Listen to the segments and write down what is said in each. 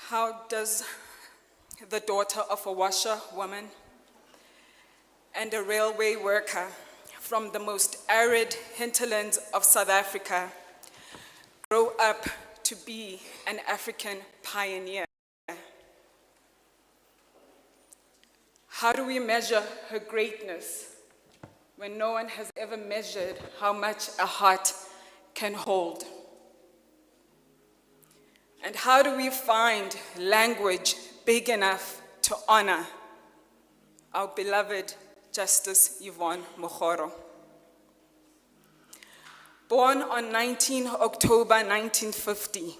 How does the daughter of a washerwoman and a railway worker from the most arid hinterlands of South Africa grow up to be an African pioneer? How do we measure her greatness when no one has ever measured how much a heart can hold? And how do we find language big enough to honor our beloved Justice Yvonne Mokgoro? Born on 19 October 1950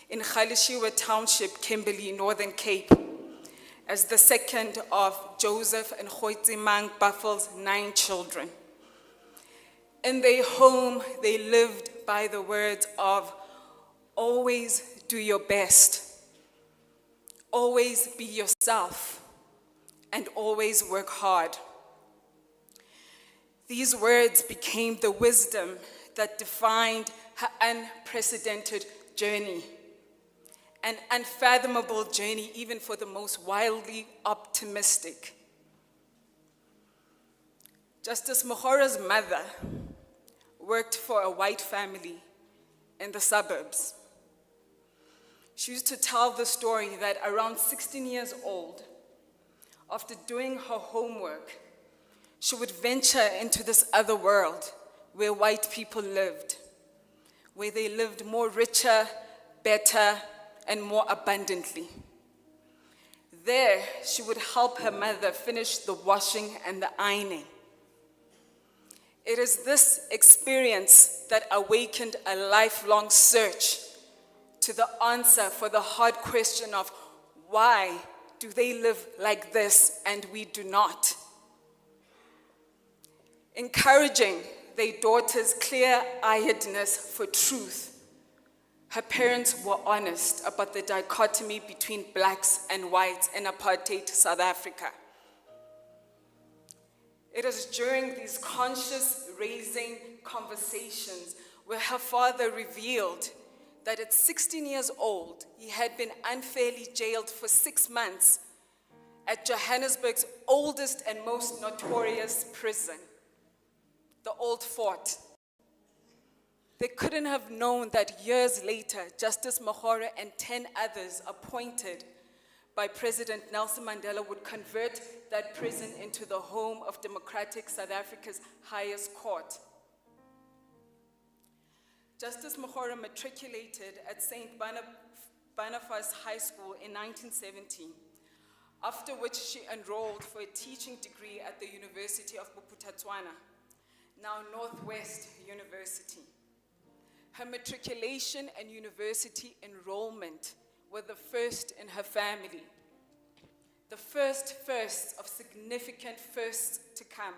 in Galeshewe Township, Kimberley, Northern Cape, as the second of Joseph and Khoitsimang Baffel's 9 children. In their home, they lived by the words of always do your best, always be yourself, and always work hard. These words became the wisdom that defined her unprecedented journey, an unfathomable journey even for the most wildly optimistic. Justice Mokgoro's mother worked for a white family in the suburbs. She used to tell the story that around 16 years old, after doing her homework, she would venture into this other world where white people lived, where they lived more richer, better, and more abundantly. There, she would help her mother finish the washing and the ironing. It is this experience that awakened a lifelong search to the answer for the hard question of why do they live like this and we do not? Encouraging their daughter's clear-eyedness for truth, her parents were honest about the dichotomy between blacks and whites in apartheid South Africa. It is during these conscious raising conversations where her father revealed that at 16 years old, he had been unfairly jailed for 6 months at Johannesburg's oldest and most notorious prison, the Old Fort. They couldn't have known that years later, Justice Mokgoro and 10 others appointed by President Nelson Mandela would convert that prison into the home of democratic South Africa's highest court. Justice Mokgoro matriculated at St. Boniface High School in 1970, after which she enrolled for a teaching degree at the University of Bophuthatswana, now Northwest University. Her matriculation and university enrollment were the first in her family, the first of significant firsts to come.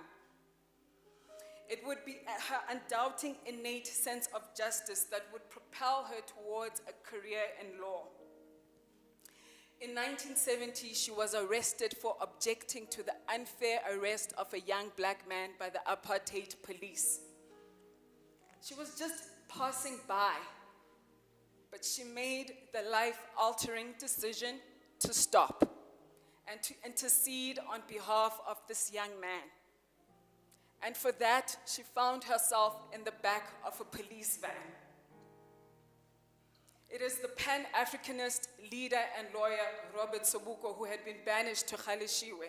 It would be her undoubting innate sense of justice that would propel her towards a career in law. In 1970, she was arrested for objecting to the unfair arrest of a young black man by the apartheid police. She was just passing by, but she made the life-altering decision to stop and to intercede on behalf of this young man. And for that, she found herself in the back of a police van. It is the Pan-Africanist leader and lawyer, Robert Sobukwe, who had been banished to Galeshewe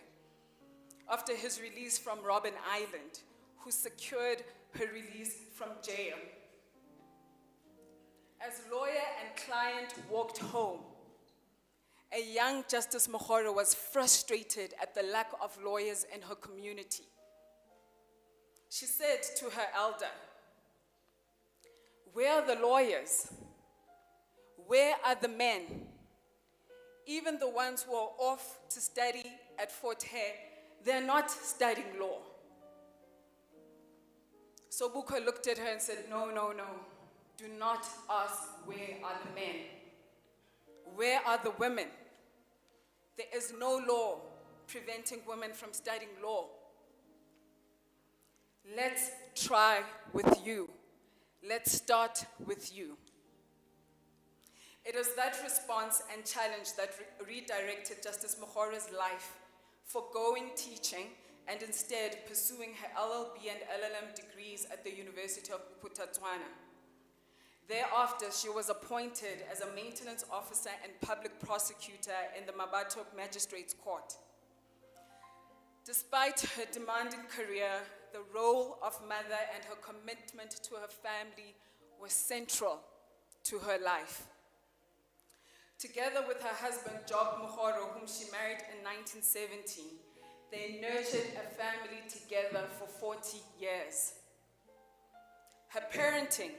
after his release from Robben Island, who secured her release from jail. As lawyer and client walked home, a young Justice Mokgoro was frustrated at the lack of lawyers in her community. She said to her elder, "Where are the lawyers? Where are the men? Even the ones who are off to study at Fort Hare, they're not studying law." Sobukwe looked at her and said, no. Do not ask where are the men. Where are the women? There is no law preventing women from studying law. Let's try with you. Let's start with you. It was that response and challenge that redirected Justice Mokgoro's life, forgoing teaching and instead pursuing her LLB and LLM degrees at the University of Bophuthatswana. Thereafter, she was appointed as a maintenance officer and public prosecutor in the Mabato Magistrates Court. Despite her demanding career, the role of mother and her commitment to her family was central to her life. Together with her husband, Job Mokgoro, whom she married in 1970, they nurtured a family together for 40 years. Her parenting,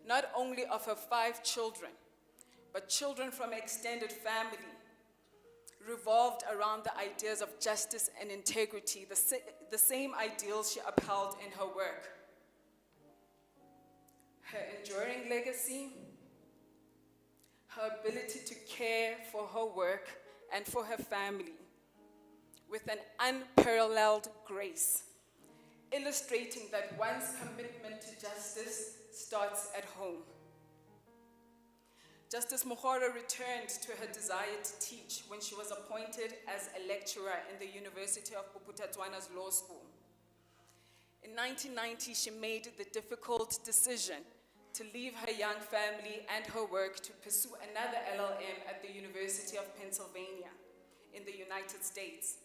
not only of her 5 children, but children from extended family, revolved around the ideas of justice and integrity, the same ideals she upheld in her work. Her enduring legacy, her ability to care for her work and for her family with an unparalleled grace, illustrating that one's commitment to justice starts at home. Justice Mokgoro returned to her desire to teach when she was appointed as a lecturer in the University of Bophuthatswana's law school. In 1990, she made the difficult decision to leave her young family and her work to pursue another LLM at the University of Pennsylvania in the United States.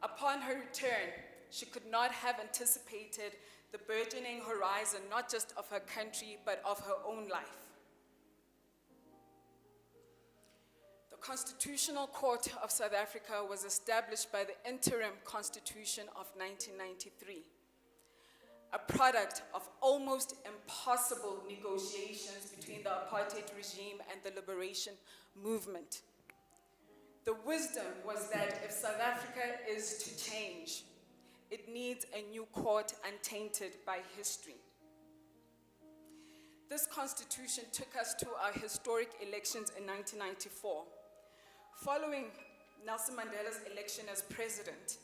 Upon her return, she could not have anticipated the burgeoning horizon, not just of her country, but of her own life. The Constitutional Court of South Africa was established by the Interim Constitution of 1993, a product of almost impossible negotiations between the apartheid regime and the liberation movement. The wisdom was that if South Africa is to change, it needs a new court untainted by history. This constitution took us to our historic elections in 1994. Following Nelson Mandela's election as president,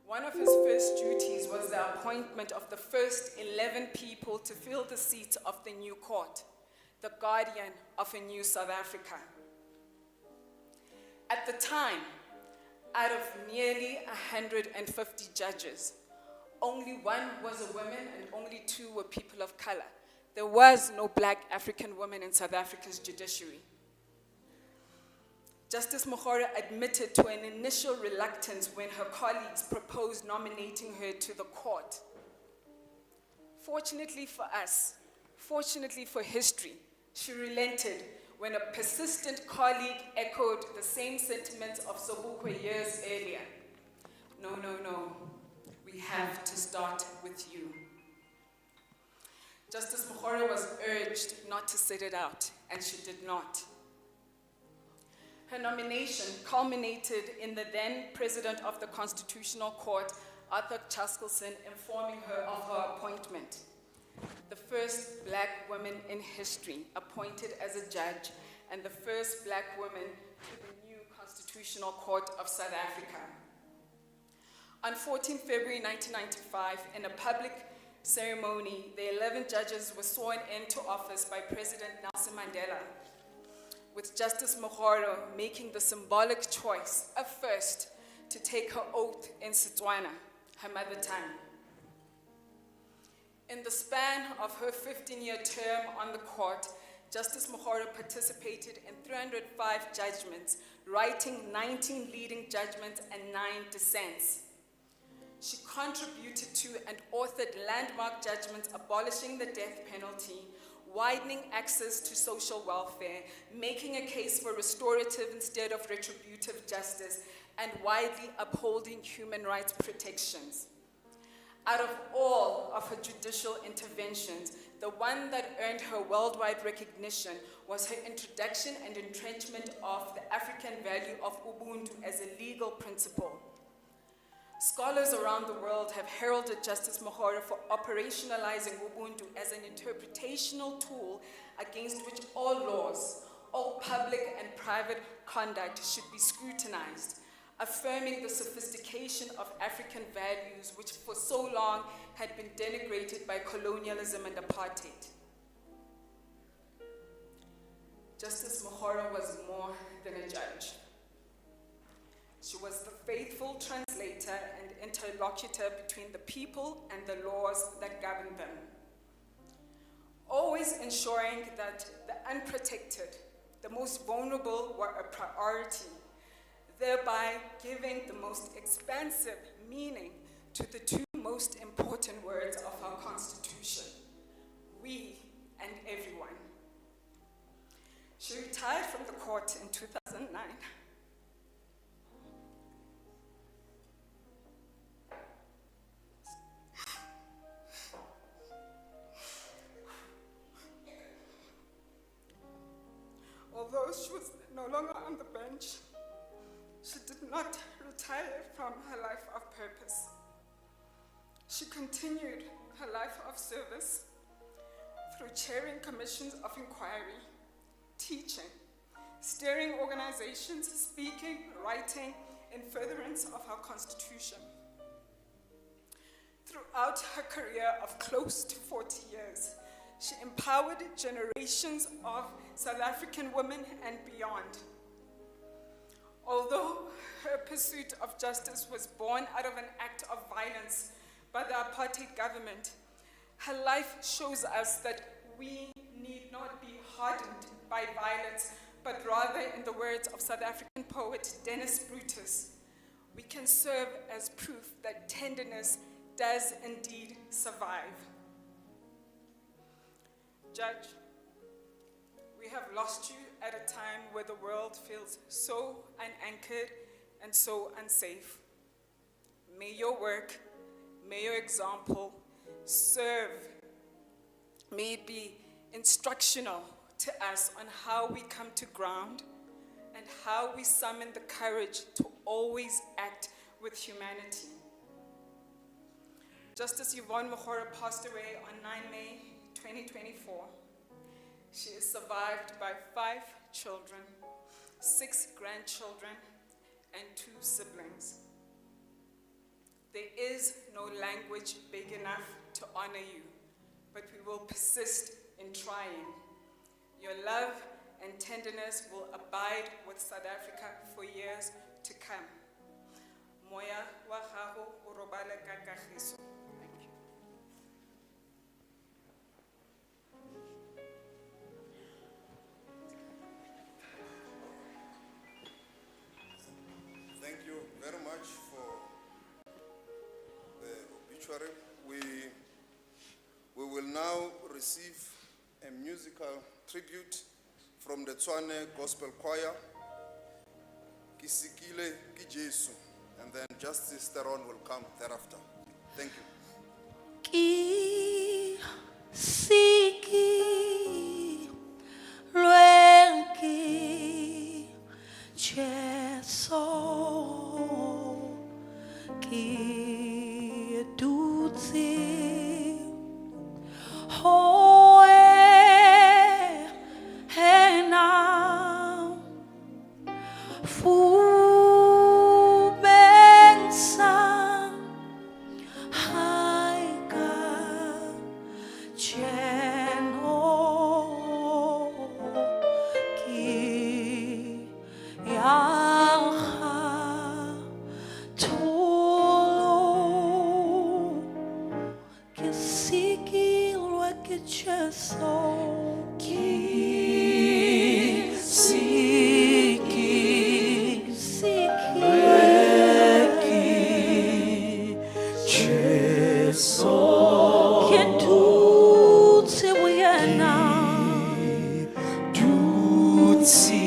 one of his first duties was the appointment of the first 11 people to fill the seats of the new court, the guardian of a new South Africa. At the time, out of nearly 150 judges, only 1 was a woman and only 2 were people of color. There was no black African woman in South Africa's judiciary. Justice Mokgoro admitted to an initial reluctance when her colleagues proposed nominating her to the court. Fortunately for us, fortunately for history, she relented when a persistent colleague echoed the same sentiments of Sobukwe years earlier. No, no, no, we have to start with you. Justice Mokgoro was urged not to sit it out, and she did not. Her nomination culminated in the then president of the Constitutional Court, Arthur Chaskelson, informing her of her appointment. The first black woman in history appointed as a judge and the first black woman to the new Constitutional Court of South Africa. On 14 February 1995, in a public ceremony, the 11 judges were sworn into office by President Nelson Mandela, with Justice Mokgoro making the symbolic choice, a first, to take her oath in Setswana, her mother tongue. In the span of her 15-year term on the court, Justice Mokgoro participated in 305 judgments, writing 19 leading judgments and 9 dissents. She contributed to and authored landmark judgments abolishing the death penalty, widening access to social welfare, making a case for restorative instead of retributive justice, and widely upholding human rights protections. Out of all of her judicial interventions, the one that earned her worldwide recognition was her introduction and entrenchment of the African value of Ubuntu as a legal principle. Scholars around the world have heralded Justice Mokgoro for operationalizing Ubuntu as an interpretational tool against which all laws, all public and private conduct should be scrutinized, affirming the sophistication of African values which for so long had been denigrated by colonialism and apartheid. Justice Mokgoro was more than a judge. She was the faithful translator and interlocutor between the people and the laws that govern them, always ensuring that the unprotected, the most vulnerable, were a priority, thereby giving the most expansive meaning to the two most important words of our Constitution: we and everyone. She retired from the court in 2009. Although she was no longer on the bench, she did not retire from her life of purpose. She continued her life of service through chairing commissions of inquiry, teaching, steering organizations, speaking, writing in furtherance of our Constitution. Throughout her career of close to 40 years, she empowered generations of South African women and beyond. Although her pursuit of justice was born out of an act of violence by the apartheid government, her life shows us that we need not be hardened by violence, but rather, in the words of South African poet Dennis Brutus, we can serve as proof that tenderness does indeed survive. Judge, we have lost you at a time where the world feels so unanchored and so unsafe. May your work, may your example serve, may it be instructional to us on how we come to ground and how we summon the courage to always act with humanity. Justice Yvonne Mokgoro passed away on 9 May 2024. She is survived by 5 children, 6 grandchildren, and 2 siblings. There is no language big enough to honor you, but we will persist in trying. Your love and tenderness will abide with South Africa for years to come. Moya wa gago o robale ka kagiso. Thank you. Thank you very much for the obituary. We will now receive a musical tribute from the Tshwane Gospel Choir, Kisikile Ki Jesu, and then Justice Theron will come thereafter. Thank you. Ki siki lwenki Jesu ki dutsi hoe henam fu bensan haika cheno ki yalha tulu ki siki lweke cheso ki siki lweke cheso ki tutsi wiyena tutsi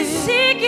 Siki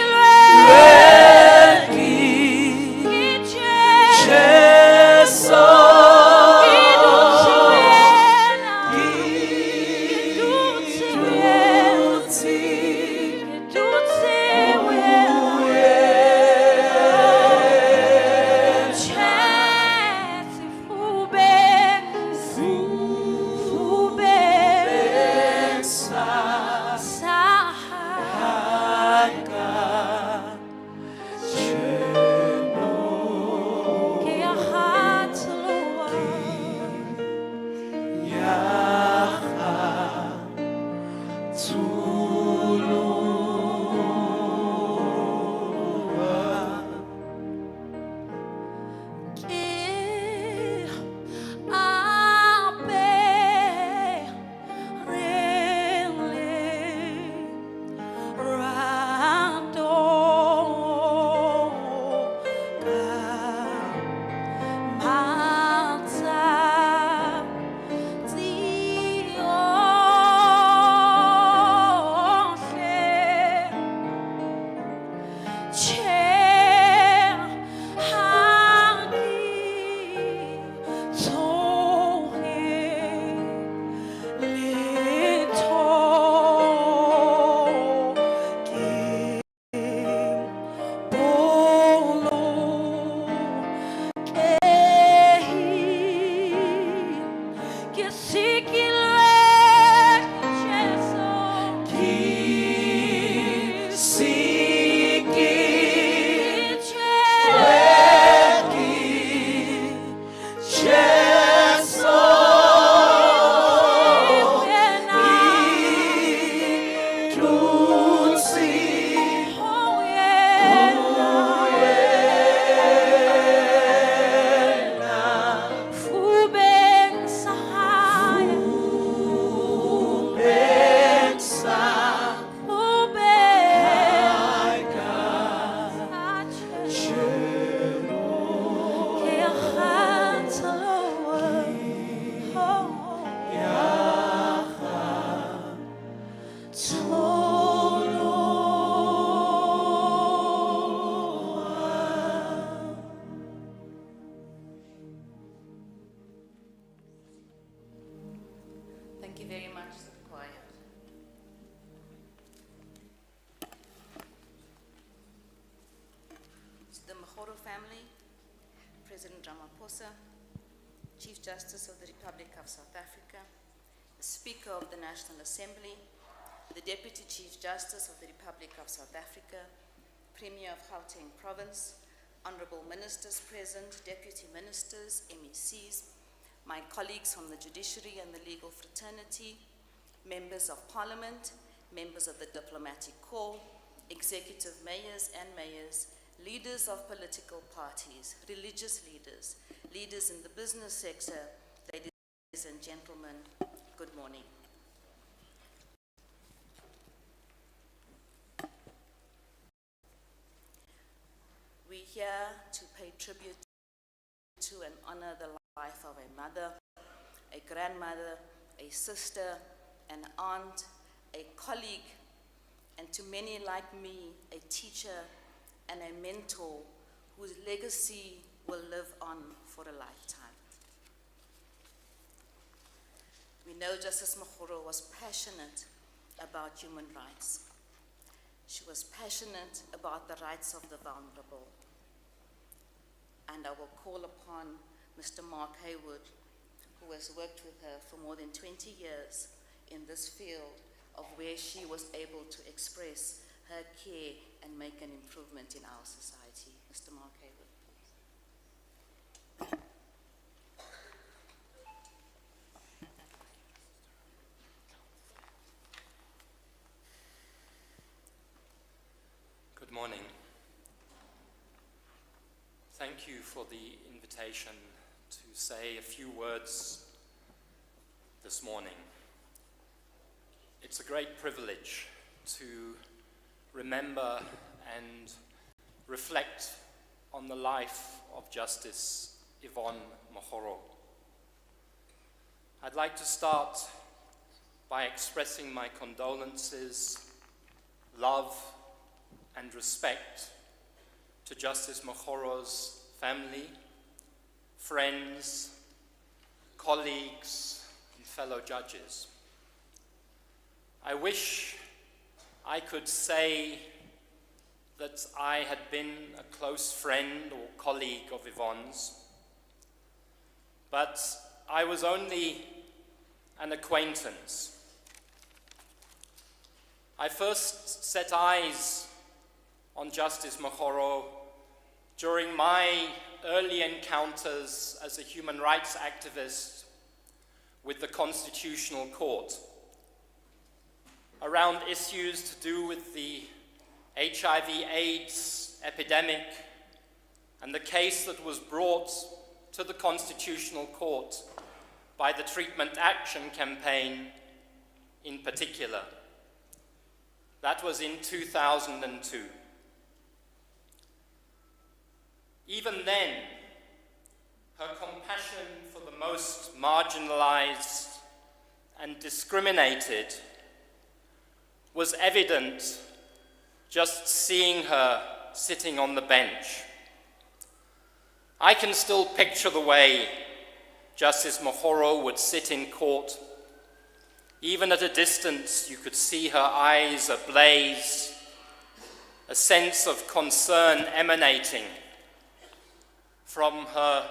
you very much to the choir. To the Mokgoro family, President Ramaphosa, Chief Justice of the Republic of South Africa, the Speaker of the National Assembly, the Deputy Chief Justice of the Republic of South Africa, Premier of Gauteng Province, Honorable Ministers present, Deputy Ministers, MECs, my colleagues from the judiciary and the legal fraternity, members of parliament, members of the diplomatic corps, executive mayors and mayors, leaders of political parties, religious leaders, leaders in the business sector, ladies and gentlemen, good morning. We're here to pay tribute to and honor the life of a mother, a grandmother, a sister, an aunt, a colleague, and to many like me, a teacher and a mentor whose legacy will live on for a lifetime. We know Justice Mokgoro was passionate about human rights. She was passionate about the rights of the vulnerable. And I will call upon Mr. Mark Haywood, who has worked with her for more than 20 years in this field of where she was able to express her care and make an improvement in our society. Mr. Mark Haywood, please. Good morning. Thank you for the invitation to say a few words this morning. It's a great privilege to remember and reflect on the life of Justice Yvonne Mokgoro. I'd like to start by expressing my condolences, love, and respect to Justice Mokgoro's family, friends, colleagues, and fellow judges. I wish I could say that I had been a close friend or colleague of Yvonne's, but I was only an acquaintance. I first set eyes on Justice Mokgoro during my early encounters as a human rights activist with the Constitutional Court around issues to do with the HIV/AIDS epidemic and the case that was brought to the Constitutional Court by the Treatment Action Campaign in particular. That was in 2002. Even then, her compassion for the most marginalized and discriminated was evident just seeing her sitting on the bench. I can still picture the way Justice Mokgoro would sit in court. Even at a distance, you could see her eyes ablaze, a sense of concern emanating from her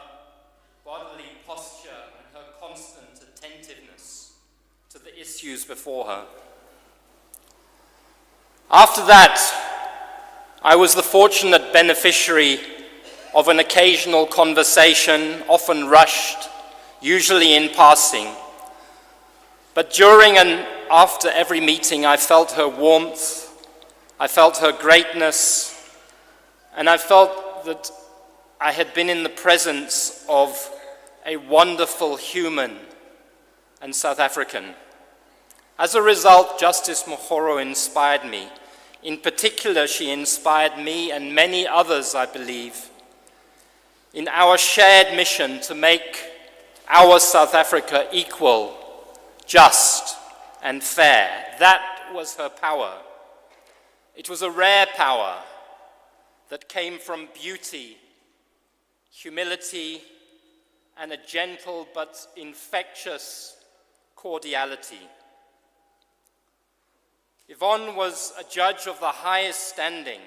bodily posture and her constant attentiveness to the issues before her. After that, I was the fortunate beneficiary of an occasional conversation, often rushed, usually in passing. But during and after every meeting, I felt her warmth, I felt her greatness, and I felt that I had been in the presence of a wonderful human and South African. As a result, Justice Mokgoro inspired me. In particular, she inspired me and many others, I believe, in our shared mission to make our South Africa equal, just, and fair. That was her power. It was a rare power that came from beauty, humility, and a gentle but infectious cordiality. Yvonne was a judge of the highest standing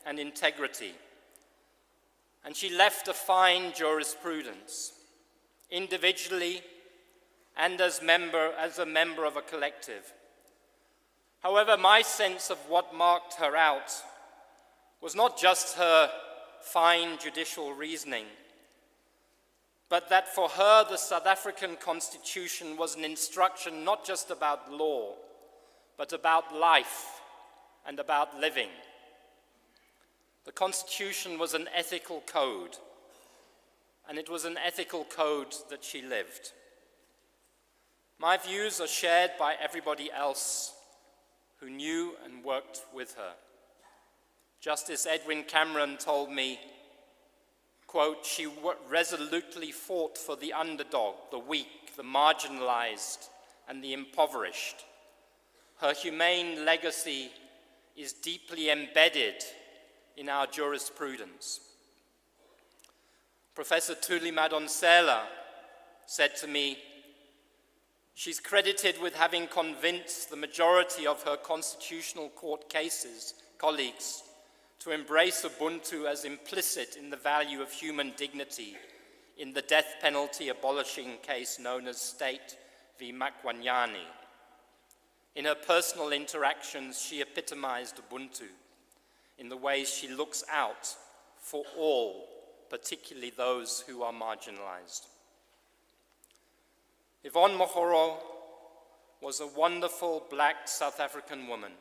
and integrity, and she left a fine jurisprudence, individually and as a member of a collective. However, my sense of what marked her out was not just her fine judicial reasoning, but that for her the South African Constitution was an instruction not just about law, but about life and about living. The Constitution was an ethical code, and it was an ethical code that she lived. My views are shared by everybody else who knew and worked with her. Justice Edwin Cameron told me, quote, "She resolutely fought for the underdog, the weak, the marginalized, and the impoverished. Her humane legacy is deeply embedded in our jurisprudence." Professor Thuli Madonsela said to me, "She's credited with having convinced the majority of her Constitutional Court colleagues to embrace Ubuntu as implicit in the value of human dignity in the death penalty abolishing case known as State v. Makwanyane. In her personal interactions, she epitomized Ubuntu in the ways she looks out for all, particularly those who are marginalized." Yvonne Mokgoro was a wonderful black South African woman,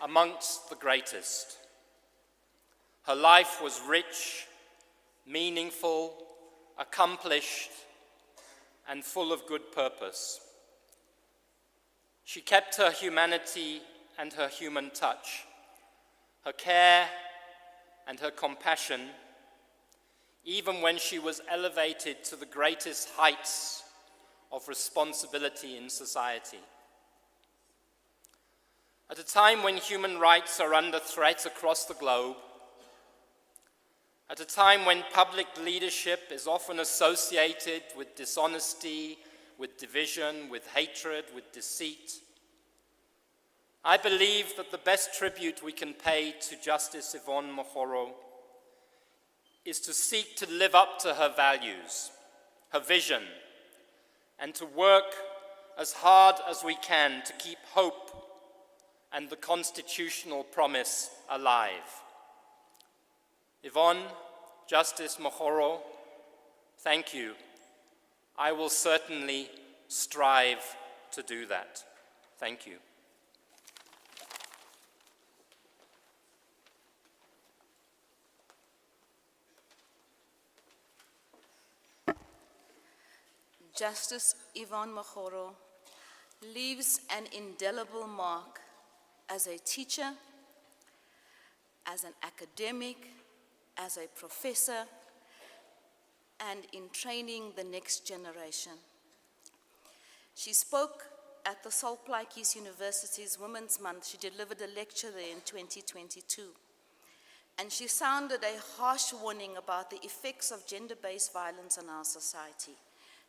amongst the greatest. Her life was rich, meaningful, accomplished, and full of good purpose. She kept her humanity and her human touch, her care and her compassion, even when she was elevated to the greatest heights of responsibility in society. At a time when human rights are under threat across the globe, at a time when public leadership is often associated with dishonesty, with division, with hatred, with deceit, I believe that the best tribute we can pay to Justice Yvonne Mokgoro is to seek to live up to her values, her vision, and to work as hard as we can to keep hope and the constitutional promise alive. Yvonne, Justice Mokgoro, thank you. I will certainly strive to do that. Thank you. Justice Yvonne Mokgoro leaves an indelible mark as a teacher, as an academic, as a professor, and in training the next generation. She spoke at the Salt Plaatjes University's Women's Month. She delivered a lecture there in 2022. And she sounded a harsh warning about the effects of gender-based violence on our society.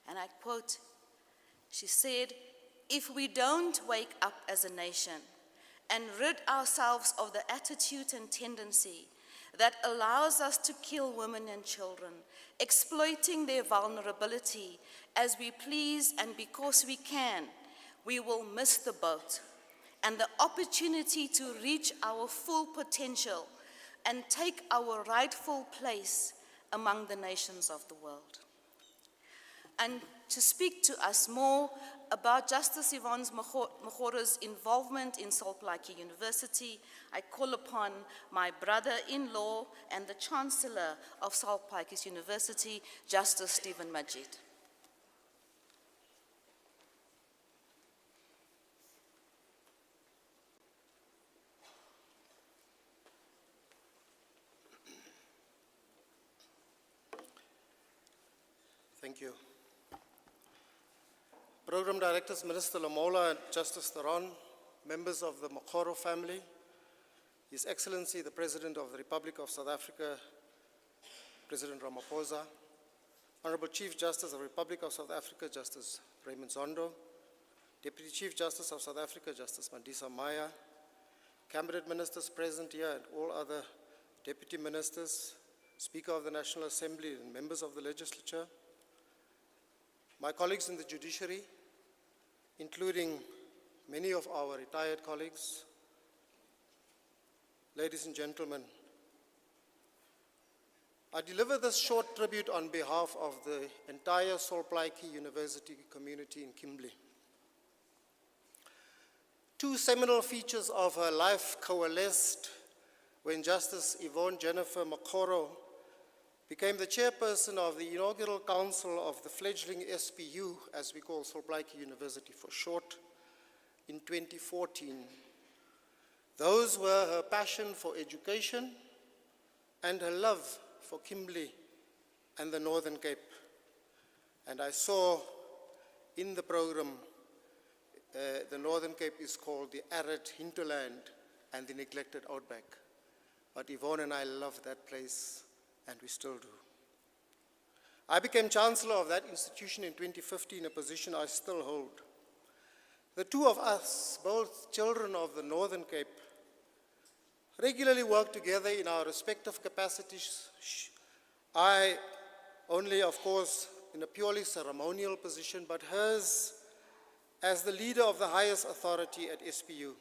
And I quote, she said, "If we don't wake up as a nation and rid ourselves of the attitude and tendency that allows us to kill women and children, exploiting their vulnerability as we please and because we can, we will miss the boat and the opportunity to reach our full potential and take our rightful place among the nations of the world." And to speak to us more about Justice Yvonne Mokgoro's involvement in Salt Plaatje University, I call upon my brother-in-law and the Chancellor of Salt Plaatje University, Justice Stephen Majid. Thank you. Program Directors, Minister Lamola and Justice Theron, members of the Mokgoro family, His Excellency, the President of the Republic of South Africa, President Ramaphosa, Honorable Chief Justice of the Republic of South Africa, Justice Raymond Zondo, Deputy Chief Justice of South Africa, Justice Mandisa Maya, Cabinet Ministers present here and all other Deputy Ministers, Speaker of the National Assembly and members of the Legislature, my colleagues in the judiciary, including many of our retired colleagues, ladies and gentlemen, I deliver this short tribute on behalf of the entire Solplaatje University community in Kimberley. Two seminal features of her life coalesced when Justice Yvonne Jennifer Mokgoro became the chairperson of the inaugural council of the fledgling SPU, as we call Solplaatje University for short, in 2014. Those were her passion for education and her love for Kimberley and the Northern Cape. And I saw in the program, the Northern Cape is called the arid hinterland and the neglected outback. But Yvonne and I love that place, and we still do. I became chancellor of that institution in 2015, a position I still hold. The two of us, both children of the Northern Cape, regularly work together in our respective capacities. I only, of course, in a purely ceremonial position, but hers as the leader of the highest authority at SPU.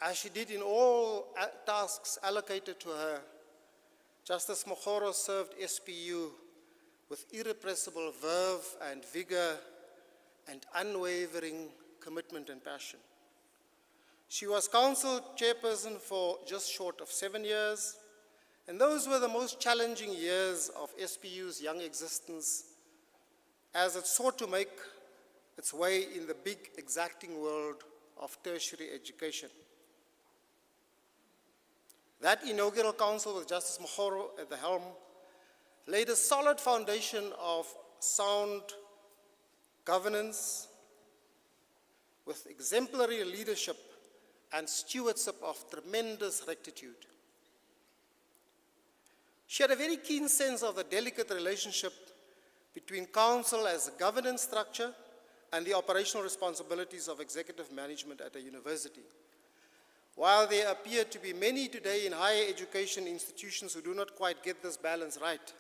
As she did in all tasks allocated to her, Justice Mokgoro served SPU with irrepressible verve and vigor and unwavering commitment and passion. She was council chairperson for just short of 7 years, and those were the most challenging years of SPU's young existence as it sought to make its way in the big, exacting world of tertiary education. That inaugural council with Justice Mokgoro at the helm laid a solid foundation of sound governance with exemplary leadership and stewardship of tremendous rectitude. She had a very keen sense of the delicate relationship between council as a governance structure and the operational responsibilities of executive management at a university. While there appear to be many today in higher education institutions who do not quite get this balance right,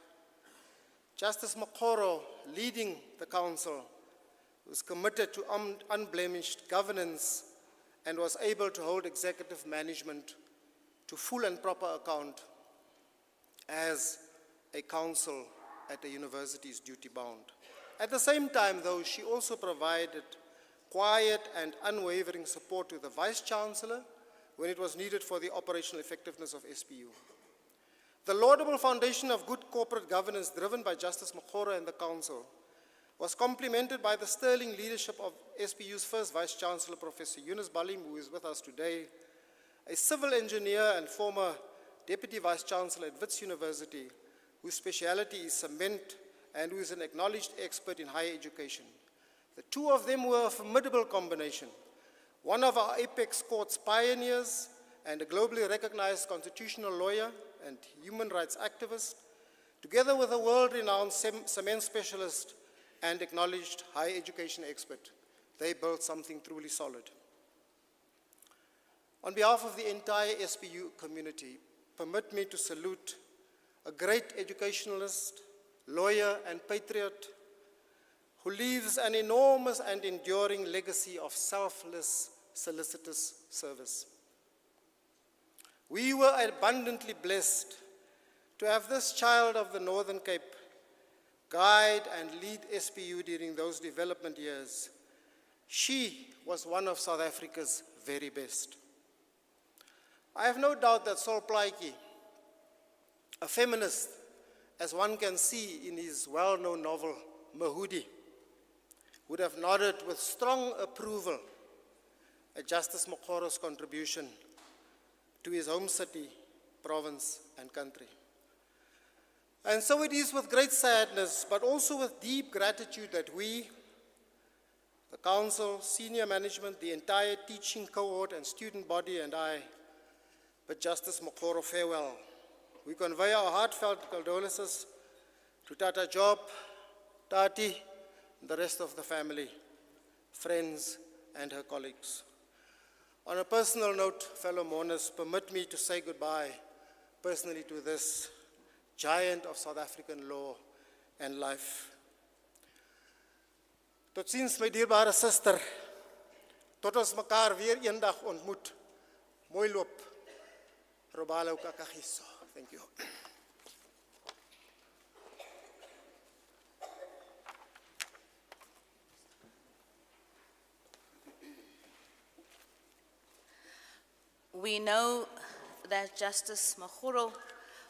Justice Mokgoro, leading the council, was committed to unblemished governance and was able to hold executive management to full and proper account as a council at the university's duty bound. At the same time, though, she also provided quiet and unwavering support to the Vice-Chancellor when it was needed for the operational effectiveness of SPU. The laudable foundation of good corporate governance driven by Justice Mokgoro and the Council was complemented by the sterling leadership of SPU's first Vice-Chancellor, Professor Yunus Balim, who is with us today, a civil engineer and former Deputy Vice-Chancellor at Wits University, whose speciality is cement and who is an acknowledged expert in higher education. The two of them were a formidable combination. One of our apex court's pioneers and a globally recognized constitutional lawyer and human rights activist, together with a world-renowned cement specialist and acknowledged higher education expert. They built something truly solid. On behalf of the entire SPU community, permit me to salute a great educationalist, lawyer, and patriot who leaves an enormous and enduring legacy of selfless, solicitous service. We were abundantly blessed to have this child of the Northern Cape guide and lead SPU during those development years. She was one of South Africa's very best. I have no doubt that Solplaatje, a feminist, as one can see in his well-known novel, Mahudi, would have nodded with strong approval at Justice Mokgoro's contribution to his home city, province, and country. And so it is with great sadness, but also with deep gratitude that we, the Council, senior management, the entire teaching cohort and student body, and I, bid Justice Mokgoro farewell. We convey our heartfelt condolences to Tata Job, Tati, and the rest of the family, friends, and her colleagues. On a personal note, fellow mourners, permit me to say goodbye personally to this giant of South African law and life. Tot ziens, my dierbare sister. Tot ons mekaar weer eendag ontmoet. Mooi loop. Robalo kakagiso. Thank you. We know that Justice Mokgoro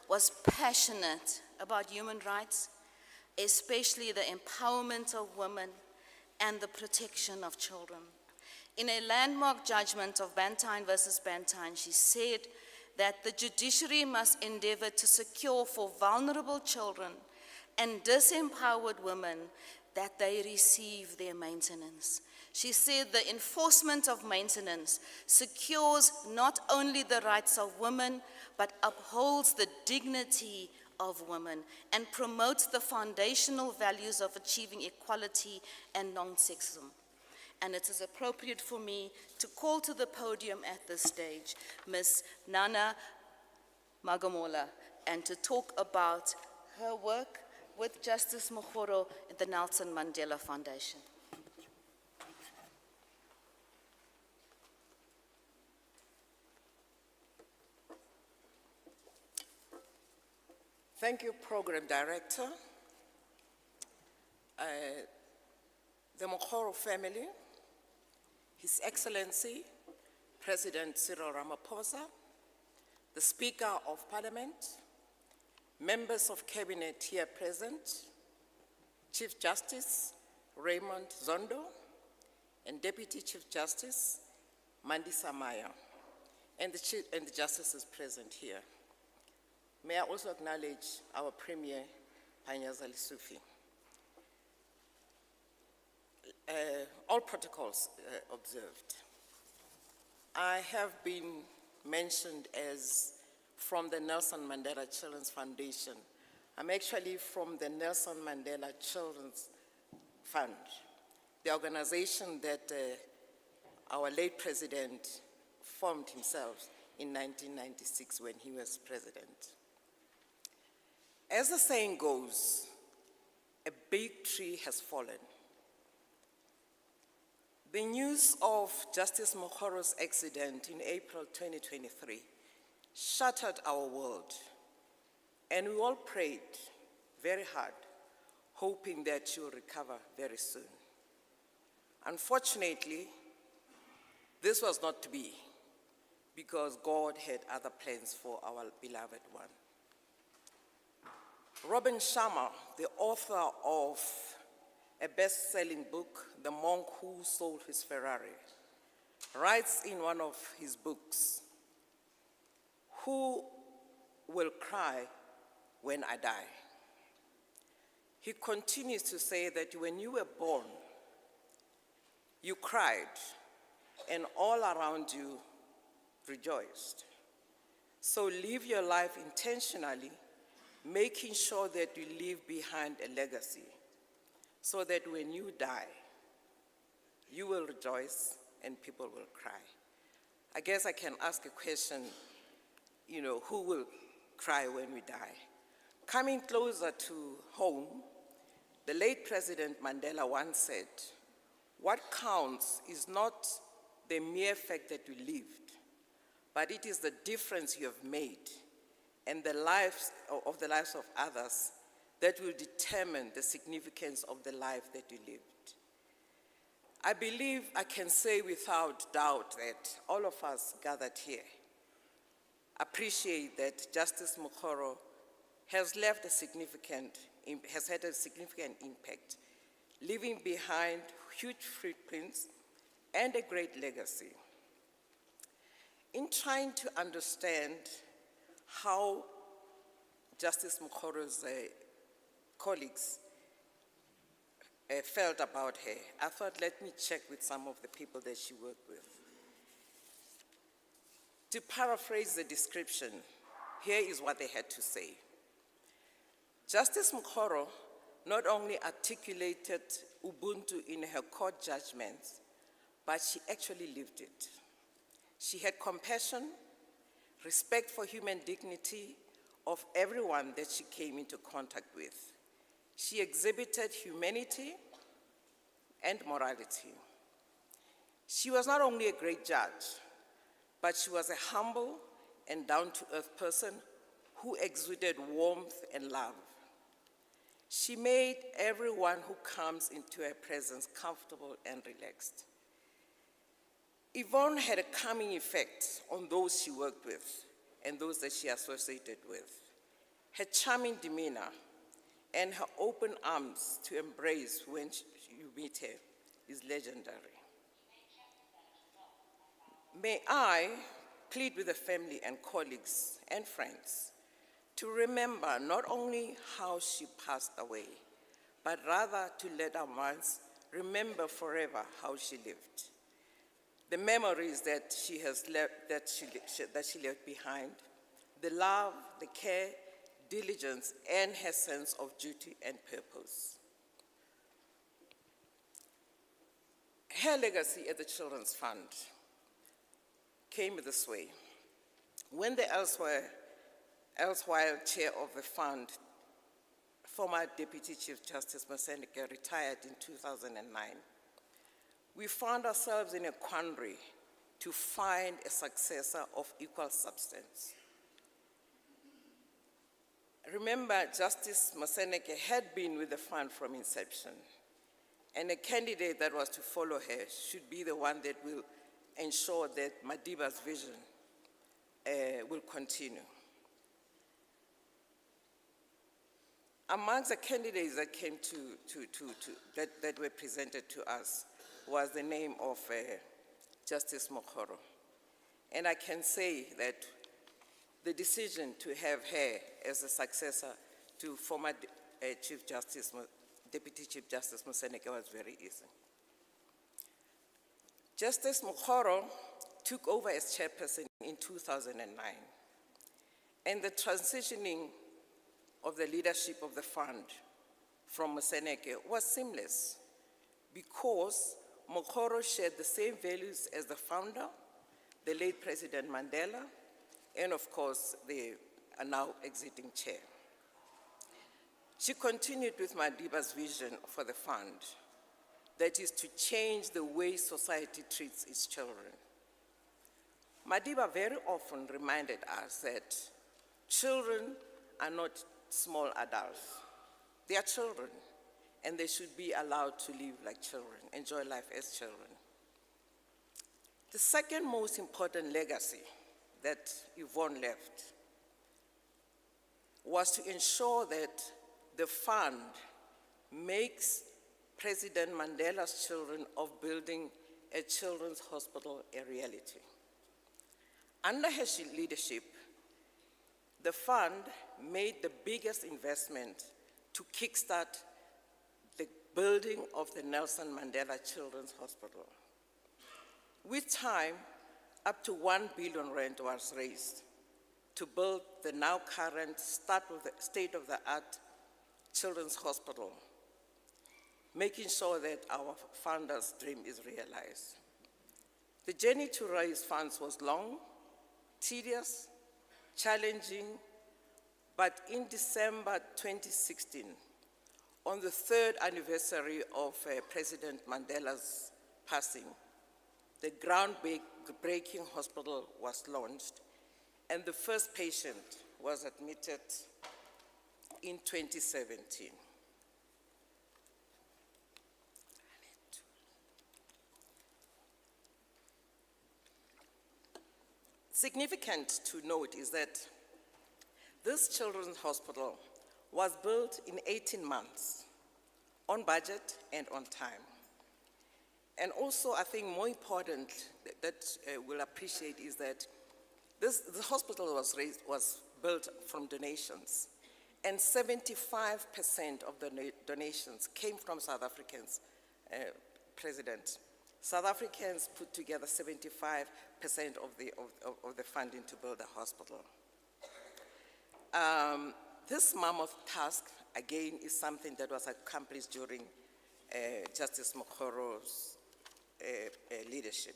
was passionate about human rights, especially the empowerment of women and the protection of children. In a landmark judgment of Bantine versus Bantine, she said that the judiciary must endeavor to secure for vulnerable children and disempowered women that they receive their maintenance. She said the enforcement of maintenance secures not only the rights of women, but upholds the dignity of women and promotes the foundational values of achieving equality and non-sexism. And it is appropriate for me to call to the podium at this stage Ms. Nana Magamola, and to talk about her work with Justice Mokgoro at the Nelson Mandela Foundation. Thank you, Program Director. The Mokgoro family, His Excellency, President Cyril Ramaphosa, the Speaker of Parliament, members of Cabinet here present, Chief Justice Raymond Zondo, and Deputy Chief Justice Mandisa Maya, and the justices present here. May I also acknowledge our Premier, Panyaza Lesufi. All protocols observed. I have been mentioned as from the Nelson Mandela Children's Foundation. I'm actually from the Nelson Mandela Children's Fund, the organization that our late president formed himself in 1996 when he was president. As the saying goes, a big tree has fallen. The news of Justice Mokgoro's accident in April 2023 shattered our world, and we all prayed very hard, hoping that she will recover very soon. Unfortunately, this was not to be, because God had other plans for our beloved one. Robin Sharma, the author of a best-selling book, The Monk Who Sold His Ferrari, writes in one of his books, "Who will cry when I die?" He continues to say that when you were born, you cried, and all around you rejoiced. So live your life intentionally, making sure that you leave behind a legacy, so that when you die, you will rejoice and people will cry. I guess I can ask a question, who will cry when we die? Coming closer to home, the late President Mandela once said, "What counts is not the mere fact that you lived, but it is the difference you have made and the lives of others that will determine the significance of the life that you lived." I believe I can say without doubt that all of us gathered here appreciate that Justice Mokgoro has had a significant impact, leaving behind huge footprints and a great legacy. In trying to understand how Justice Mokgoro's colleagues felt about her, I thought, let me check with some of the people that she worked with. To paraphrase the description, here is what they had to say. Justice Mokgoro not only articulated Ubuntu in her court judgments, but she actually lived it. She had compassion, respect for human dignity of everyone that she came into contact with. She exhibited humanity and morality. She was not only a great judge, but she was a humble and down-to-earth person who exuded warmth and love. She made everyone who comes into her presence comfortable and relaxed. Yvonne had a calming effect on those she worked with and those that she associated with. Her charming demeanor and her open arms to embrace when you meet her is legendary. May I plead with the family and colleagues and friends to remember not only how she passed away, but rather to let our minds remember forever how she lived. The memories that she has left, that she left behind, the love, the care, diligence, and her sense of duty and purpose. Her legacy at the Children's Fund came this way. When the erstwhile chair of the fund, former Deputy Chief Justice Moseneke, retired in 2009, we found ourselves in a quandary to find a successor of equal substance. Remember, Justice Moseneke had been with the fund from inception, and a candidate that was to follow her should be the one that will ensure that Madiba's vision will continue. Amongst the candidates that came that were presented to us was the name of Justice Mokgoro. And I can say that the decision to have her as a successor to former Deputy Chief Justice Moseneke was very easy. Justice Mokgoro took over as chairperson in 2009, and the transitioning of the leadership of the fund from Moseneke was seamless because Mokgoro shared the same values as the founder, the late President Mandela, and of course, the now exiting chair. She continued with Madiba's vision for the fund, that is to change the way society treats its children. Madiba very often reminded us that children are not small adults. They are children, and they should be allowed to live like children, enjoy life as children. The second most important legacy that Yvonne left was to ensure that the fund makes President Mandela's children of building a children's hospital a reality. Under her leadership, the fund made the biggest investment to kickstart the building of the Nelson Mandela Children's Hospital. With time, up to 1 billion rand was raised to build the now current state-of-the-art children's hospital, making sure that our founder's dream is realized. The journey to raise funds was long, tedious, challenging, but in December 2016, on the 3rd anniversary of President Mandela's passing, the groundbreaking hospital was launched, and the first patient was admitted in 2017. Significant to note is that this children's hospital was built in 18 months, on budget and on time. And also, I think more important that we'll appreciate is that the hospital was built from donations, and 75% of the donations came from South Africans, President. South Africans put together 75% of the funding to build a hospital. this mammoth task, again, is something that was accomplished during Justice Mokgoro's leadership.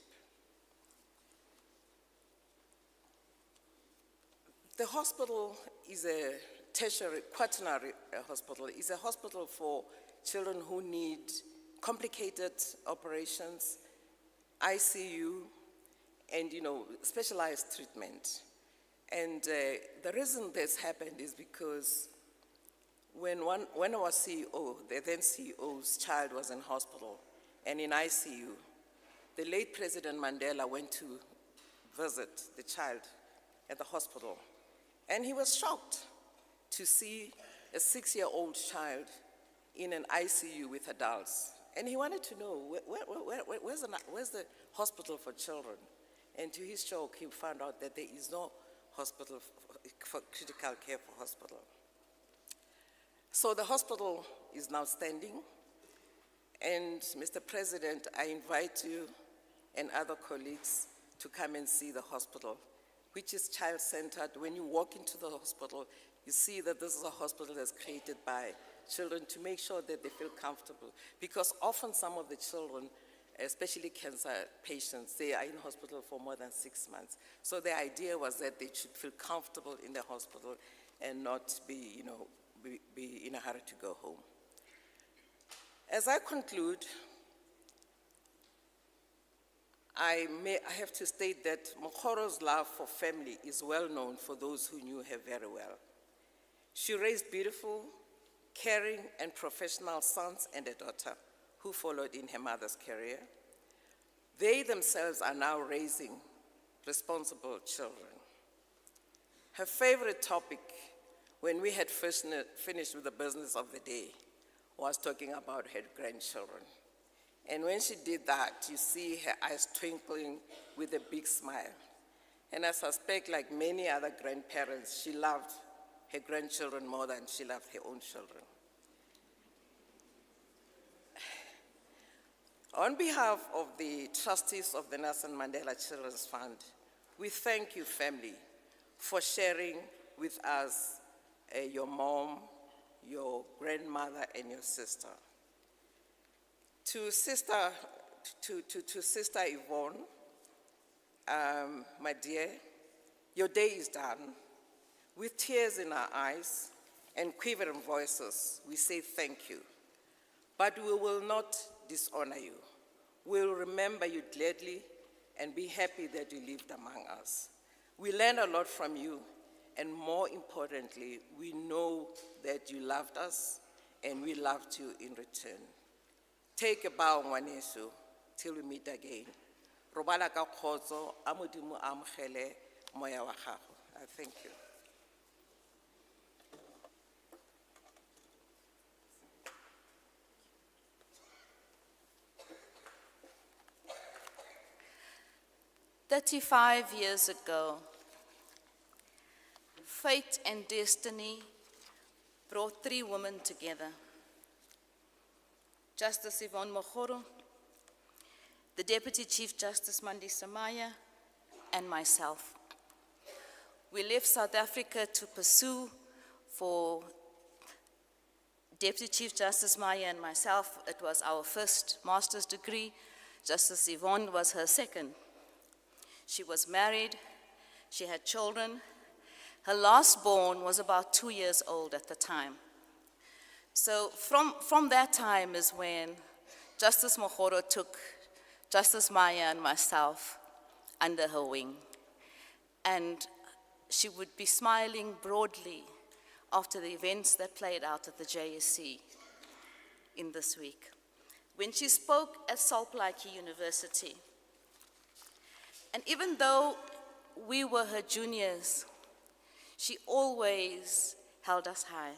The hospital is a tertiary, quaternary hospital. It's a hospital for children who need complicated operations, ICU, and specialized treatment. And the reason this happened is because when our CEO, the then CEO's child was in hospital and in ICU, the late President Mandela went to visit the child at the hospital. And he was shocked to see a 6-year-old child in an ICU with adults. And he wanted to know, where's the hospital for children? And to his shock, he found out that there is no hospital for critical care for hospital. So the hospital is now standing. And Mr. President, I invite you and other colleagues to come and see the hospital, which is child-centered. When you walk into the hospital, you see that this is a hospital that's created by children to make sure that they feel comfortable. Because often some of the children, especially cancer patients, they are in hospital for more than 6 months. So the idea was that they should feel comfortable in the hospital and not be, be in a hurry to go home. As I conclude, I have to state that Mokgoro's love for family is well known for those who knew her very well. She raised beautiful, caring, and professional sons and a daughter who followed in her mother's career. They themselves are now raising responsible children. Her favorite topic when we had finished with the business of the day was talking about her grandchildren. And when she did that, you see her eyes twinkling with a big smile. And I suspect, like many other grandparents, she loved her grandchildren more than she loved her own children. On behalf of the trustees of the Nelson Mandela Children's Fund, we thank you, family, for sharing with us your mom, your grandmother, and your sister. To Sister Yvonne, my dear, your day is done. With tears in our eyes and quivering voices, we say thank you. But we will not dishonor you. We will remember you gladly and be happy that you lived among us. We learned a lot from you, and more importantly, we know that you loved us and we loved you in return. Take a bow, ngwaneso, till we meet again. Robala ka kgotso, a Modimo a amogele moya wa gago. I thank you. "35 years ago, fate and destiny brought 3 women together. Justice Yvonne Mokgoro, the Deputy Chief Justice Mandisa Maya, and myself. We left South Africa to pursue for Deputy Chief Justice Maya and myself. It was our first master's degree. Justice Yvonne was her second. She was married, she had children. Her last born was about 2 years old at the time. So from that time is when Justice Mokgoro took Justice Maya and myself under her wing. And she would be smiling broadly after the events that played out at the JSC in this week. When she spoke at Salt Lake University, and even though we were her juniors, she always held us high.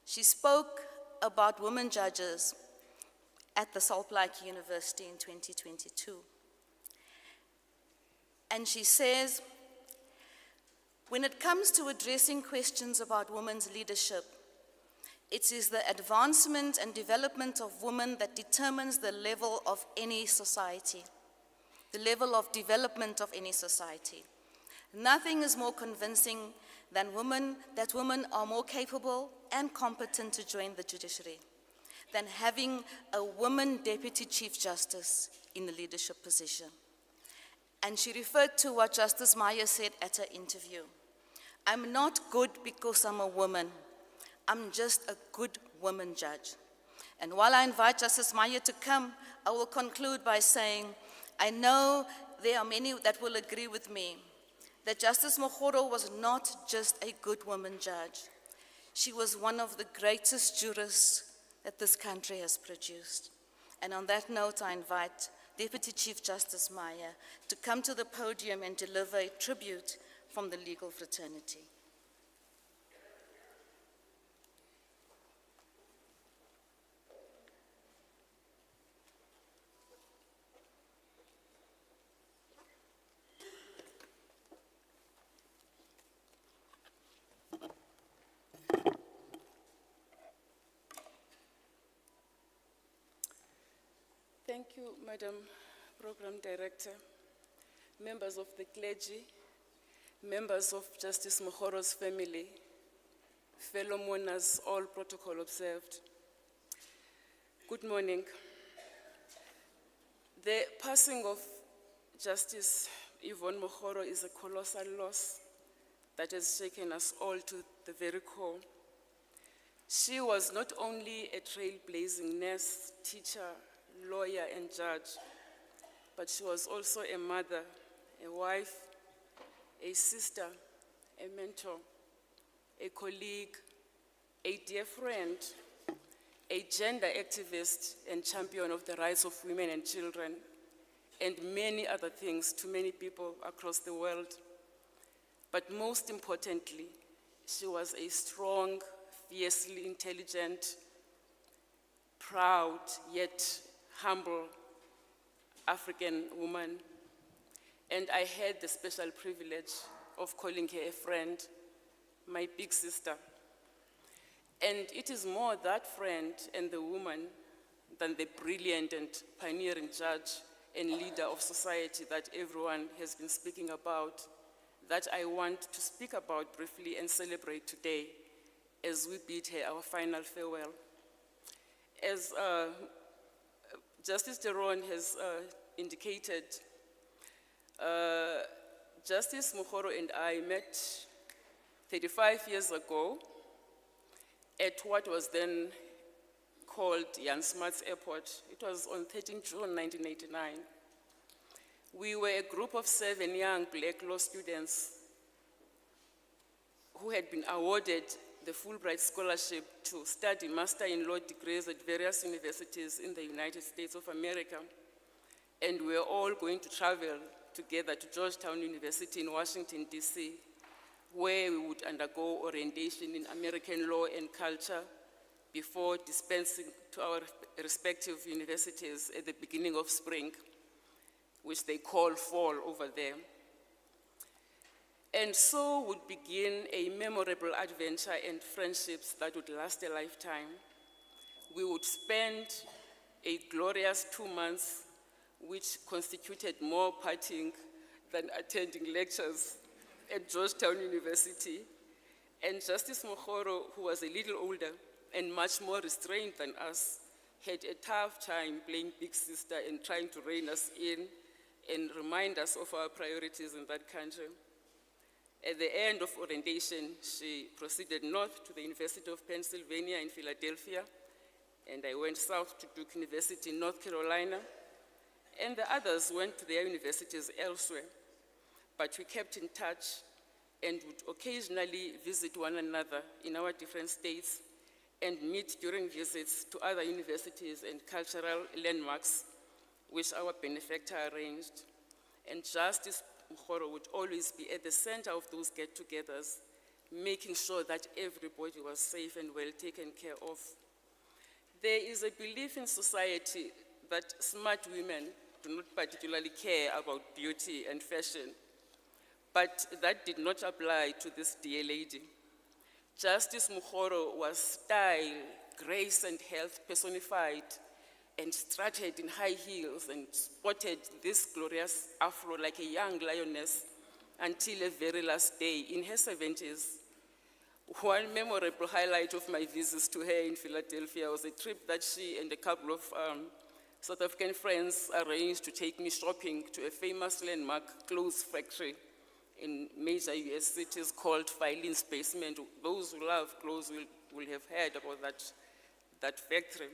She spoke about women judges at the Salt Lake University in 2022. And she says, when it comes to addressing questions about women's leadership, it is the advancement and development of women that determines the level of any society, the level of development of any society. Nothing is more convincing that women are more capable and competent to join the judiciary than having a woman Deputy Chief Justice in a leadership position. And she referred to what Justice Meyer said at her interview. I'm not good because I'm a woman. I'm just a good woman judge. And while I invite Justice Meyer to come, I will conclude by saying, I know there are many that will agree with me that Justice Mokgoro was not just a good woman judge. She was one of the greatest jurists that this country has produced. And on that note, I invite Deputy Chief Justice Meyer to come to the podium and deliver a tribute from the legal fraternity. Thank you, Madam Program Director, members of the clergy, members of Justice Mokgoro's family, fellow mourners, all protocol observed. Good morning. The passing of Justice Yvonne Mokgoro is a colossal loss that has shaken us all to the very core. She was not only a trailblazing nurse, teacher, lawyer, and judge, but she was also a mother, a wife, a sister, a mentor, a colleague, a dear friend, a gender activist and champion of the rights of women and children, and many other things to many people across the world. But most importantly, she was a strong, fiercely intelligent, proud, yet humble African woman. And I had the special privilege of calling her a friend, my big sister. And it is more that friend and the woman than the brilliant and pioneering judge and leader of society that everyone has been speaking about that I want to speak about briefly and celebrate today as we bid her our final farewell. As Justice Deron has indicated, Justice Mokgoro and I met 35 years ago at what was then called Jan Smuts Airport. It was on 13 June 1989. We were a group of 7 young black law students who had been awarded the Fulbright Scholarship to study Master in Law degrees at various universities in the United States of America. And we were all going to travel together to Georgetown University in Washington, D.C., where we would undergo orientation in American law and culture before dispensing to our respective universities at the beginning of spring, which they call fall over there. And so would begin a memorable adventure and friendships that would last a lifetime. We would spend a glorious 2 months, which constituted more partying than attending lectures at Georgetown University. And Justice Mokgoro, who was a little older and much more restrained than us, had a tough time playing big sister and trying to rein us in and remind us of our priorities in that country. At the end of orientation, she proceeded north to the University of Pennsylvania in Philadelphia, and I went south to Duke University in North Carolina, and the others went to their universities elsewhere. But we kept in touch and would occasionally visit one another in our different states and meet during visits to other universities and cultural landmarks which our benefactor arranged. And Justice Mokgoro would always be at the center of those get-togethers, making sure that everybody was safe and well taken care of. There is a belief in society that smart women do not particularly care about beauty and fashion, but that did not apply to this dear lady. Justice Mokgoro was style, grace, and health personified, and strutted in high heels and sported this glorious afro like a young lioness until a very last day in her 70s. One memorable highlight of my visits to her in Philadelphia was a trip that she and a couple of South African friends arranged to take me shopping to a famous landmark clothes factory in major US cities called Filene's Basement. Those who love clothes will have heard about that factory.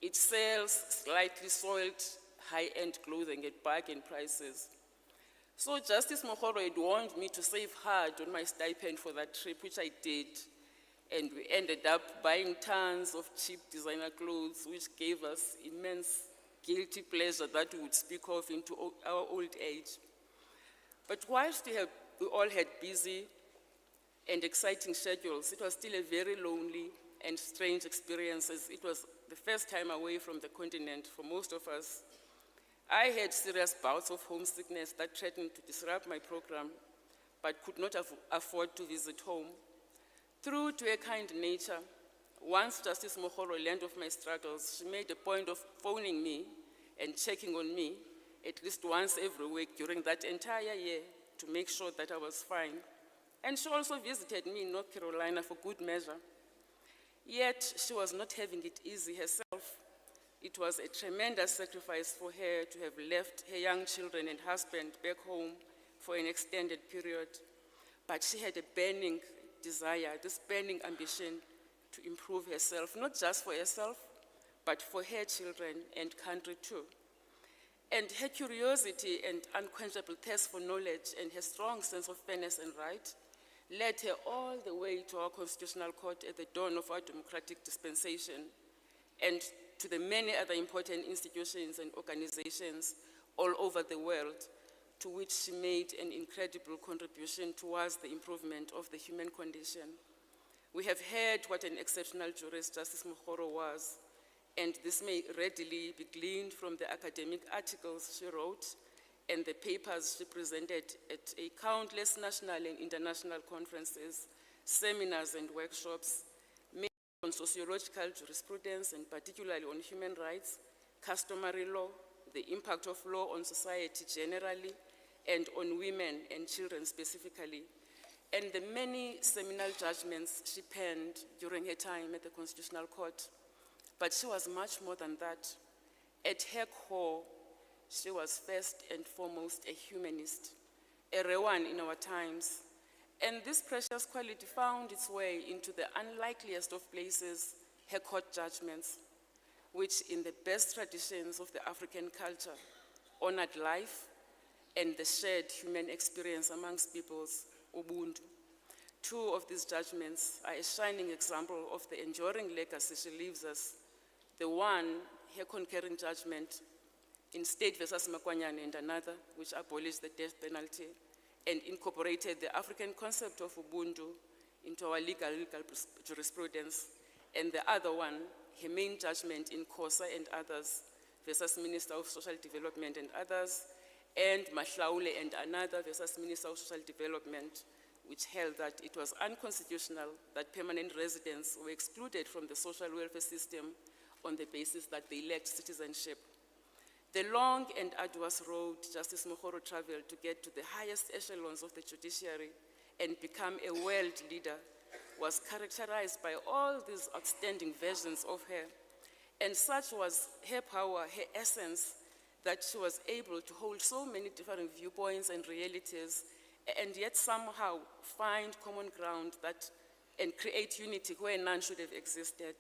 It sells slightly soiled, high-end clothing at bargain prices. So Justice Mokgoro had warned me to save hard on my stipend for that trip, which I did. And we ended up buying tons of cheap designer clothes, which gave us immense guilty pleasure that we would speak of into our old age. But whilst we all had busy and exciting schedules, it was still a very lonely and strange experience, as it was the first time away from the continent for most of us. I had serious bouts of homesickness that threatened to disrupt my program, but could not afford to visit home. True to her kind nature, once Justice Mokgoro learned of my struggles, she made a point of phoning me and checking on me at least once every week during that entire year to make sure that I was fine. And she also visited me in North Carolina for good measure. Yet, she was not having it easy herself. It was a tremendous sacrifice for her to have left her young children and husband back home for an extended period. But she had a burning desire, this burning ambition to improve herself, not just for herself, but for her children and country too. And her curiosity and unquenchable thirst for knowledge and her strong sense of fairness and right led her all the way to our Constitutional Court at the dawn of our democratic dispensation, and to the many other important institutions and organizations all over the world, to which she made an incredible contribution towards the improvement of the human condition. We have heard what an exceptional jurist Justice Mokgoro was, and this may readily be gleaned from the academic articles she wrote and the papers she presented at a countless national and international conferences, seminars and workshops, on sociological jurisprudence, and particularly on human rights, customary law, the impact of law on society generally, and on women and children specifically, and the many seminal judgments she penned during her time at the Constitutional Court. But she was much more than that. At her core, she was first and foremost a humanist, a rare one in our times. And this precious quality found its way into the unlikeliest of places, her court judgments, which in the best traditions of the African culture honored life and the shared human experience amongst peoples, Ubuntu. Two of these judgments are a shining example of the enduring legacy she leaves us. The one, her concurring judgment in State versus Makwanyane, and another, which abolished the death penalty and incorporated the African concept of Ubuntu into our legal jurisprudence. And the other one, her main judgment in Kosa and others, versus Minister of Social Development and others, and Mahlaule and another versus Minister of Social Development, which held that it was unconstitutional that permanent residents were excluded from the social welfare system on the basis that they lacked citizenship. The long and arduous road Justice Mokgoro traveled to get to the highest echelons of the judiciary and become a world leader was characterized by all these outstanding versions of her. And such was her power, her essence, that she was able to hold so many different viewpoints and realities, and yet somehow find common ground and create unity where none should have existed.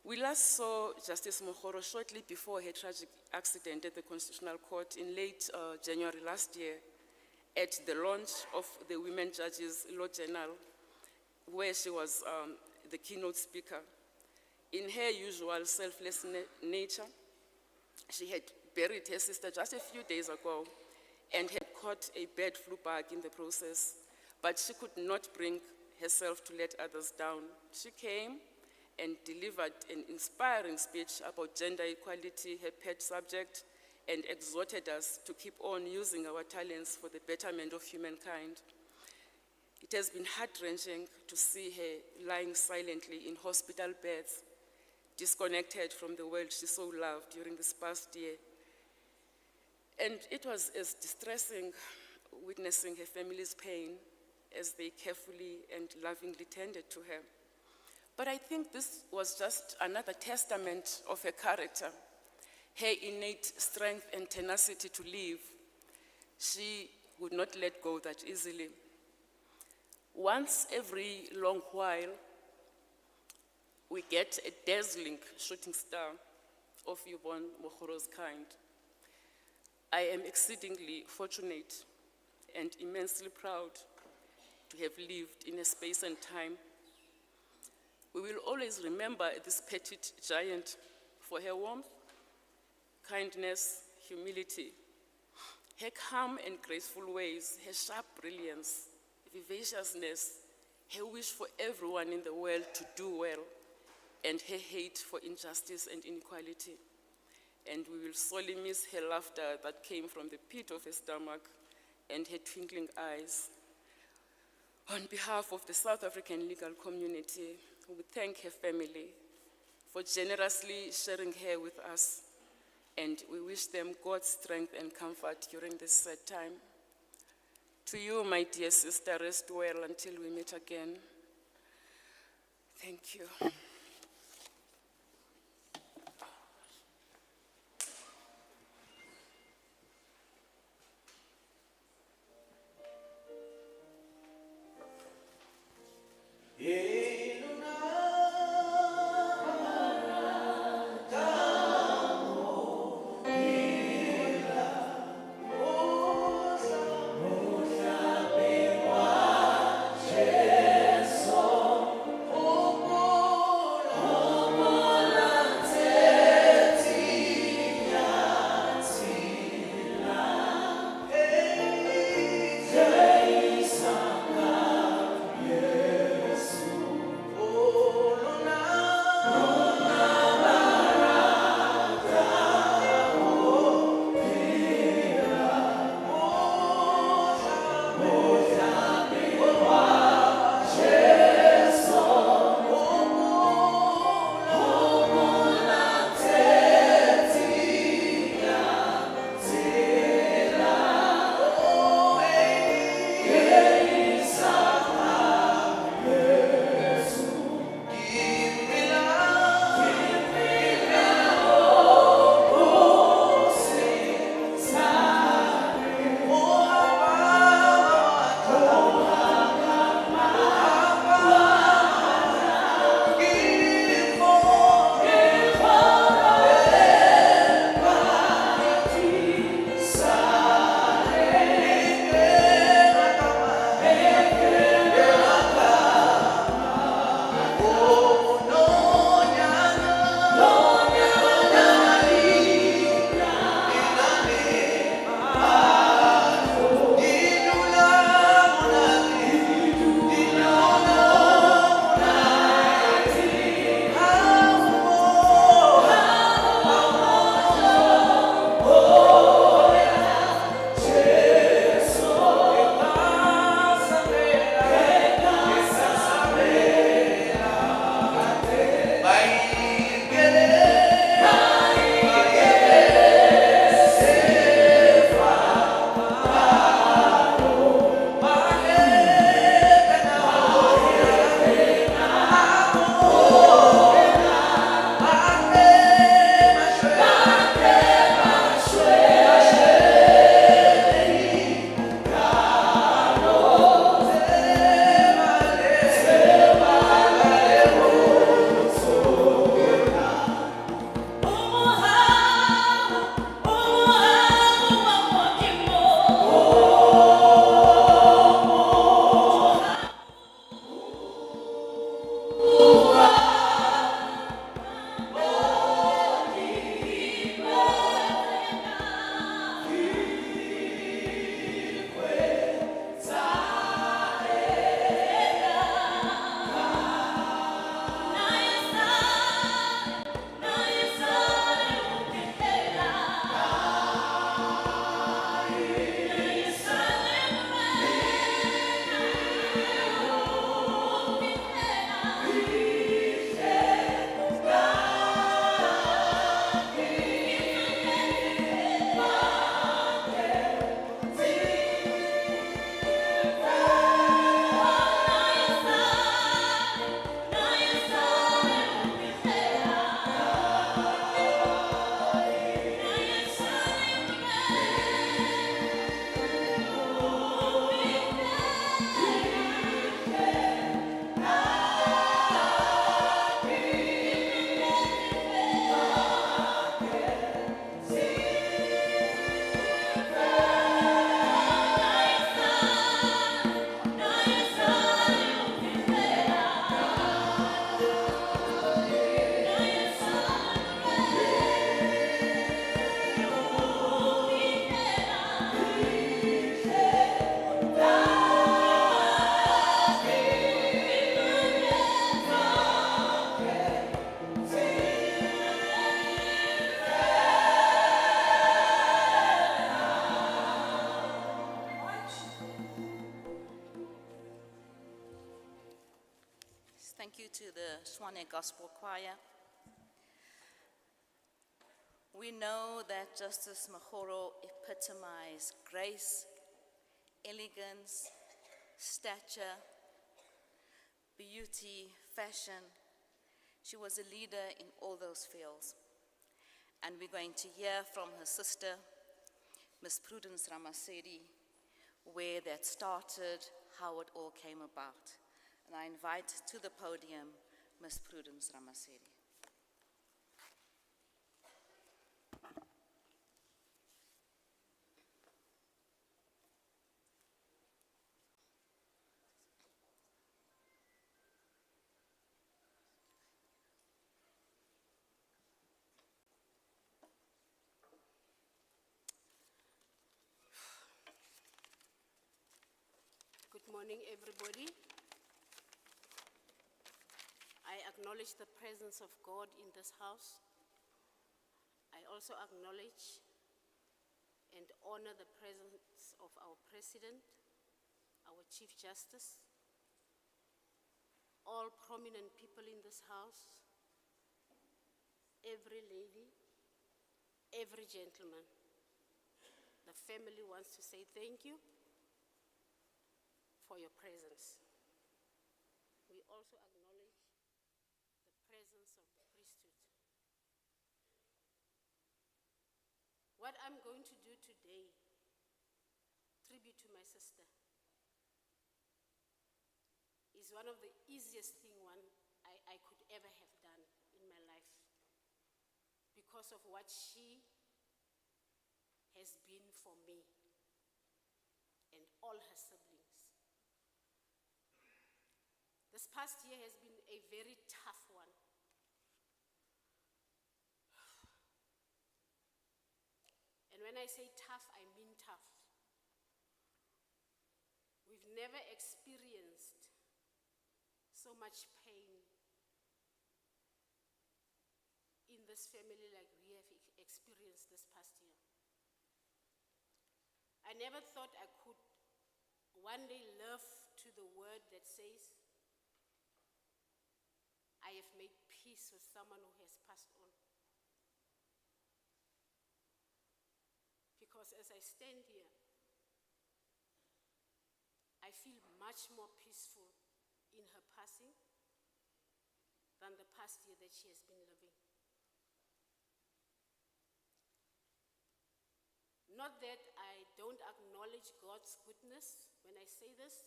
We last saw Justice Mokgoro shortly before her tragic accident at the Constitutional Court in late January last year at the launch of the Women Judges Law Journal, where she was the keynote speaker. In her usual selfless nature, she had buried her sister just a few days ago and had caught a bird flu bug in the process, but she could not bring herself to let others down. She came and delivered an inspiring speech about gender equality, her pet subject, and exhorted us to keep on using our talents for the betterment of humankind. It has been heart-wrenching to see her lying silently in hospital beds, disconnected from the world she so loved during this past year. And it was as distressing witnessing her family's pain as they carefully and lovingly tended to her. But I think this was just another testament of her character, her innate strength and tenacity to live. She would not let go that easily. Once every long while, we get a dazzling shooting star of Yvonne Mokgoro's kind. I am exceedingly fortunate and immensely proud to have lived in a space and time. We will always remember this petite giant for her warmth, kindness, humility, her calm and graceful ways, her sharp brilliance, vivaciousness, her wish for everyone in the world to do well, and her hate for injustice and inequality. And we will sorely miss her laughter that came from the pit of her stomach and her twinkling eyes. On behalf of the South African legal community, we thank her family for generously sharing her with us, and we wish them God's strength and comfort during this sad time. To you, my dear sister, rest well until we meet again. Thank you. to the Swane Gospel Choir. We know that Justice Mokgoro epitomized grace, elegance, stature, beauty, fashion. She was a leader in all those fields. And we're going to hear from her sister, Ms. Prudence Ramasedi, where that started, how it all came about. And I invite to the podium Ms. Prudence Ramasedi. Good morning, everybody. I acknowledge the presence of God in this house. I also acknowledge and honor the presence of our President, our Chief Justice, all prominent people in this house, every lady, every gentleman. The family wants to say thank you for your presence. We also acknowledge the presence of the priesthood. What I'm going to do today, tribute to my sister, is one of the easiest thing I could ever have done in my life because of what she has been for me and all her siblings. This past year has been a very tough one. And when I say tough, I mean tough. We've never experienced so much pain in this family like we have experienced this past year. I never thought I could one day live to the word that says, I have made peace with someone who has passed on. Because as I stand here, I feel much more peaceful in her passing than the past year that she has been living. Not that I don't acknowledge God's goodness when I say this.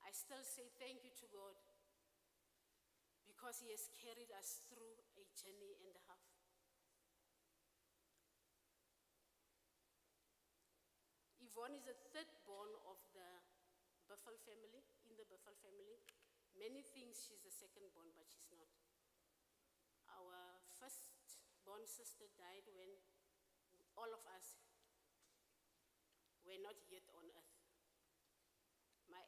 I still say thank you to God because He has carried us through a journey and a half. Yvonne is the third born of the Buffalo family, in the Buffalo family. Many things she's the second born, but she's not. Our first born sister died when all of us were not yet on earth. My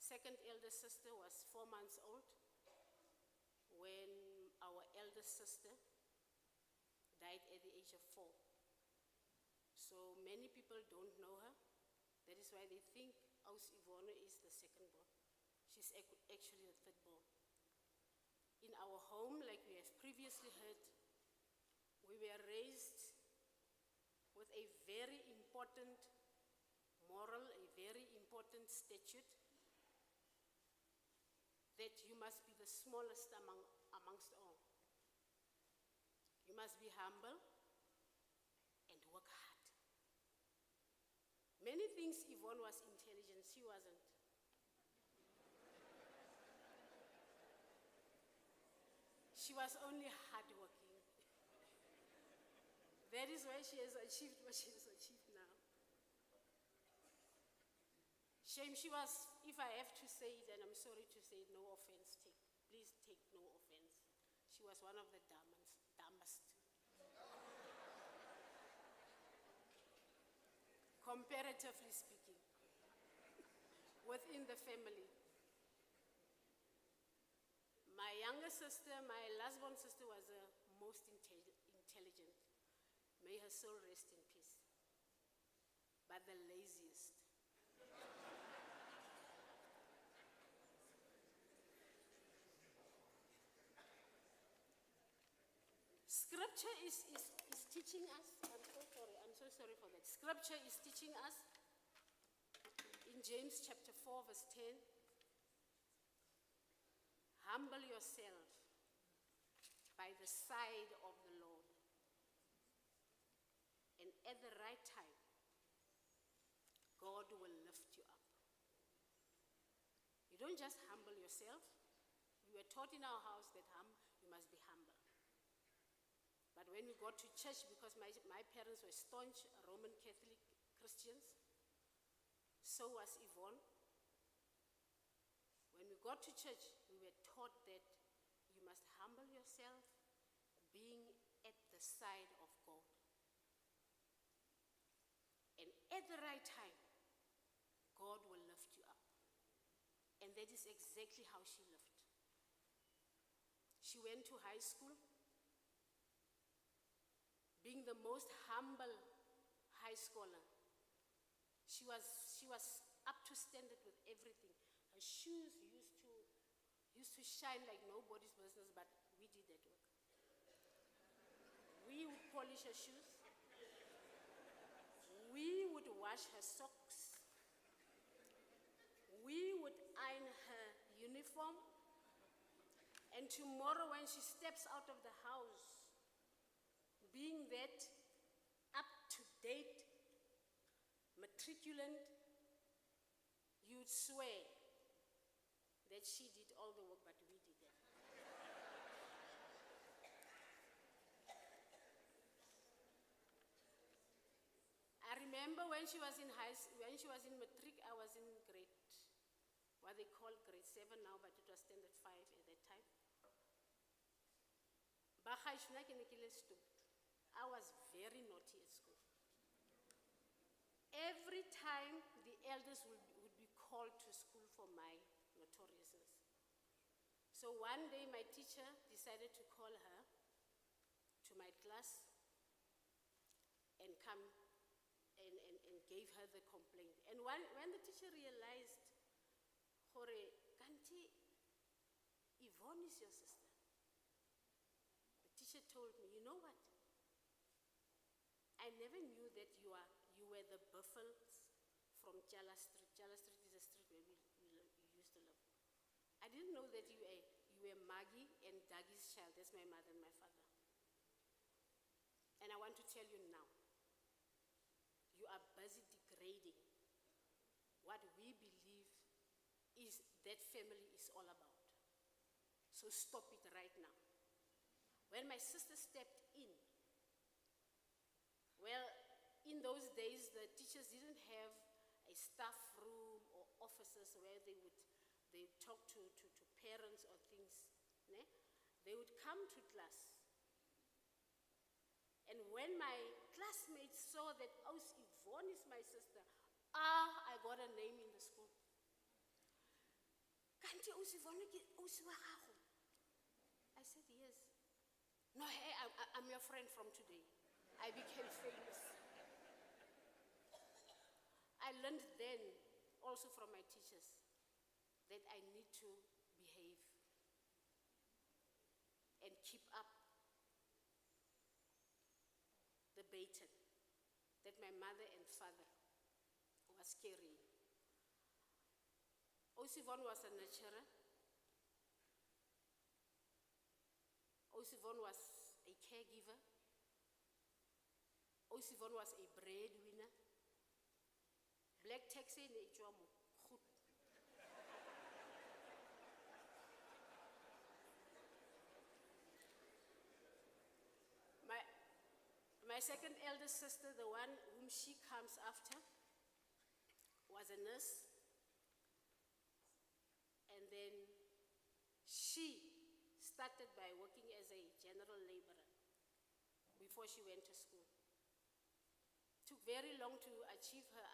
second eldest sister was 4 months old when our eldest sister died at the age of 4. So many people don't know her. That is why they think Aus Yvonne is the second born. She's actually the third born. In our home, like we have previously heard, we were raised with a very important moral, a very important statute that you must be the smallest amongst all. You must be humble and work hard. Many things Yvonne was intelligent, she wasn't. She was only hardworking. That is why she has achieved what she has achieved now. Shame she was, if I have to say it, and I'm sorry to say it, no offense, please take no offense. She was one of the dumbest. Comparatively speaking, within the family. My younger sister, my last born sister, was the most intelligent. May her soul rest in peace. But the laziest. scripture is teaching us, I'm so sorry for that. Scripture is teaching us in James chapter 4 verse 10, humble yourself by the side of the Lord, and at the right time, God will lift you up. You don't just humble yourself. We were taught in our house that you must be humble. But when we got to church, because my parents were staunch Roman Catholic Christians, so was Yvonne. When we got to church, we were taught that you must humble yourself, being at the side of God. And at the right time, God will lift you up. And that is exactly how she lived. She went to high school, being the most humble high schooler. She was up to standard with everything. Her shoes used to shine like nobody's business, but we did that work. We would polish her shoes. We would wash her socks. We would iron her uniform. And tomorrow when she steps out of the house, being that up-to-date, matriculant, you'd swear that she did all the work, but we did it. I remember when she was in matric, I was in grade, what they call grade 7 now, but it was standard 5 at that time. I was very naughty at school. Every time the elders would be called to school for my notoriousness. So one day my teacher decided to call her to my class and come and gave her the complaint. And when the teacher realized, Hore, Kanti, Yvonne is your sister. The teacher told me, you know what? I never knew that you were the Buffels from Jala Street. Jala Street is a street where we used to live. I didn't know that you were Maggie and Dougie's child. That's my mother and my father. And I want to tell you now, you are busy degrading what we believe is that family is all about. So stop it right now. When my sister stepped in, well, in those days, the teachers didn't have a staff room or offices where they would talk to parents or things. Ne? They would come to class. And when my classmates saw that, oh, Yvonne is my sister, I got a name in the school. Kanti Yvonne I said, yes. No, hey, I'm your friend from today. I became famous. I learned then, also from my teachers, that I need to behave and keep up the baton that my mother and father was carrying. Yvonne was a nurturer. Yvonne was a caregiver. Yvonne was a breadwinner. Black taxi in Ijuamu. My second eldest sister, the one whom she comes after, was a nurse. And then she started by working as a general laborer before she went to school. Took very long to achieve her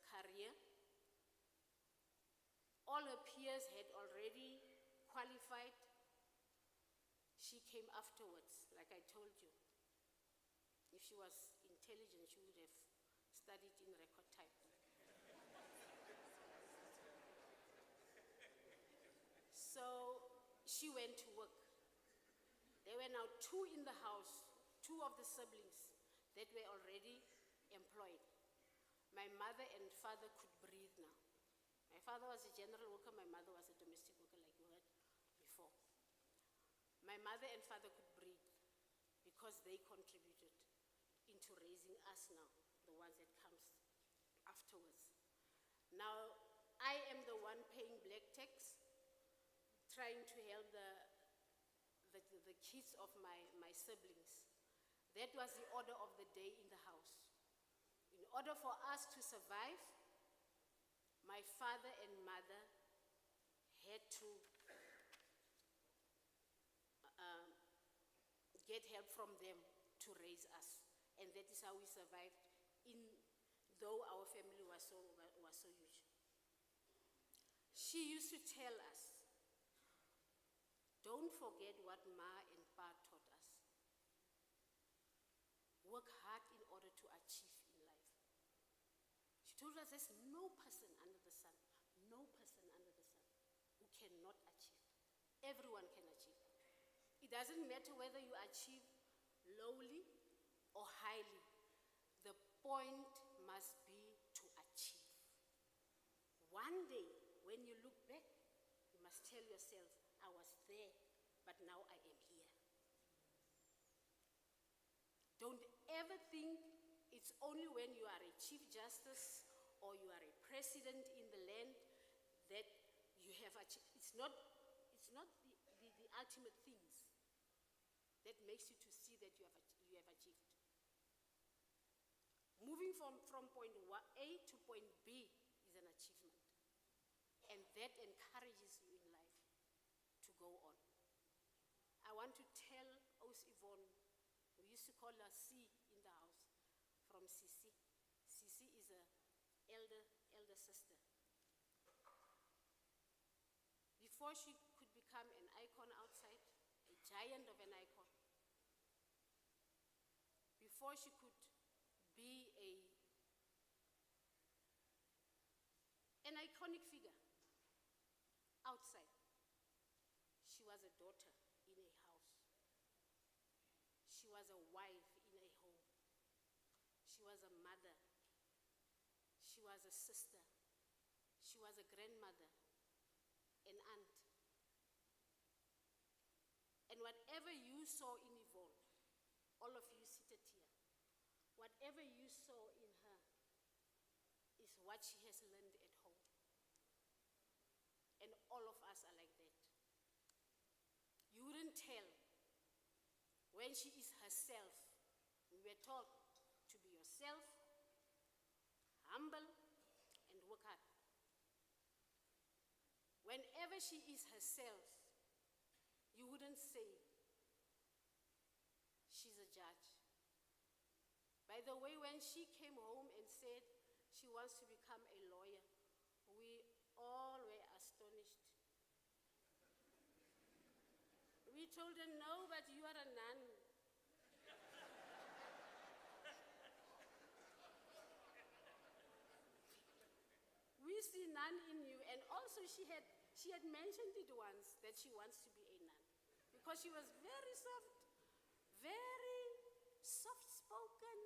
career. All her peers had already qualified. She came afterwards, like I told you. If she was intelligent, she would have studied in record time. So she went to work. There were now two in the house, two of the siblings that were already employed. My mother and father could breathe now. My father was a general worker, my mother was a domestic worker like you heard before. My mother and father could breathe because they contributed into raising us now, the ones that comes afterwards. Now, I am the one paying black tax, trying to help the kids of my siblings. That was the order of the day in the house. In order for us to survive, my father and mother had to get help from them to raise us. And that is how we survived, though our family was so huge. She used to tell us, don't forget what Ma and Pa taught us. Work hard in order to achieve in life. She told us there's no person under the sun, no person under the sun who cannot achieve. Everyone can achieve. It doesn't matter whether you achieve lowly or highly. The point must be to achieve. One day, when you look back, you must tell yourself, I was there, but now I am here. Don't ever think it's only when you are a chief justice or you are a president in the land that you have achieved. It's not the ultimate things that makes you to see that you have achieved. Moving from point A to point B is an achievement. And that encourages you in life to go on. I want to tell Yvonne, we used to call her C in the house, from Sisi. Sisi is an elder sister. Before she could become an icon outside, a giant of an icon, before she could be an iconic figure outside, she was a daughter in a house. She was a wife in a home. She was a mother. She was a sister. She was a grandmother, an aunt. And whatever you saw in Yvonne, all of you seated here, whatever you saw in her is what she has learned at home. And all of us are like that. You wouldn't tell when she is herself. We were taught to be yourself, humble, and work hard. Whenever she is herself, you wouldn't say she's a judge. By the way, when she came home and said she wants to become a lawyer, we all were astonished. We told her, no, but you are a nun. We see nun in you, and also she had mentioned it once that she wants to be a nun because she was very soft-spoken,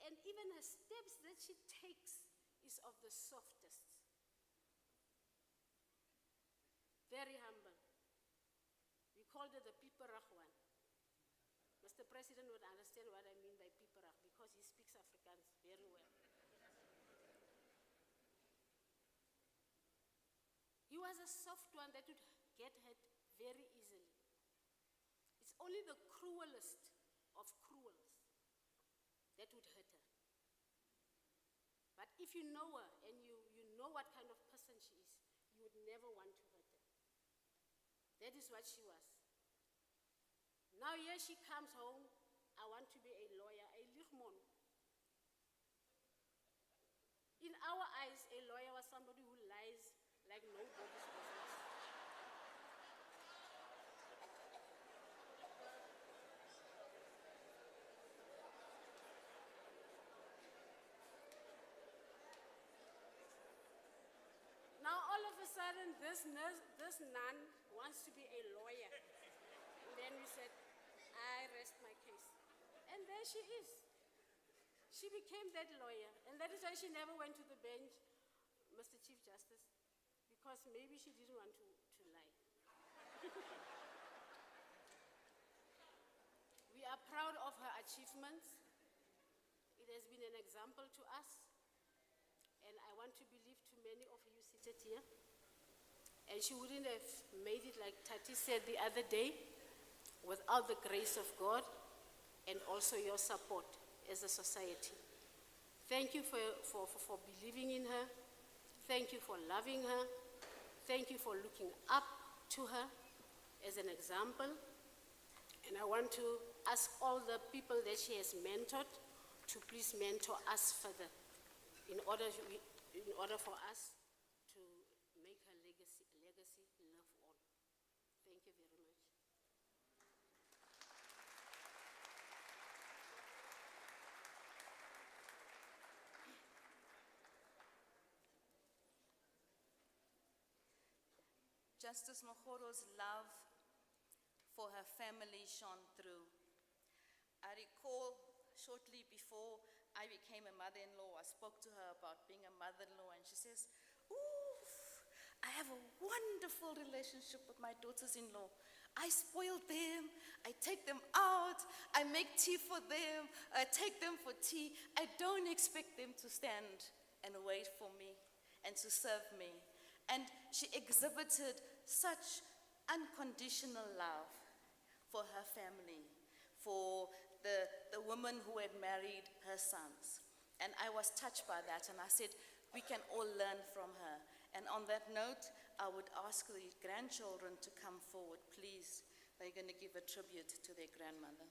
and even her steps that she takes is of the softest. Very humble. We called her the Piperach one. Mr. President would understand what I mean by Piperach because he speaks Afrikaans very well. He was a soft one that would get hurt very easily. It's only the cruelest of cruels that would hurt her. But if you know her and you know what kind of person she is, you would never want to hurt her. That is what she was. Now here she comes home, I want to be a lawyer, a lichmon. In our eyes, a lawyer was somebody who lies like nobody's business. Now all of a sudden, this nun wants to be a lawyer. And then we said, there she is. She became that lawyer, and that is why she never went to the bench, Mr. Chief Justice, because maybe she didn't want to lie. We are proud of her achievements. It has been an example to us, and I want to believe to many of you seated here. And she wouldn't have made it, like Tati said the other day, without the grace of God and also your support as a society. Thank you for believing in her. Thank you for loving her. Thank you for looking up to her as an example. And I want to ask all the people that she has mentored to please mentor us further in order for us to make her legacy live on. Thank you very much. Justice Mokgoro's love for her family shone through. I recall shortly before I became a mother-in-law, I spoke to her about being a mother-in-law, and she says, "Ooh, I have a wonderful relationship with my daughters-in-law. I spoil them, I take them out, I make tea for them, I take them for tea. I don't expect them to stand and wait for me and to serve me." And she exhibited such unconditional love for her family, for the woman who had married her sons. And I was touched by that, and I said, we can all learn from her. And on that note, I would ask the grandchildren to come forward, please. They're going to give a tribute to their grandmother.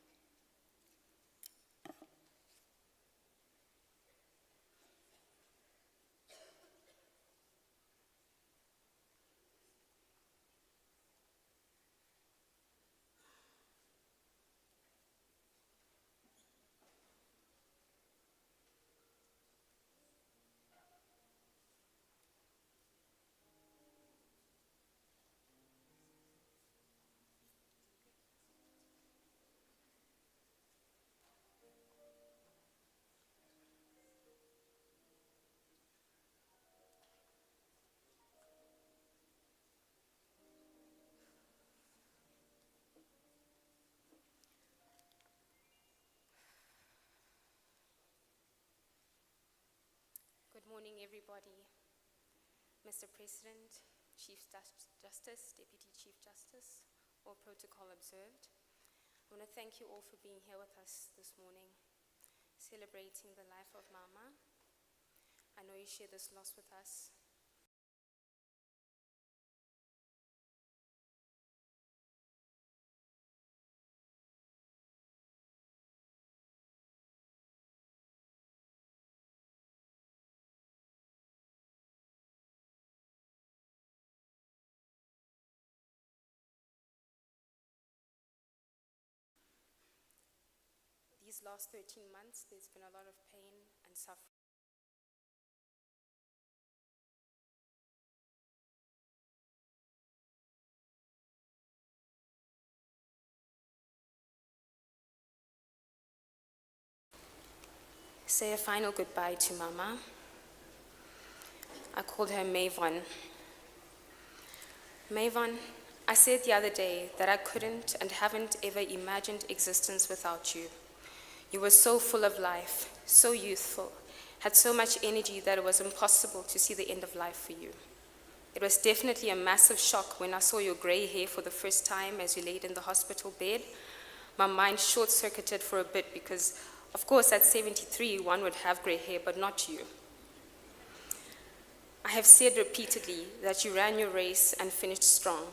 Good morning, everybody. Mr. President, Chief Justice, Deputy Chief Justice, all protocol observed. I want to thank you all for being here with us this morning, celebrating the life of Mama. I know you share this loss with us. These last 13 months, there's been a lot of pain and suffering. Say a final goodbye to Mama. I called her Mavon. Mavon, I said the other day that I couldn't and haven't ever imagined existence without you. You were so full of life, so youthful, had so much energy that it was impossible to see the end of life for you. It was definitely a massive shock when I saw your gray hair for the first time as you laid in the hospital bed. My mind short-circuited for a bit because, of course, at 73, one would have gray hair, but not you. I have said repeatedly that you ran your race and finished strong,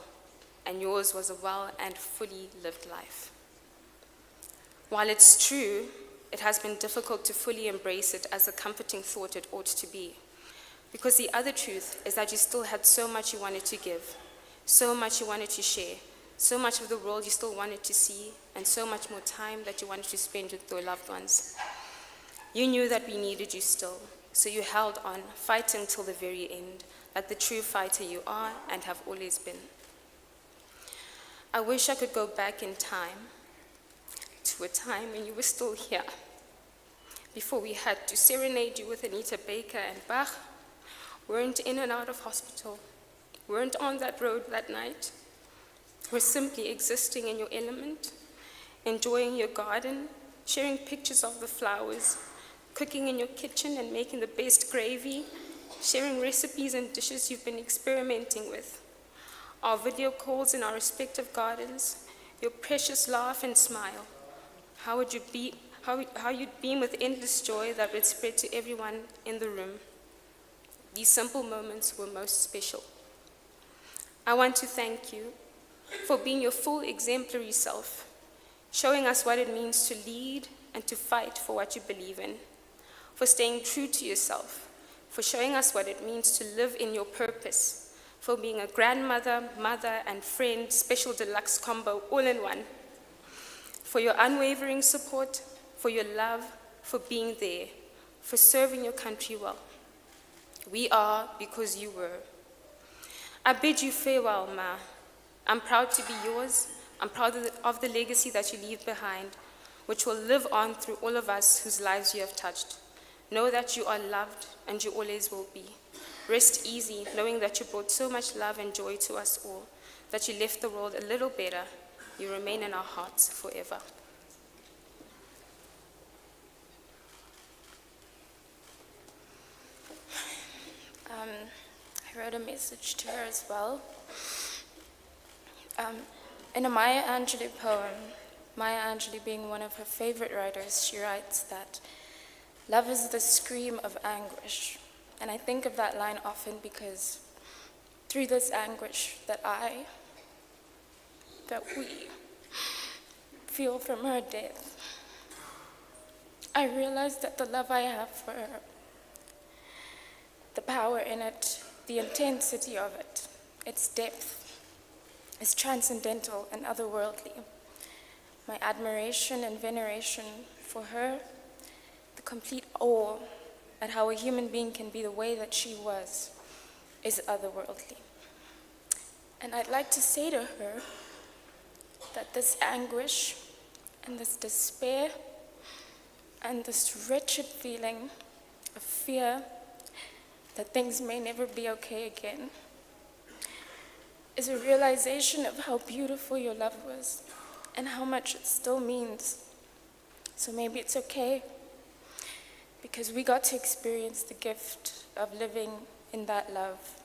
and yours was a well and fully lived life. While it's true, it has been difficult to fully embrace it as a comforting thought it ought to be. Because the other truth is that you still had so much you wanted to give, so much you wanted to share, so much of the world you still wanted to see, and so much more time that you wanted to spend with your loved ones. You knew that we needed you still, so you held on, fighting till the very end, like the true fighter you are and have always been. I wish I could go back in time, to a time when you were still here, before we had to serenade you with Anita Baker and Bach, weren't in and out of hospital, weren't on that road that night, were simply existing in your element, enjoying your garden, sharing pictures of the flowers, cooking in your kitchen and making the best gravy, sharing recipes and dishes you've been experimenting with, our video calls in our respective gardens, your precious laugh and smile, how you'd beam with endless joy that would spread to everyone in the room. These simple moments were most special. I want to thank you for being your full exemplary self, showing us what it means to lead and to fight for what you believe in, for staying true to yourself, for showing us what it means to live in your purpose, for being a grandmother, mother, and friend, special deluxe combo, all in one, for your unwavering support, for your love, for being there, for serving your country well. We are because you were. I bid you farewell, Ma. I'm proud to be yours. I'm proud of the legacy that you leave behind, which will live on through all of us whose lives you have touched. Know that you are loved and you always will be. Rest easy, knowing that you brought so much love and joy to us all, that you left the world a little better. You remain in our hearts forever. I wrote a message to her as well. In a Maya Angelou poem, Maya Angelou being one of her favorite writers, she writes that love is the scream of anguish. And I think of that line often because through this anguish that we feel from her death, I realized that the love I have for her, the power in it, the intensity of it, its depth, is transcendental and otherworldly. My admiration and veneration for her, the complete awe at how a human being can be the way that she was, is otherworldly. And I'd like to say to her that this anguish and this despair and this wretched feeling of fear that things may never be okay again is a realization of how beautiful your love was and how much it still means. So maybe it's okay, because we got to experience the gift of living in that love.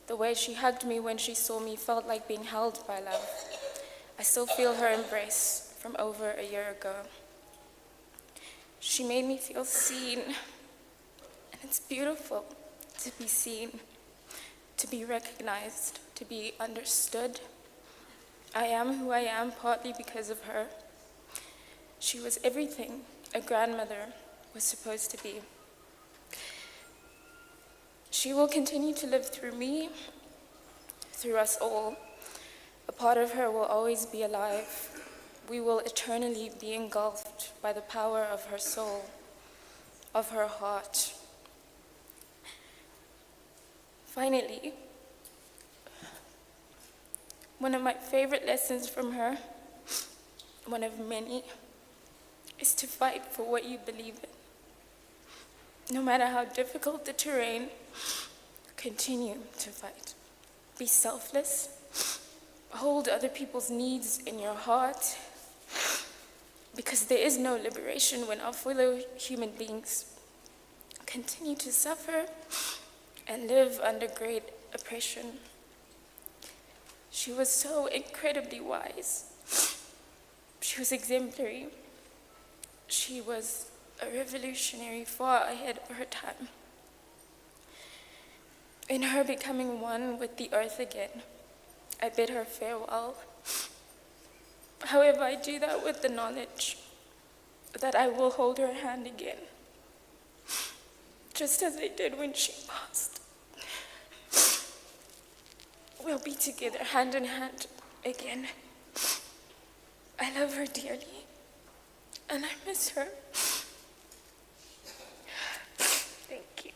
The way she hugged me when she saw me felt like being held by love. I still feel her embrace from over a year ago. She made me feel seen, and it's beautiful to be seen, to be recognized, to be understood. I am who I am partly because of her. She was everything a grandmother was supposed to be. She will continue to live through me, through us all. A part of her will always be alive. We will eternally be engulfed by the power of her soul, of her heart. Finally, one of my favorite lessons from her, one of many, is to fight for what you believe in. No matter how difficult the terrain, continue to fight. Be selfless. Hold other people's needs in your heart, because there is no liberation when our fellow human beings continue to suffer and live under great oppression. She was so incredibly wise. She was exemplary. She was a revolutionary far ahead of her time. In her becoming one with the earth again, I bid her farewell. However, I do that with the knowledge that I will hold her hand again, just as I did when she passed. We'll be together, hand in hand, again. I love her dearly, and I miss her. Thank you.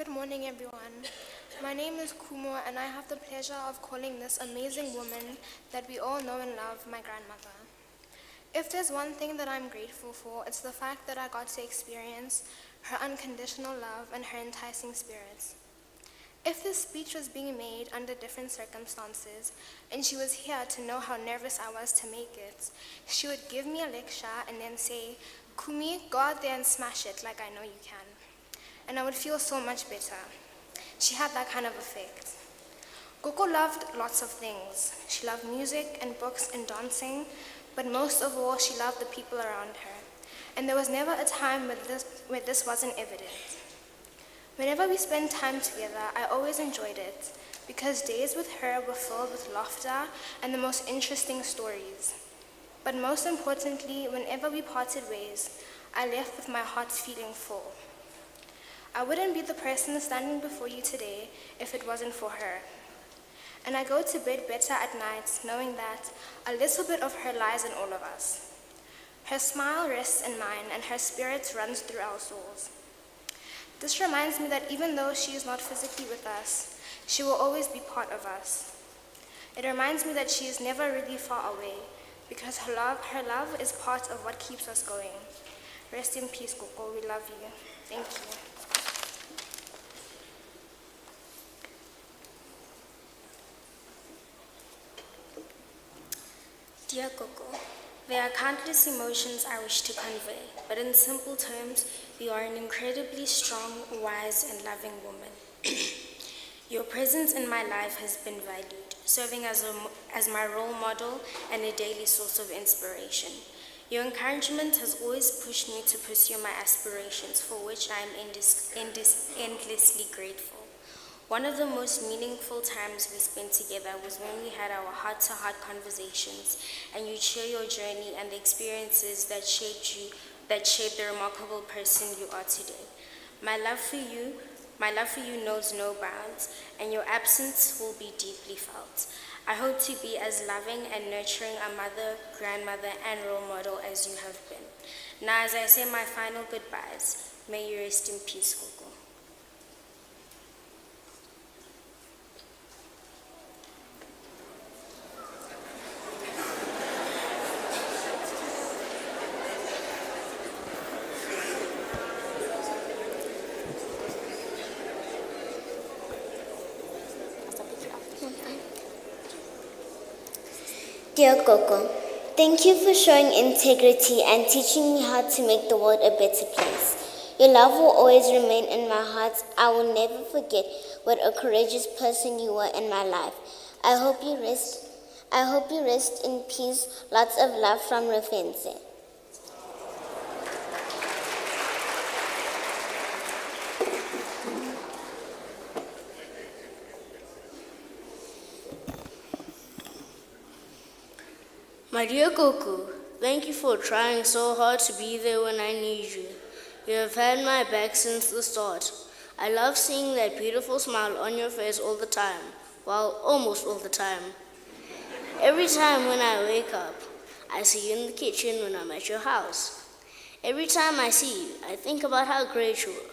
Good morning, everyone. My name is Kumo, and I have the pleasure of calling this amazing woman that we all know and love my grandmother. If there's one thing that I'm grateful for, it's the fact that I got to experience her unconditional love and her enticing spirits. If this speech was being made under different circumstances, and she was here to know how nervous I was to make it, she would give me a lecture and then say, Kumi, go out there and smash it like I know you can. And I would feel so much better. She had that kind of effect. Gogo loved lots of things. She loved music and books and dancing, but most of all, she loved the people around her. And there was never a time where this wasn't evident. Whenever we spent time together, I always enjoyed it, because days with her were filled with laughter and the most interesting stories. But most importantly, whenever we parted ways, I left with my heart feeling full. I wouldn't be the person standing before you today if it wasn't for her. And I go to bed better at night knowing that a little bit of her lies in all of us. Her smile rests in mine, and her spirit runs through our souls. This reminds me that even though she is not physically with us, she will always be part of us. It reminds me that she is never really far away, because her love is part of what keeps us going. Rest in peace, Gogo. We love you. Thank you. Dear Gogo, there are countless emotions I wish to convey, but in simple terms, you are an incredibly strong, wise, and loving woman. Your presence in my life has been valued, serving as my role model and a daily source of inspiration. Your encouragement has always pushed me to pursue my aspirations, for which I am endlessly grateful. One of the most meaningful times we spent together was when we had our heart-to-heart conversations, and you share your journey and the experiences that shaped the remarkable person you are today. My love for you knows no bounds, and your absence will be deeply felt. I hope to be as loving and nurturing a mother, grandmother, and role model as you have been. Now, as I say my final goodbyes, may you rest in peace, Gogo. Dear Gogo, thank you for showing integrity and teaching me how to make the world a better place. Your love will always remain in my heart. I will never forget what a courageous person you were in my life. I hope you rest in peace. Lots of love from Rufense. My dear Goku, thank you for trying so hard to be there when I need you. You have had my back since the start. I love seeing that beautiful smile on your face all the time. Well, almost all the time. Every time when I wake up, I see you in the kitchen when I'm at your house. Every time I see you, I think about how great you are.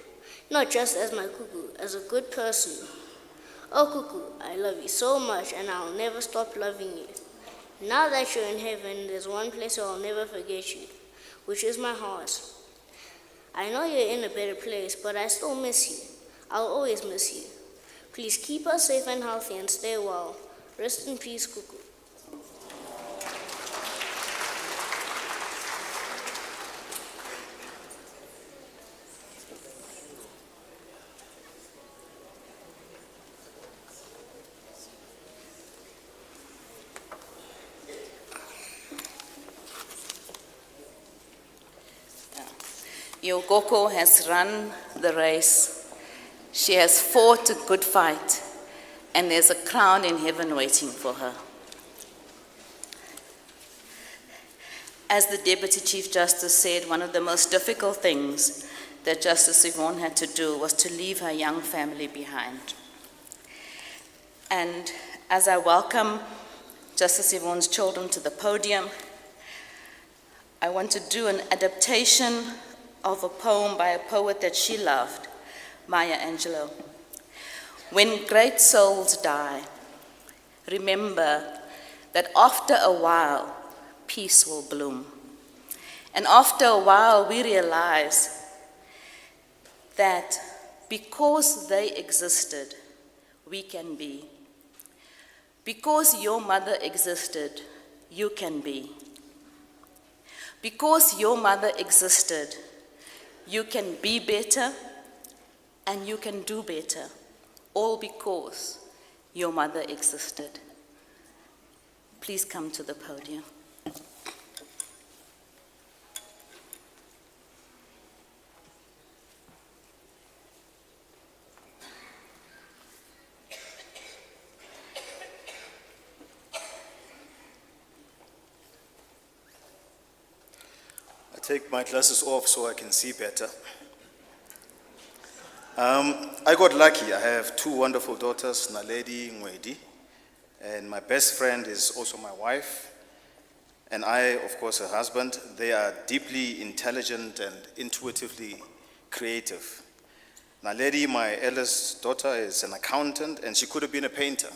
Not just as my Cuckoo, as a good person. Oh Cuckoo, I love you so much, and I'll never stop loving you. Now that you're in heaven, there's one place where I'll never forget you, which is my heart. I know you're in a better place, but I still miss you. I'll always miss you. Please keep us safe and healthy and stay well. Rest in peace, Cuckoo. Your Gogo has run the race. She has fought a good fight, and there's a crown in heaven waiting for her. As the Deputy Chief Justice said, one of the most difficult things that Justice Yvonne had to do was to leave her young family behind. And as I welcome Justice Yvonne's children to the podium, I want to do an adaptation of a poem by a poet that she loved, Maya Angelou. When great souls die, remember that after a while, peace will bloom. And after a while, we realize that because they existed, we can be. Because your mother existed, you can be. Because your mother existed, you can be better and you can do better, all because your mother existed. Please come to the podium. I take my glasses off so I can see better. I got lucky. I have two wonderful daughters, Naledi Ngwedi, and my best friend is also my wife, and I, of course, her husband. They are deeply intelligent and intuitively creative. Naledi, my eldest daughter, is an accountant, and she could have been a painter.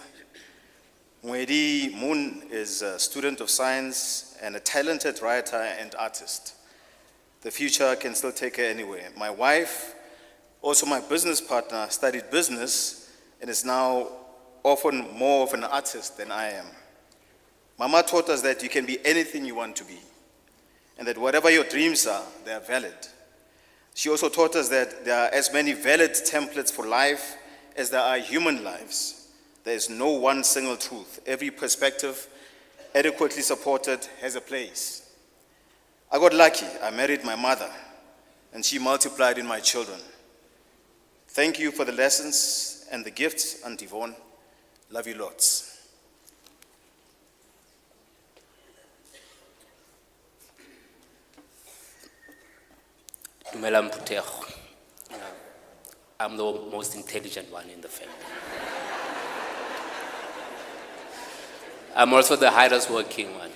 Ngwedi Moon is a student of science and a talented writer and artist. The future can still take her anywhere. My wife, also my business partner, studied business and is now often more of an artist than I am. Mama taught us that you can be anything you want to be, and that whatever your dreams are, they are valid. She also taught us that there are as many valid templates for life as there are human lives. There is no one single truth. Every perspective, adequately supported, has a place. I got lucky. I married my mother, and she multiplied in my children. Thank you for the lessons and the gifts, Aunt Yvonne. Love you lots. Dumelang Phuthego. I'm the most intelligent one in the family. I'm also the hardest working one.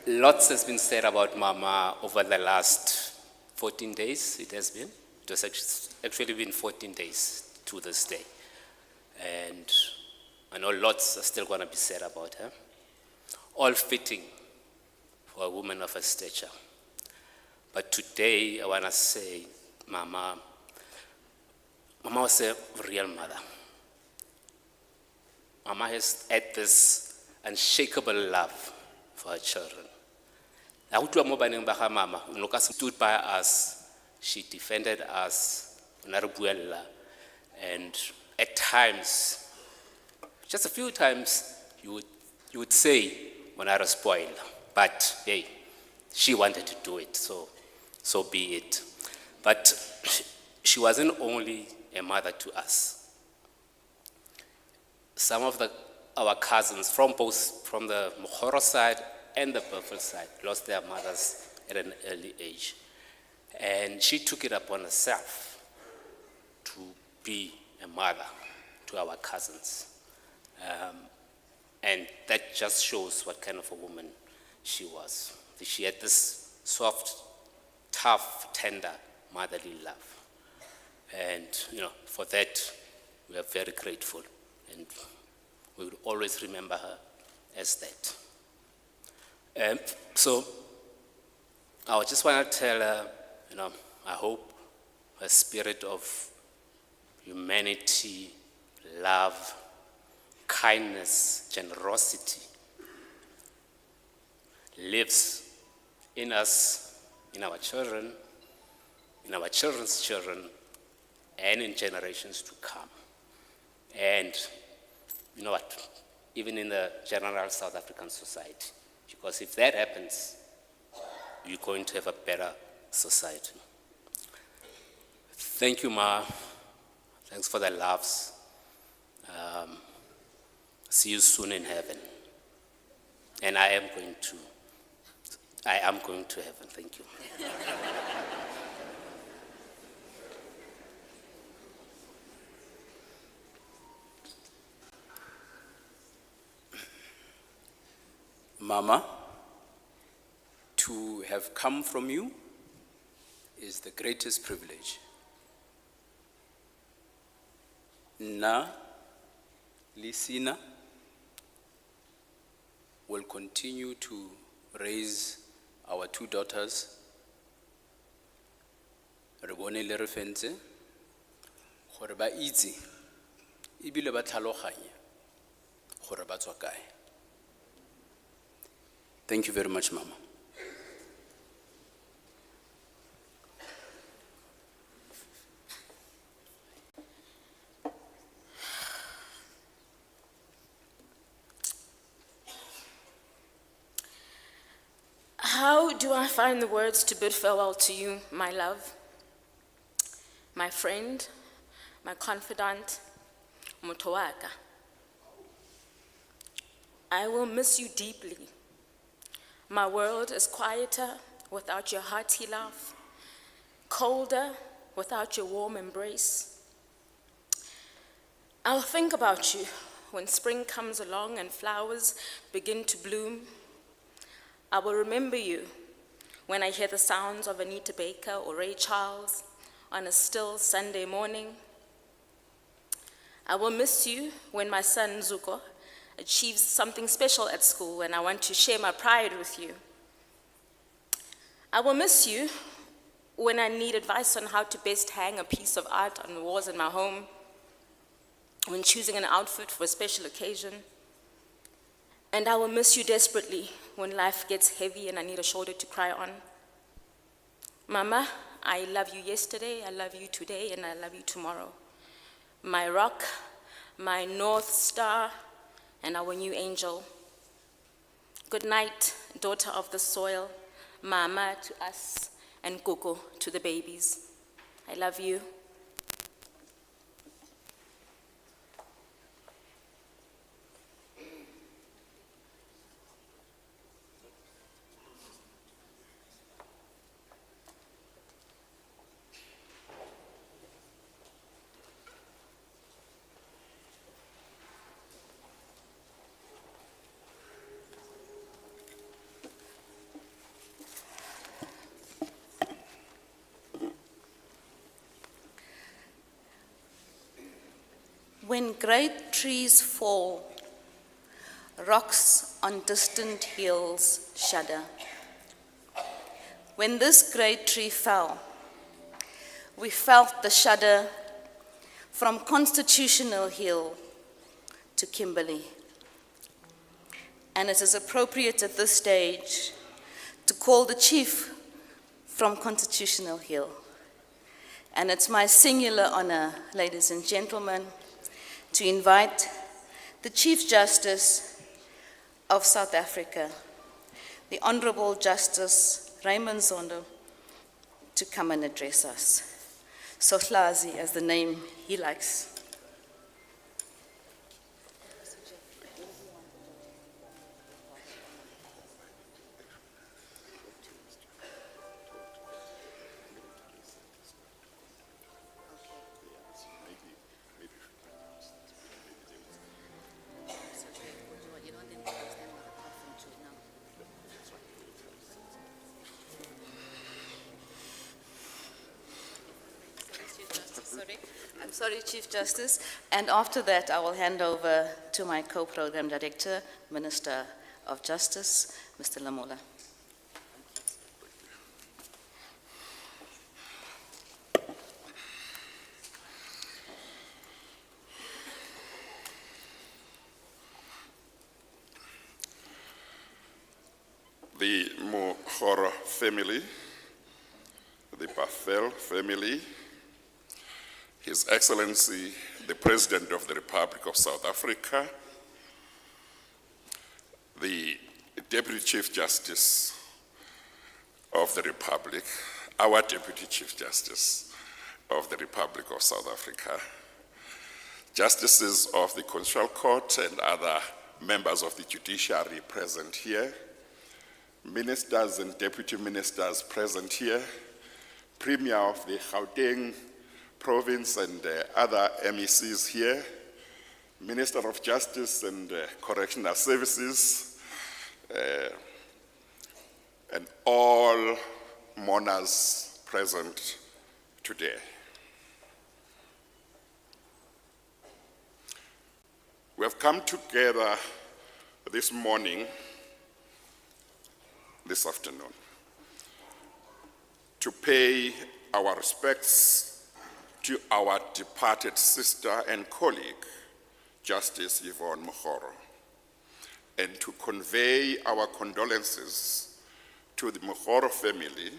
Lots has been said about Mama over the last 14 days, it has been. It has actually been 14 days to this day. And I know lots are still going to be said about her. All fitting for a woman of her stature. But today, I want to say, Mama was a real mother. Mama has had this unshakable love for her children. Mama stood by us, she defended us, and at times, just a few times, you would say, when I was spoiled, but hey, she wanted to do it, so be it. But she wasn't only a mother to us. Some of our cousins from the Mokgoro side and the Buffalo side lost their mothers at an early age. And she took it upon herself to be a mother to our cousins. And that just shows what kind of a woman she was. She had this soft, tough, tender, motherly love. And for that, we are very grateful. And we will always remember her as that. So I just want to tell her, I hope her spirit of humanity, love, kindness, generosity lives in us, in our children, in our children's children, and in generations to come. And you know what? Even in the general South African society. Because if that happens, you're going to have a better society. Thank you, Ma. Thanks for the loves. See you soon in heaven. And I am going to heaven. Thank you. Mama, to have come from you is the greatest privilege. Nna, Lisina, will continue to raise our two daughters, re bone le re fentse, gore ba itse, ebile ba tlhaloganye, gore ba tswa kae. Thank you very much, Mama. How do I find the words to bid farewell to you, my love, my friend, my confidant, motho wa ka? I will miss you deeply. My world is quieter without your hearty laugh, colder without your warm embrace. I'll think about you when spring comes along and flowers begin to bloom. I will remember you when I hear the sounds of Anita Baker or Ray Charles on a still Sunday morning. I will miss you when my son Zuko achieves something special at school and I want to share my pride with you. I will miss you when I need advice on how to best hang a piece of art on the walls in my home, when choosing an outfit for a special occasion. And I will miss you desperately when life gets heavy and I need a shoulder to cry on. Mama, I love you yesterday, I love you today, and I love you tomorrow. My rock, my North Star, and our new angel. Good night, daughter of the soil, Mama to us, and Koko to the babies. I love you. When great trees fall, rocks on distant hills shudder. When this great tree fell, we felt the shudder from Constitutional Hill to Kimberley. And it is appropriate at this stage to call the chief from Constitutional Hill. And it's my singular honor, ladies and gentlemen, to invite the Chief Justice of South Africa, the Honorable Justice Raymond Zondo, to come and address us. Sohlazi, as the name he likes. I'm sorry, Chief Justice. And after that, I will hand over to my co-program director, Minister of Justice, Mr. Lamola. The Mokgoro family, the Pathel family, His Excellency, the President of the Republic of South Africa, the Deputy Chief Justice of the Republic, our Deputy Chief Justice of the Republic of South Africa, Justices of the Constitutional Court and other members of the judiciary present here, Ministers and Deputy Ministers present here, Premier of the Gauteng Province and other MECs here, Minister of Justice and Correctional Services, and all mourners present today. We have come together this morning, this afternoon, to pay our respects to our departed sister and colleague, Justice Yvonne Mokgoro, and to convey our condolences to the Mokgoro family,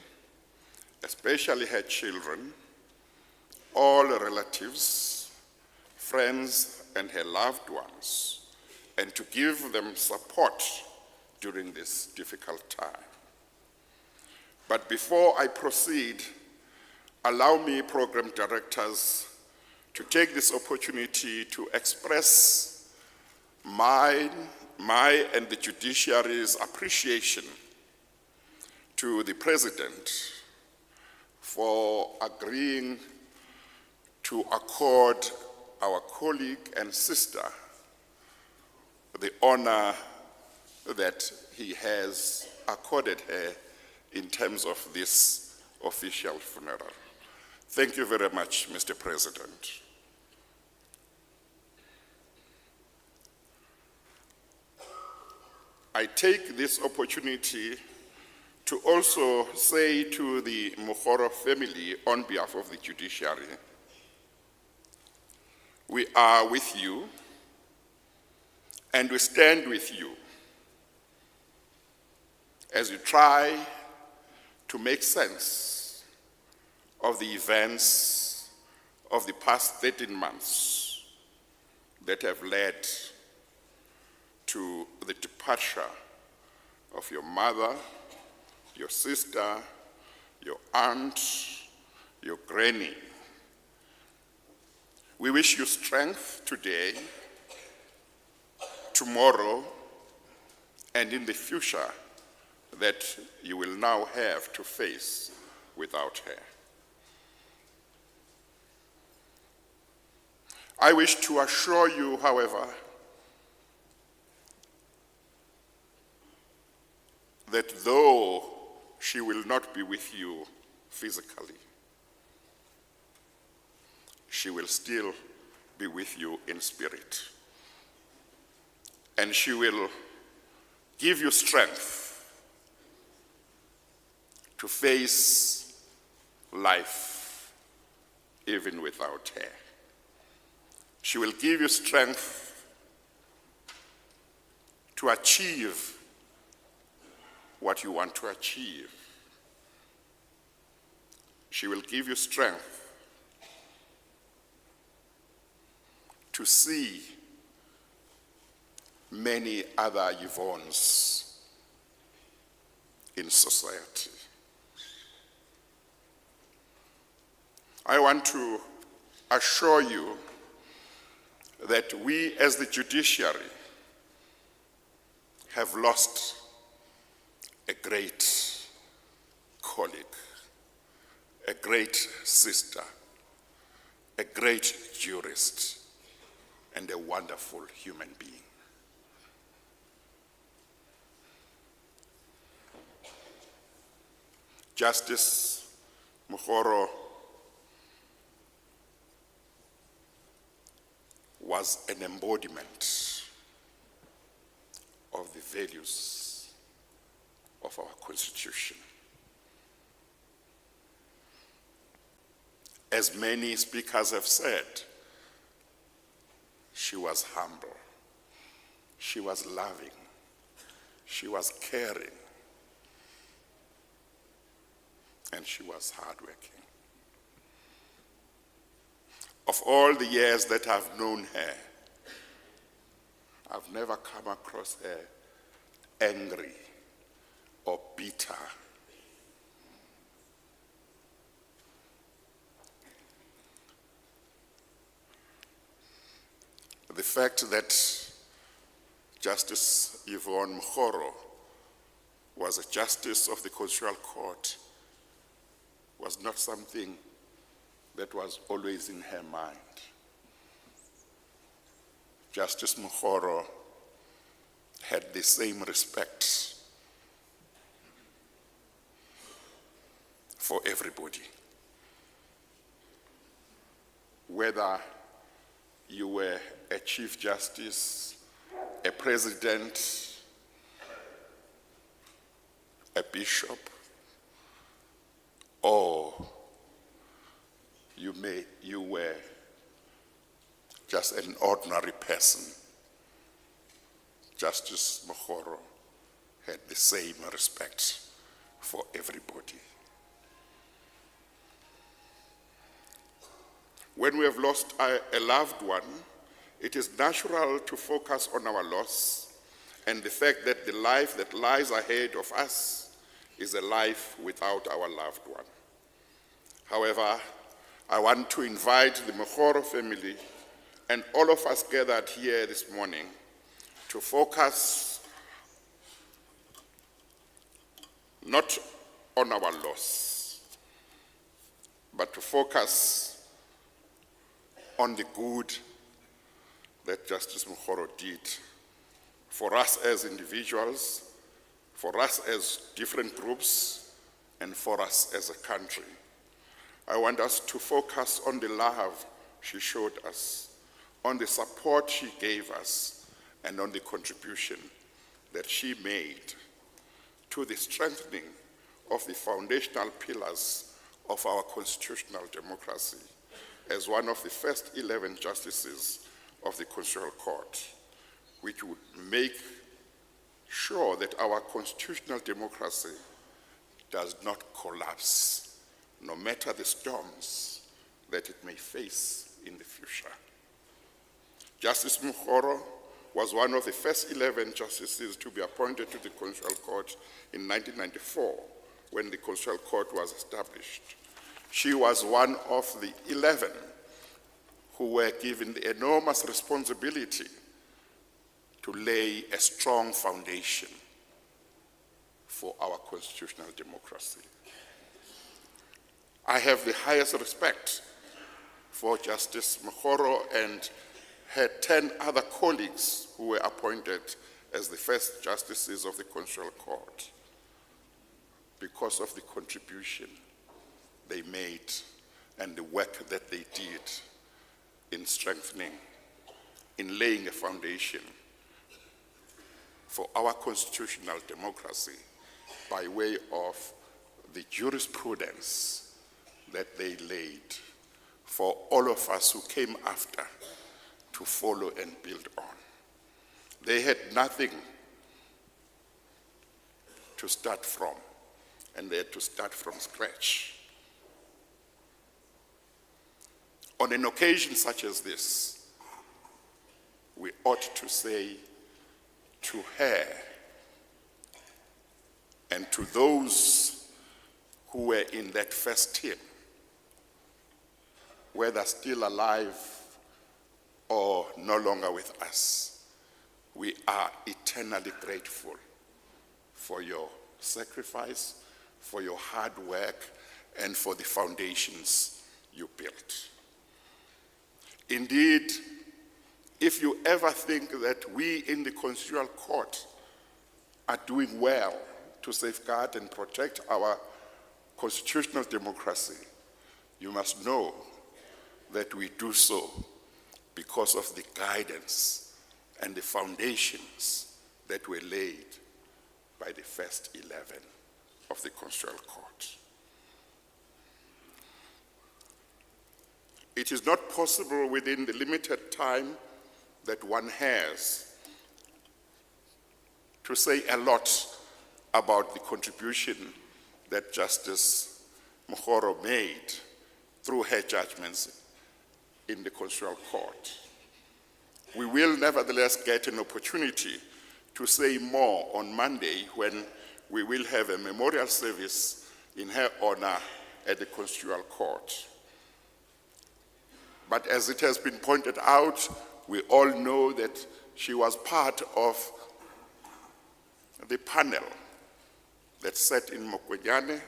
especially her children, all relatives, friends, and her loved ones, and to give them support during this difficult time. But before I proceed, allow me, program directors, to take this opportunity to express my and the judiciary's appreciation to the President for agreeing to accord our colleague and sister the honor that he has accorded her in terms of this official funeral. Thank you very much, Mr. President. I take this opportunity to also say to the Mokgoro family on behalf of the judiciary, we are with you and we stand with you as you try to make sense of the events of the past 13 months that have led to the departure of your mother, your sister, your aunt, your granny. We wish you strength today, tomorrow, and in the future that you will now have to face without her. I wish to assure you, however, that though she will not be with you physically, she will still be with you in spirit. And she will give you strength to face life even without her. She will give you strength to achieve what you want to achieve. She will give you strength to see many other Yvonnes in society. I want to assure you that we as the judiciary have lost a great colleague, a great sister, a great jurist, and a wonderful human being. Justice Mokgoro was an embodiment of the values of our Constitution. As many speakers have said, she was humble, she was loving, she was caring, and she was hardworking. Of all the years that I've known her, I've never come across her angry or bitter. The fact that Justice Yvonne Mokgoro was a justice of the Constitutional Court was not something that was always in her mind. Justice Mokgoro had the same respect for everybody. Whether you were a Chief Justice, a President, a Bishop, or you were just an ordinary person, Justice Mokgoro had the same respect for everybody. When we have lost a loved one, it is natural to focus on our loss and the fact that the life that lies ahead of us is a life without our loved one. However, I want to invite the Mokgoro family and all of us gathered here this morning to focus not on our loss, but to focus on the good that Justice Mokgoro did for us as individuals, for us as different groups, and for us as a country. I want us to focus on the love she showed us, on the support she gave us, and on the contribution that she made to the strengthening of the foundational pillars of our constitutional democracy as one of the first 11 justices of the Constitutional Court, which would make sure that our constitutional democracy does not collapse, no matter the storms that it may face in the future. Justice Mokgoro was one of the first 11 justices to be appointed to the Constitutional Court in 1994, when the Constitutional Court was established. She was one of the 11 who were given the enormous responsibility to lay a strong foundation for our constitutional democracy. I have the highest respect for Justice Mokgoro and her 10 other colleagues who were appointed as the first justices of the Constitutional Court because of the contribution they made and the work that they did in strengthening, in laying a foundation for our constitutional democracy by way of the jurisprudence that they laid for all of us who came after to follow and build on. They had nothing to start from, and they had to start from scratch. On an occasion such as this, we ought to say to her and to those who were in that first team, whether still alive or no longer with us, we are eternally grateful for your sacrifice, for your hard work, and for the foundations you built. Indeed, if you ever think that we in the Constitutional Court are doing well to safeguard and protect our constitutional democracy, you must know that we do so because of the guidance and the foundations that were laid by the first 11 of the Constitutional Court. It is not possible within the limited time that one has to say a lot about the contribution that Justice Mokgoro made through her judgments in the Constitutional Court. We will nevertheless get an opportunity to say more on Monday when we will have a memorial service in her honor at the Constitutional Court. But as it has been pointed out, we all know that she was part of the panel that sat in Mokwenyane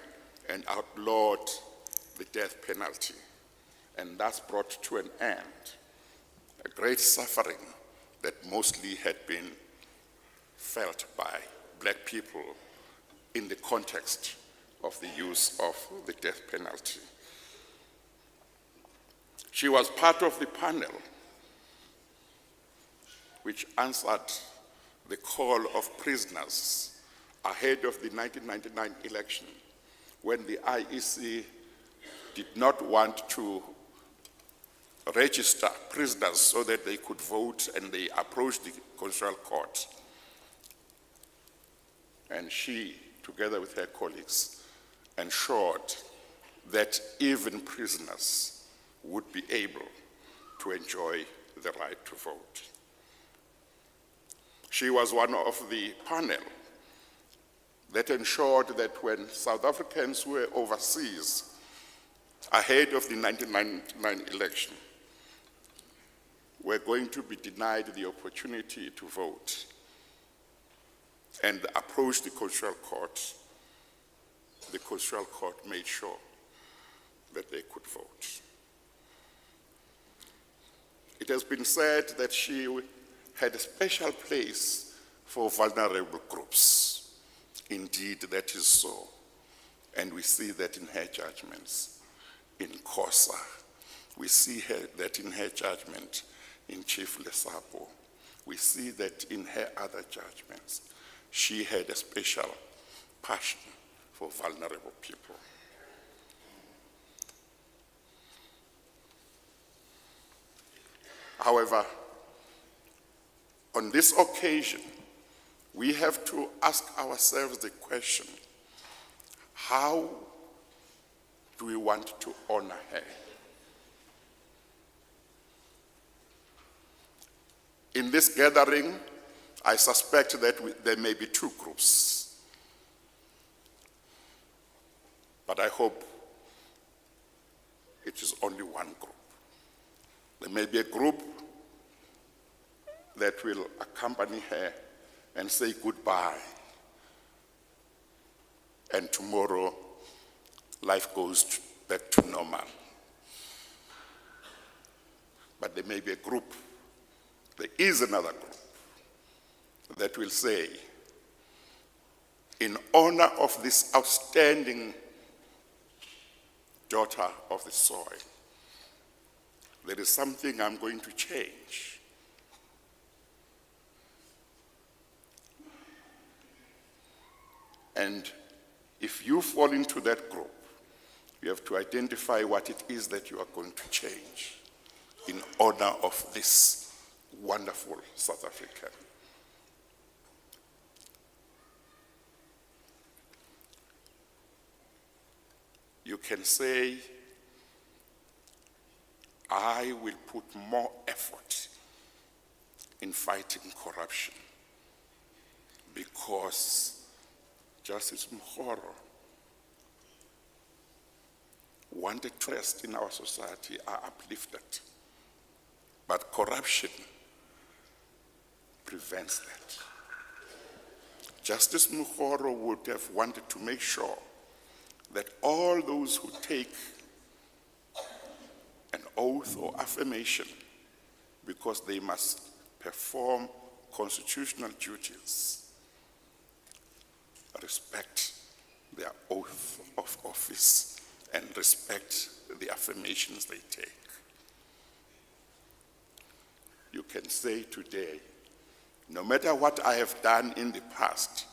and outlawed the death penalty, and thus brought to an end a great suffering that mostly had been felt by black people in the context of the use of the death penalty. She was part of the panel which answered the call of prisoners ahead of the 1999 election, when the IEC did not want to register prisoners so that they could vote, and they approached the Constitutional Court. And she, together with her colleagues, ensured that even prisoners would be able to enjoy the right to vote. She was one of the panel that ensured that when South Africans were overseas ahead of the 1999 election, were going to be denied the opportunity to vote and approach the Constitutional Court, the Constitutional Court made sure that they could vote. It has been said that she had a special place for vulnerable groups. Indeed, that is so. And we see that in her judgments in Kosa. We see that in her judgment in Chief Lesapo. We see that in her other judgments. She had a special passion for vulnerable people. However, on this occasion, we have to ask ourselves the question, how do we want to honor her? In this gathering, I suspect that there may be two groups, but I hope it is only one group. There may be a group that will accompany her and say goodbye, and tomorrow life goes back to normal. But there may be a group, there is another group, that will say, in honor of this outstanding daughter of the soil, there is something I'm going to change. And if you fall into that group, you have to identify what it is that you are going to change in honor of this wonderful South African. You can say, I will put more effort in fighting corruption because Justice Mokgoro wanted trust in our society are uplifted, but corruption prevents that. Justice Mokgoro would have wanted to make sure that all those who take an oath or affirmation because they must perform constitutional duties respect their oath of office and respect the affirmations they take. You can say today, no matter what I have done in the past,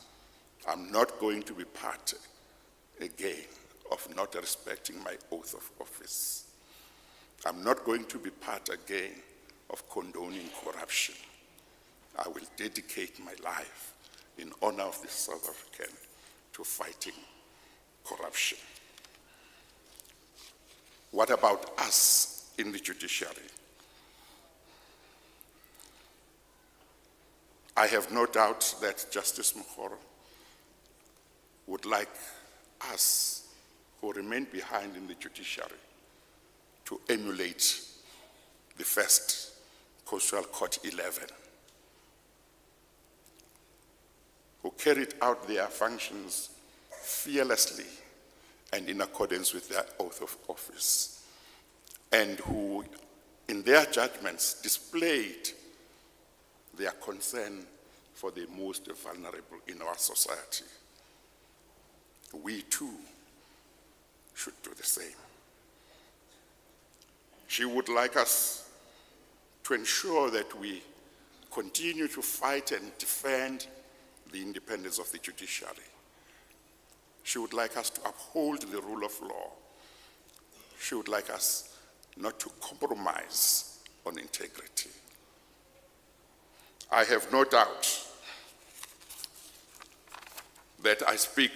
I'm not going to be part again of not respecting my oath of office. I'm not going to be part again of condoning corruption. I will dedicate my life in honor of the South African to fighting corruption. What about us in the judiciary? I have no doubt that Justice Mokgoro would like us who remain behind in the judiciary to emulate the first Constitutional Court 11, who carried out their functions fearlessly and in accordance with their oath of office, and who, in their judgments, displayed their concern for the most vulnerable in our society. We too should do the same. She would like us to ensure that we continue to fight and defend the independence of the judiciary. She would like us to uphold the rule of law. She would like us not to compromise on integrity. I have no doubt that I speak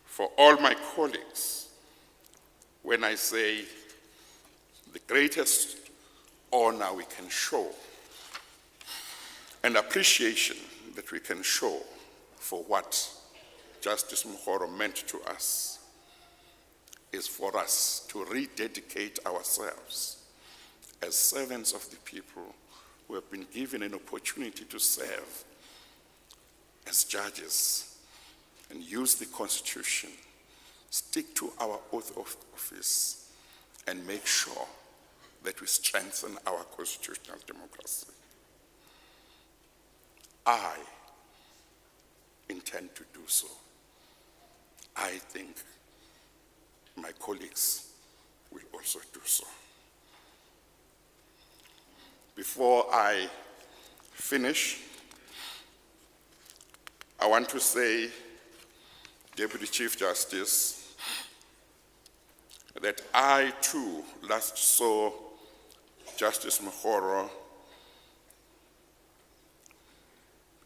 for all my colleagues when I say the greatest honor we can show and appreciation that we can show for what Justice Mokgoro meant to us is for us to rededicate ourselves as servants of the people who have been given an opportunity to serve as judges and use the Constitution, stick to our oath of office, and make sure that we strengthen our constitutional democracy. I intend to do so. I think my colleagues will also do so. Before I finish, I want to say, Deputy Chief Justice, that I too last saw Justice Mokgoro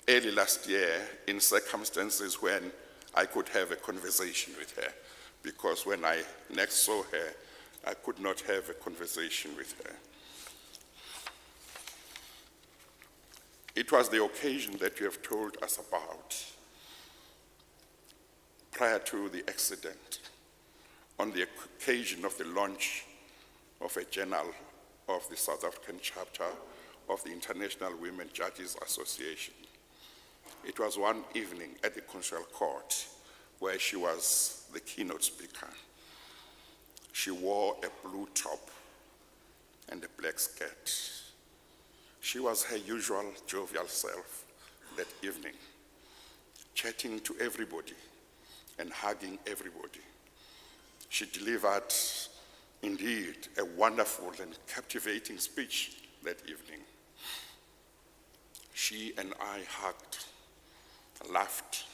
early last year in circumstances when I could have a conversation with her, because when I next saw her, I could not have a conversation with her. It was the occasion that you have told us about prior to the accident, on the occasion of the launch of a journal of the South African chapter of the International Women Judges Association. It was one evening at the Constitutional Court where she was the keynote speaker. She wore a blue top and a black skirt. She was her usual jovial self that evening, chatting to everybody and hugging everybody. She delivered, indeed, a wonderful and captivating speech that evening. She and I hugged, laughed,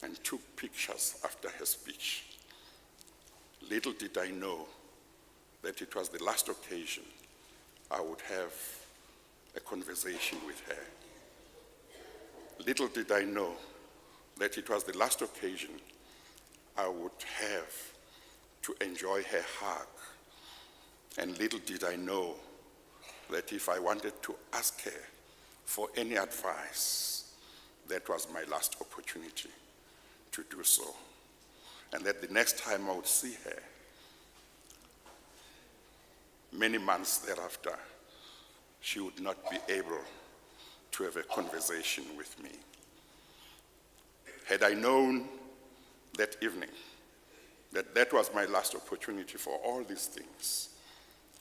and took pictures after her speech. Little did I know that it was the last occasion I would have a conversation with her. Little did I know that it was the last occasion I would have to enjoy her hug. And little did I know that if I wanted to ask her for any advice, that was my last opportunity to do so. And that the next time I would see her, many months thereafter, she would not be able to have a conversation with me. Had I known that evening that that was my last opportunity for all these things,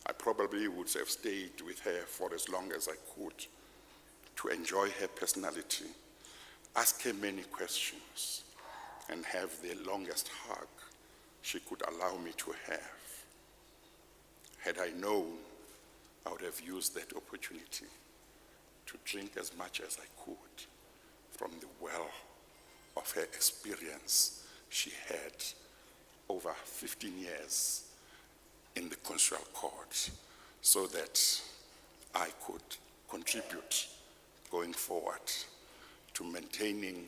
I probably would have stayed with her for as long as I could to enjoy her personality, ask her many questions, and have the longest hug she could allow me to have. Had I known, I would have used that opportunity to drink as much as I could from the well of her experience she had over 15 years in the Constitutional Court, so that I could contribute going forward to maintaining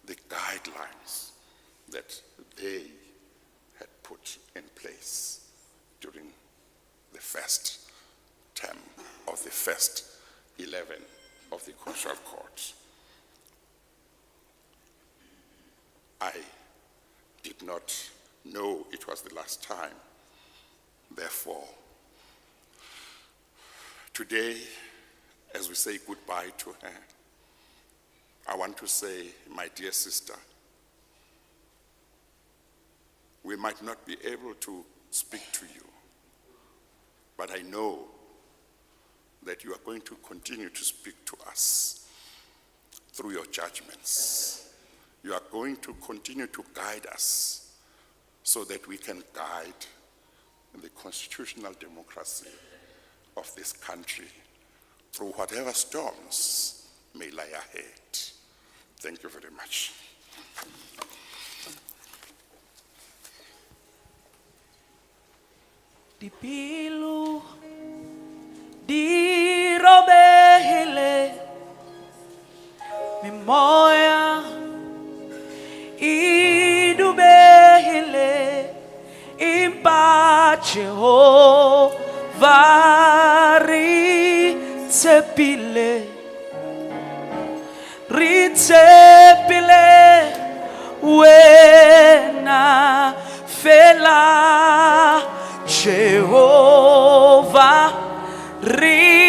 the guidelines that they had put in place during the first term of the first 11 of the Constitutional Court. I did not know it was the last time. Therefore, today, as we say goodbye to her, I want to say, my dear sister, we might not be able to speak to you, but I know that you are going to continue to speak to us through your judgments. You are going to continue to guide us so that we can guide the constitutional democracy of this country through whatever storms may lie ahead. Thank you very much. Dipilu di robehile mimoya idubehile impa Jehovah ritepile wena fela Jehovah ritepile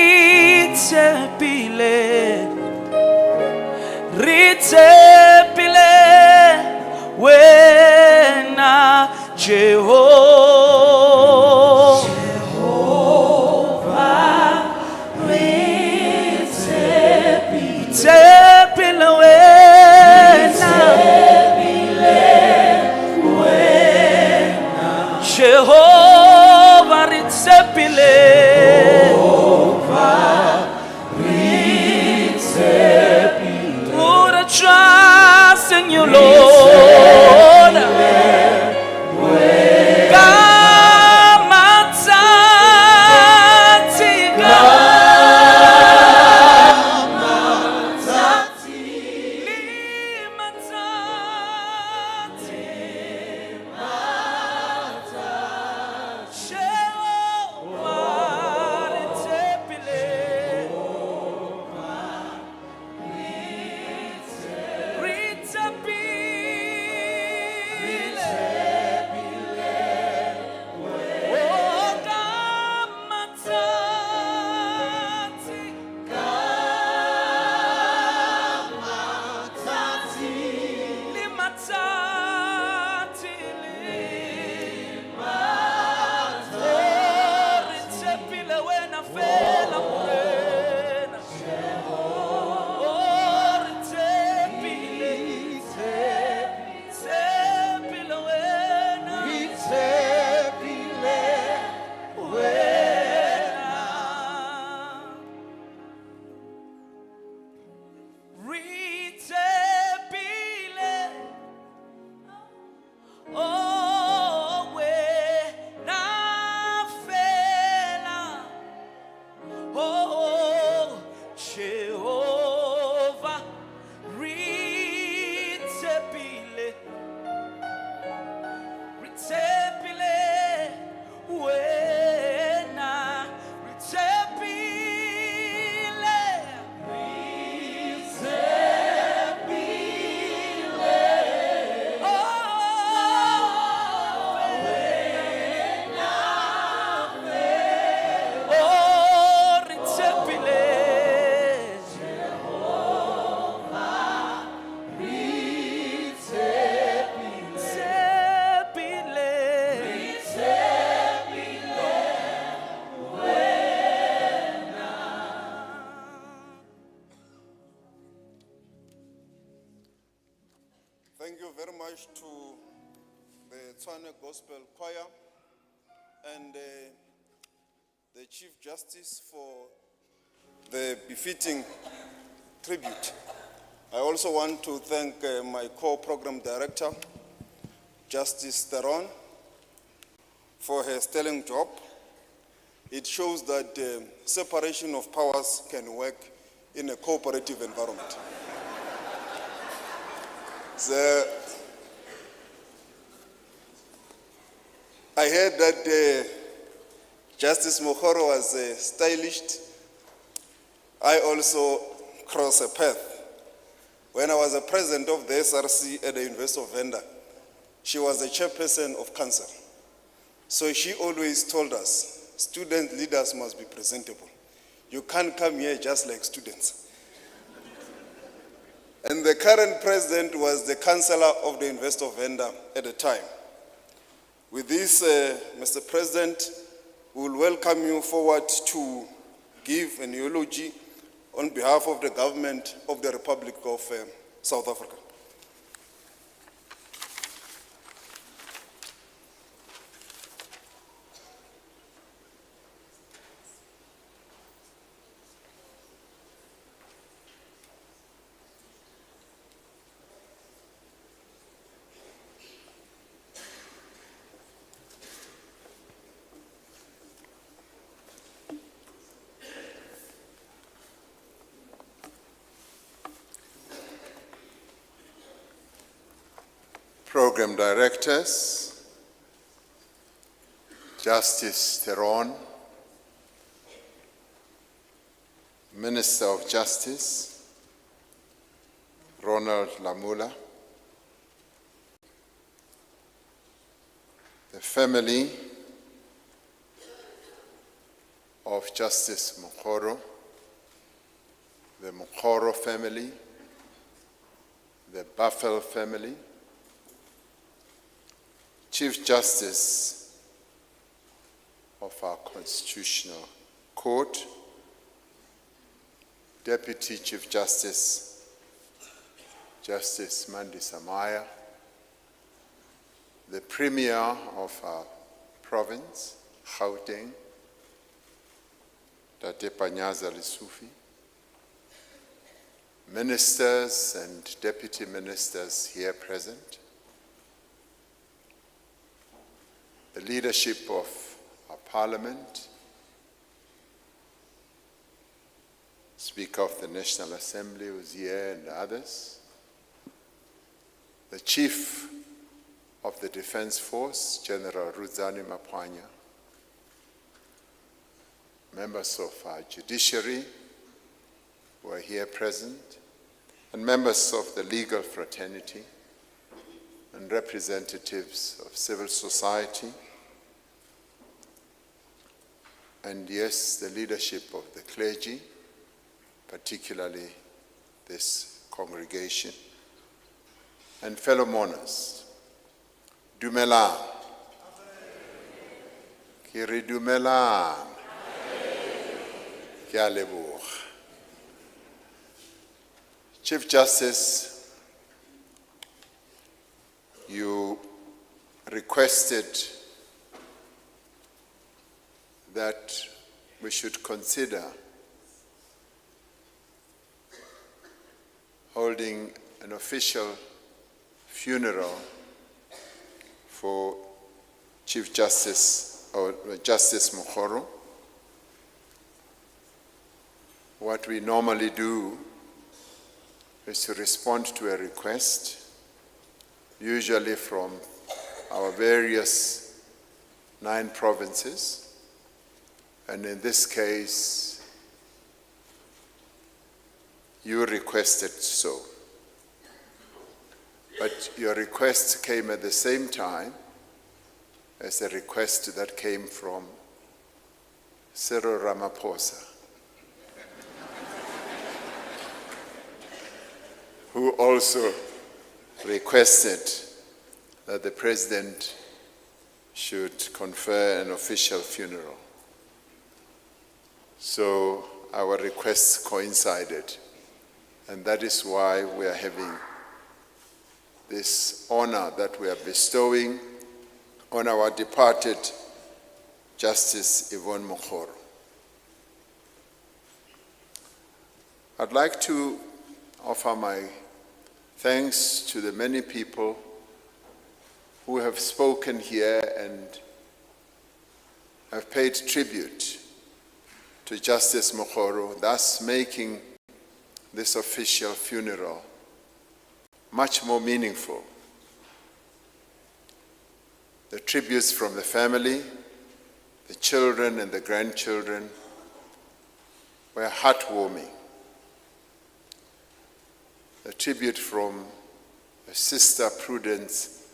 wena Jehovah ritepile wena Jehovah ritepile put a trust in you, Lord. Thank you very much to the Tswane Gospel Choir and the Chief Justice for the befitting tribute. I also want to thank my co-program director, Justice Theron, for her sterling job. It shows that separation of powers can work in a cooperative environment. So, I heard that Justice Mokgoro was stylish. I also cross a path. When I was a president of the SRC at the University of Venda, she was the chairperson of council. So she always told us, student leaders must be presentable. You can't come here just like students. And the current president was the chancellor of the University of Venda at the time. With this, Mr. President, we will welcome you forward to give an eulogy on behalf of the government of the Republic of South Africa. program directors, Justice Theron, Minister of Justice, Ronald Lamula, the family of Justice Mokgoro, the Mokgoro family, the Buffel family, Chief Justice of our Constitutional Court, Deputy Chief Justice, Justice Mandi Samaya, the Premier of our province, Gauteng, Tate Panyaza Lesufi, ministers and deputy ministers here present, the leadership of our parliament, Speaker of the National Assembly who's here and others, the Chief of the Defense Force, General Ruzani Mapwanya, members of our judiciary who are here present, and members of the legal fraternity, and representatives of civil society, and yes, the leadership of the clergy, particularly this congregation, and fellow mourners. Dumelang. Kiri dumelang. Ke a leboga. Chief Justice, you requested that we should consider holding an official funeral for Chief Justice or Justice Mokgoro. What we normally do is to respond to a request, usually from our various 9 provinces, and in this case, you requested so. But your request came at the same time as a request that came from Cyril Ramaphosa, who also requested that the president should confer an official funeral. So our requests coincided, and that is why we are having this honor that we are bestowing on our departed Justice Yvonne Mokgoro. I'd like to offer my thanks to the many people who have spoken here and have paid tribute to Justice Mokgoro, thus making this official funeral much more meaningful. The tributes from the family, the children and the grandchildren were heartwarming. The tribute from Sister Prudence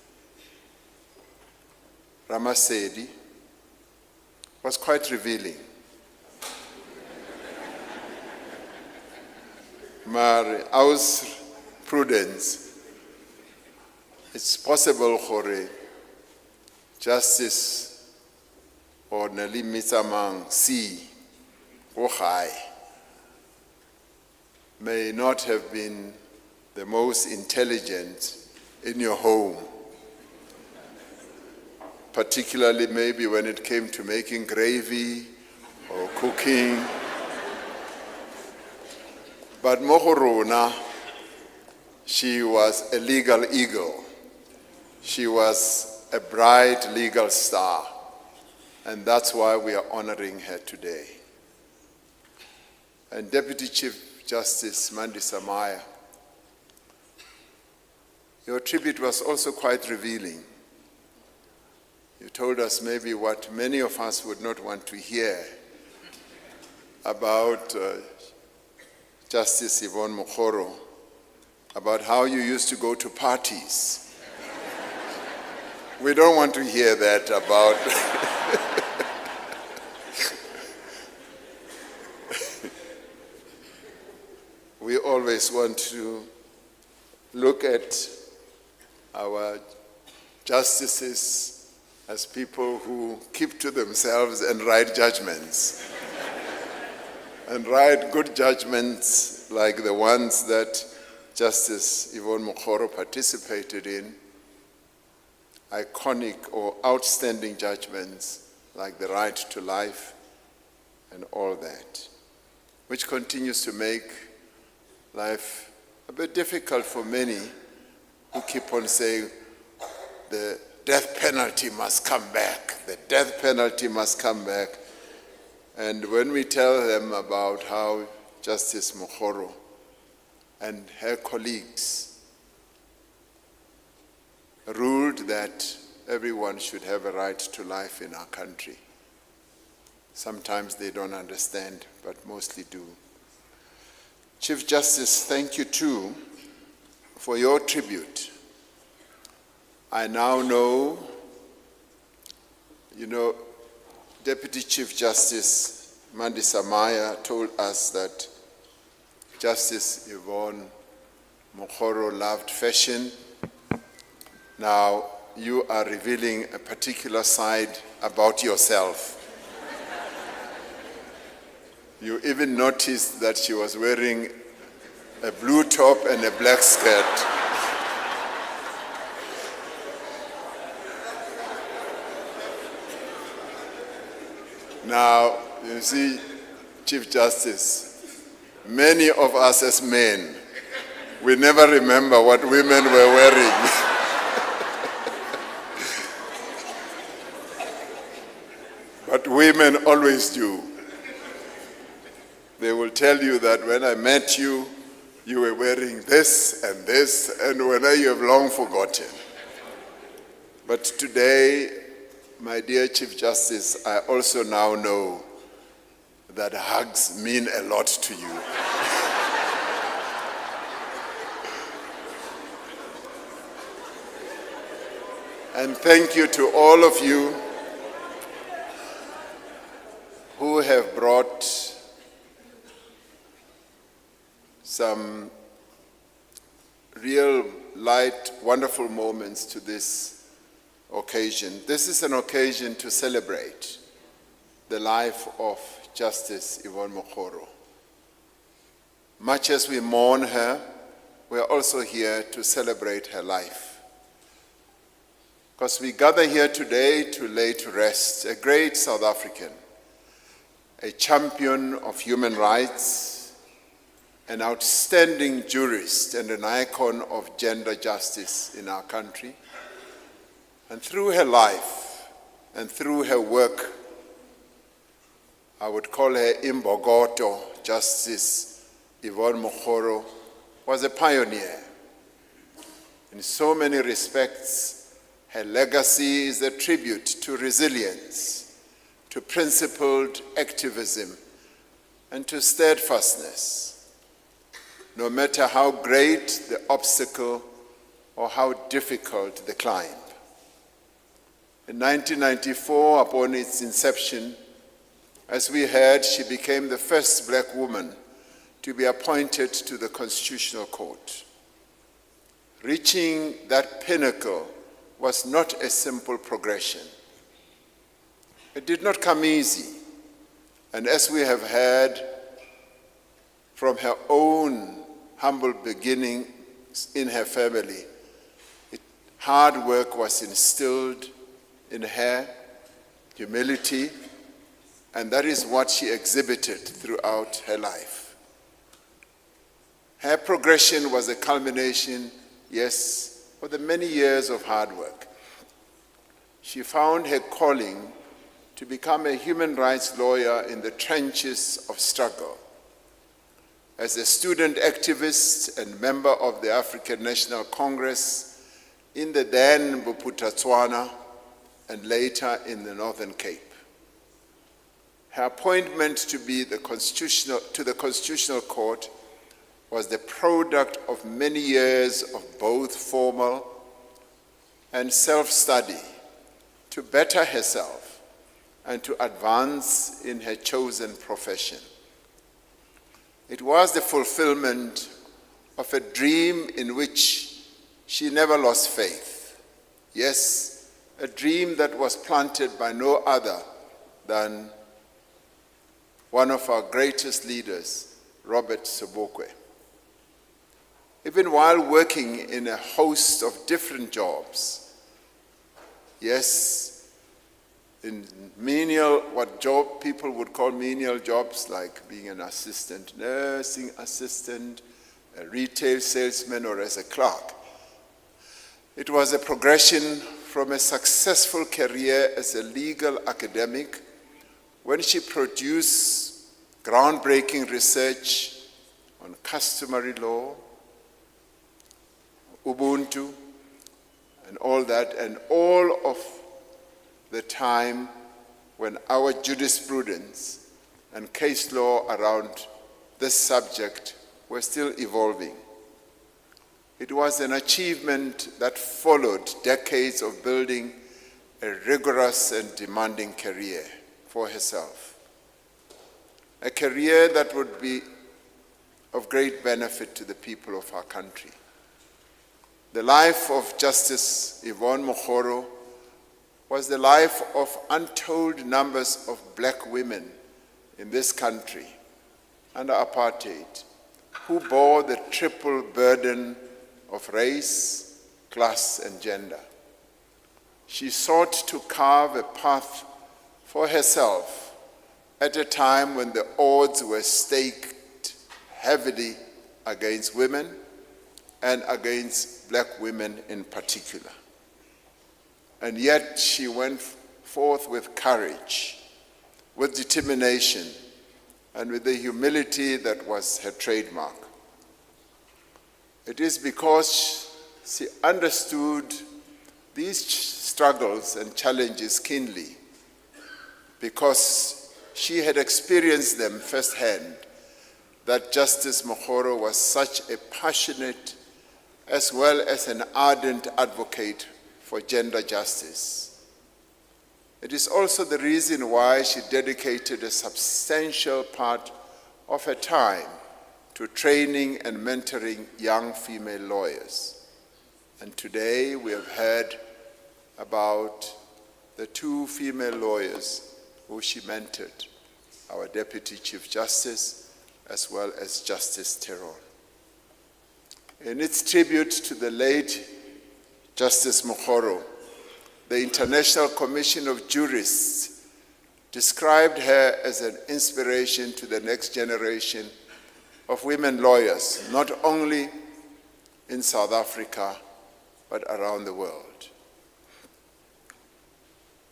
Ramasedi was quite revealing. Mar aus Prudence, it's possible for a justice or Nali Mitsamang C or high may not have been the most intelligent in your home, particularly maybe when it came to making gravy or cooking. But Mokgoro, she was a legal eagle. She was a bright legal star, and that's why we are honoring her today. And Deputy Chief Justice Mandi Samaya, Your tribute was also quite revealing. You told us maybe what many of us would not want to hear about Justice Yvonne Mokgoro, about how you used to go to parties. We don't want to hear that about... We always want to look at our justices as people who keep to themselves and write judgments. And write good judgments like the ones that Justice Yvonne Mokgoro participated in, iconic or outstanding judgments like the right to life and all that, which continues to make life a bit difficult for many who keep on saying the death penalty must come back, the death penalty must come back. And when we tell them about how Justice Mokgoro and her colleagues ruled that everyone should have a right to life in our country, sometimes they don't understand, but mostly do. Chief Justice, thank you too for your tribute. I now know, Deputy Chief Justice Mandi Samaya told us that Justice Yvonne Mokgoro loved fashion. Now you are revealing a particular side about yourself. You even noticed that she was wearing a blue top and a black skirt. Now, you see, Chief Justice, many of us as men, we never remember what women were wearing. But women always do. They will tell you that when I met you, you were wearing this, and when you have long forgotten. But today, my dear Chief Justice, I also now know that hugs mean a lot to you. And thank you to all of you who have brought some real light, wonderful moments to this occasion. This is an occasion to celebrate the life of Justice Yvonne Mokgoro. Much as we mourn her, we are also here to celebrate her life. Because we gather here today to lay to rest a great South African, a champion of human rights, an outstanding jurist and an icon of gender justice in our country. And through her life and through her work, I would call her Imbogoto. Justice Yvonne Mokgoro was a pioneer. In so many respects, her legacy is a tribute to resilience, to principled activism, and to steadfastness, no matter how great the obstacle or how difficult the climb. In 1994, upon its inception, as we heard, she became the first black woman to be appointed to the Constitutional Court. Reaching that pinnacle was not a simple progression. It did not come easy, and as we have heard from her own humble beginnings in her family, hard work was instilled in her, humility, and that is what she exhibited throughout her life. Her progression was a culmination, yes, of the many years of hard work. She found her calling to become a human rights lawyer in the trenches of struggle. As a student activist and member of the African National Congress, in the then Bophuthatswana and later in the Northern Cape. Her appointment to the Constitutional Court was the product of many years of both formal and self-study to better herself and to advance in her chosen profession. It was the fulfillment of a dream in which she never lost faith. Yes, a dream that was planted by no other than one of our greatest leaders, Robert Sobukwe. Even while working in a host of different jobs, yes, in menial, people would call menial jobs, like being an assistant, nursing assistant, a retail salesman, or as a clerk. It was a progression from a successful career as a legal academic when she produced groundbreaking research on customary law, Ubuntu, and all that, and all of the time when our jurisprudence and case law around this subject were still evolving. It was an achievement that followed decades of building a rigorous and demanding career for herself. A career that would be of great benefit to the people of our country. The life of Justice Yvonne Mokgoro was the life of untold numbers of black women in this country under apartheid, who bore the triple burden of race, class, and gender. She sought to carve a path for herself at a time when the odds were staked heavily against women and against black women in particular. And yet she went forth with courage, with determination, and with the humility that was her trademark. It is because she understood these struggles and challenges keenly, because she had experienced them firsthand, that Justice Mokgoro was such a passionate as well as an ardent advocate for gender justice. It is also the reason why she dedicated a substantial part of her time to training and mentoring young female lawyers. And today we have heard about the two female lawyers who she mentored, our Deputy Chief Justice as well as Justice Teron. In its tribute to the late Justice Mokgoro, the International Commission of Jurists described her as an inspiration to the next generation of women lawyers, not only in South Africa, but around the world.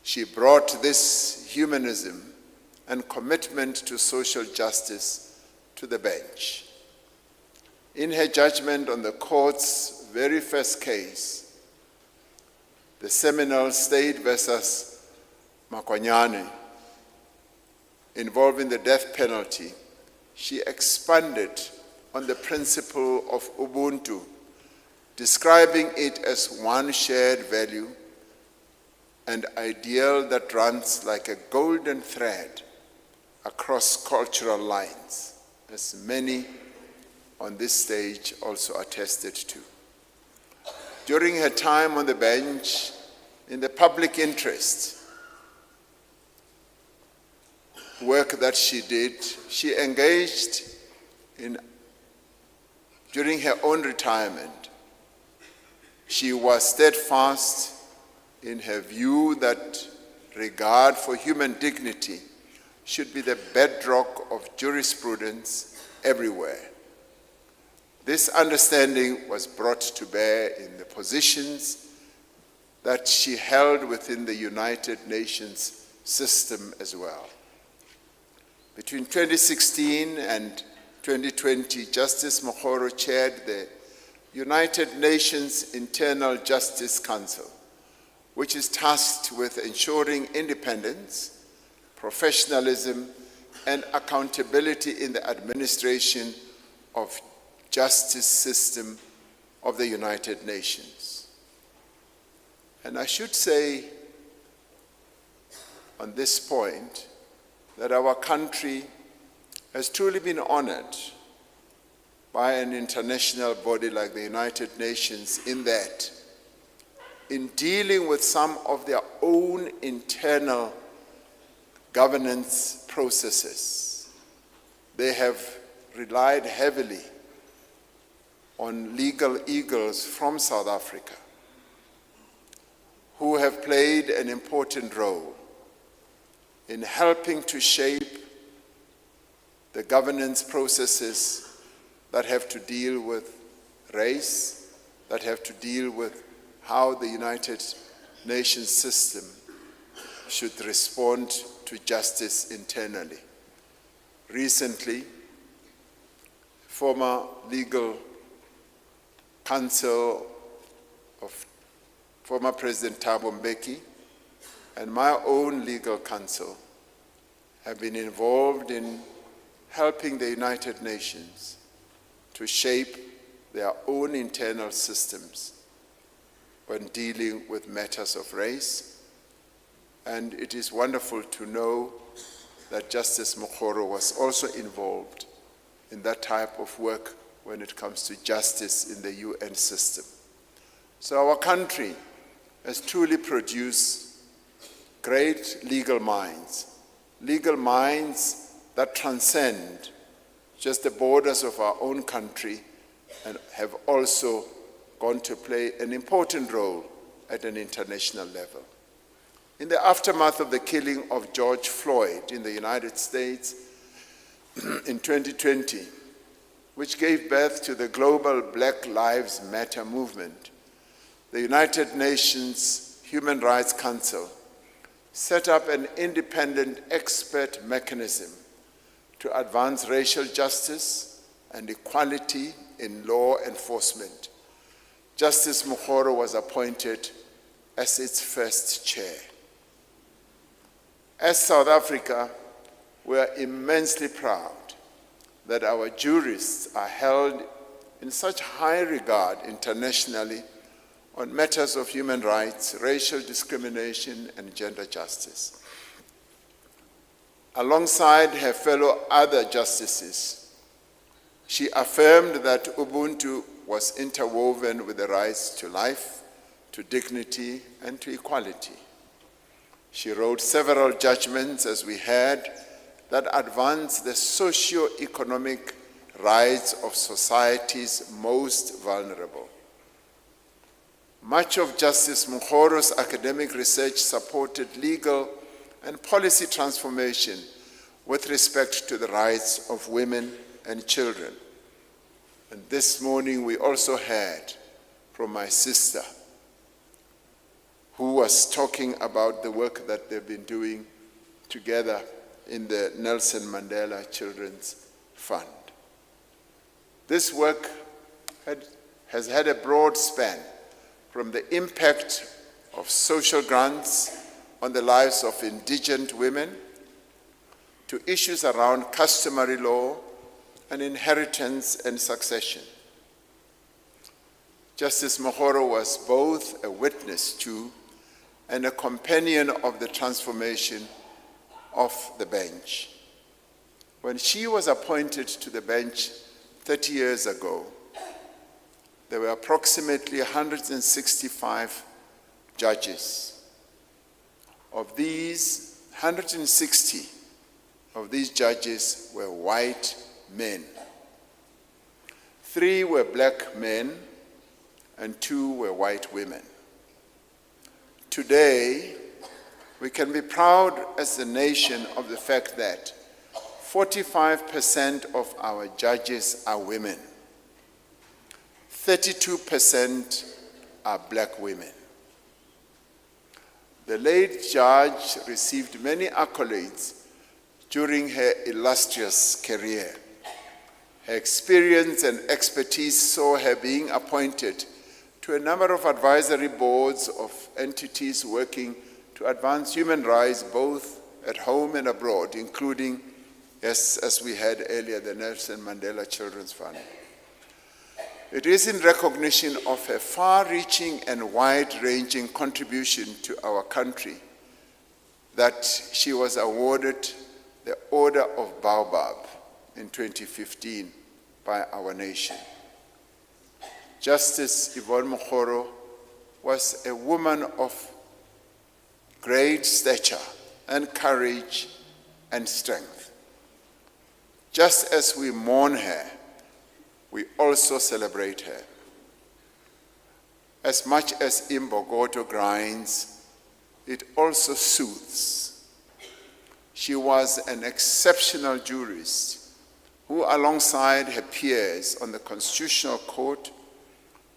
She brought this humanism and commitment to social justice to the bench. In her judgment on the court's very first case, the seminal State versus Makwanyane, involving the death penalty, she expanded on the principle of Ubuntu, describing it as one shared value and ideal that runs like a golden thread across cultural lines, as many on this stage also attested to. During her time on the bench, in the public interest work that she did, she engaged in, during her own retirement, she was steadfast in her view that regard for human dignity should be the bedrock of jurisprudence everywhere. This understanding was brought to bear in the positions that she held within the United Nations system as well. Between 2016 and 2020, Justice Mokgoro chaired the United Nations Internal Justice Council, which is tasked with ensuring independence, professionalism, and accountability in the administration of justice system of the United Nations. And I should say on this point that our country has truly been honored by an international body like the United Nations in that, in dealing with some of their own internal governance processes, they have relied heavily on legal eagles from South Africa who have played an important role in helping to shape the governance processes that have to deal with race, that have to deal with how the United Nations system should respond to justice internally. Recently, former legal counsel of former President Thabo Mbeki and my own legal counsel have been involved in helping the United Nations to shape their own internal systems when dealing with matters of race. And it is wonderful to know that Justice Mokgoro was also involved in that type of work when it comes to justice in the UN system. So our country has truly produced great legal minds that transcend just the borders of our own country and have also gone to play an important role at an international level. In the aftermath of the killing of George Floyd in the United States in 2020, which gave birth to the global Black Lives Matter movement, the United Nations Human Rights Council set up an independent expert mechanism to advance racial justice and equality in law enforcement. Justice Mokgoro was appointed as its first chair. As South Africa, we are immensely proud that our jurists are held in such high regard internationally on matters of human rights, racial discrimination, and gender justice. Alongside her fellow other justices, she affirmed that Ubuntu was interwoven with the rights to life, to dignity, and to equality. She wrote several judgments, as we heard, that advance the socio-economic rights of society's most vulnerable. Much of Justice Mokgoro's academic research supported legal and policy transformation with respect to the rights of women and children. And this morning we also heard from my sister, who was talking about the work that they've been doing together in the Nelson Mandela Children's Fund. This work has had a broad span, from the impact of social grants on the lives of indigent women to issues around customary law and inheritance and succession. Justice Mokgoro was both a witness to and a companion of the transformation of the bench. When she was appointed to the bench 30 years ago, there were approximately 165 judges. Of these, 160 of these judges were white men. 3 were black men and 2 were white women. Today, we can be proud as a nation of the fact that 45% of our judges are women. 32% are black women. The late judge received many accolades during her illustrious career. Her experience and expertise saw her being appointed to a number of advisory boards of entities working to advance human rights both at home and abroad, including, yes, as we had earlier, the Nelson Mandela Children's Fund. It is in recognition of her far-reaching and wide-ranging contribution to our country that she was awarded the Order of Baobab in 2015 by our nation. Justice Yvonne Mokgoro was a woman of great stature and courage and strength. Just as we mourn her, we also celebrate her. As much as Imbogoto grinds, it also soothes. She was an exceptional jurist who, alongside her peers on the Constitutional Court,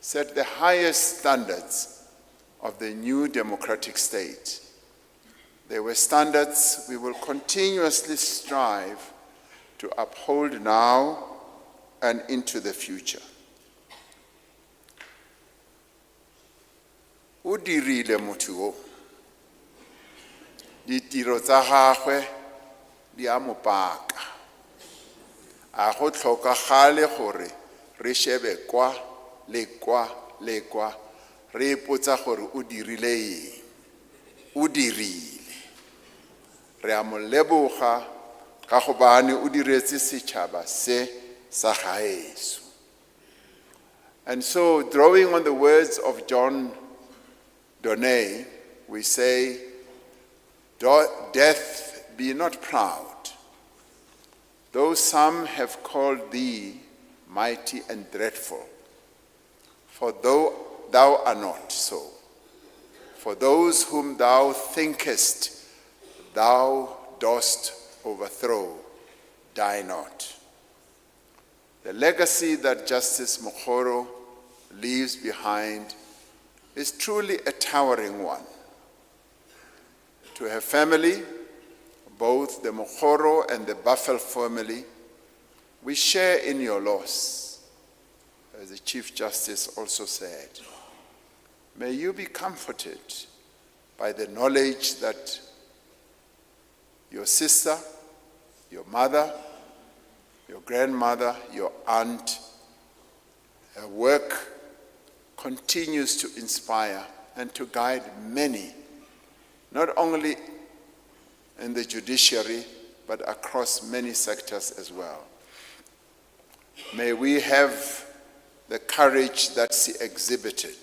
set the highest standards of the new democratic state. They were standards we will continuously strive to uphold now and into the future. O dirile motho o. Ditiro tsa gagwe di a mo paka. A go tlhokagale gore re shebe kwa le kwa le kwa re ipotsa gore o dirile eng. O dirile. Re a mo leboga ka gobane o diretse setšhaba se sa gaetsho. And so, drawing on the words of John Donne, we say, "Death, be not proud, though some have called thee mighty and dreadful, for thou art not so. For those whom thou thinkest thou dost overthrow, die not." The legacy that Justice Mokgoro leaves behind is truly a towering one. To her family, both the Mokgoro and the Buffel family, we share in your loss, as the Chief Justice also said. May you be comforted by the knowledge that your sister, your mother, your grandmother, your aunt, her work continues to inspire and to guide many, not only in the judiciary, but across many sectors as well. May we have the courage that she exhibited.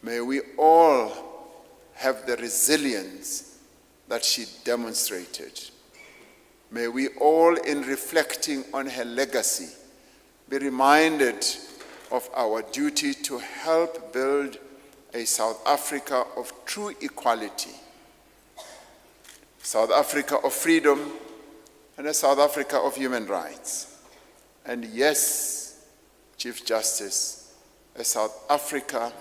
May we all have the resilience that she demonstrated. May we all, in reflecting on her legacy, be reminded of our duty to help build a South Africa of true equality, South Africa of freedom, and a South Africa of human rights. And yes, Chief Justice, a South Africa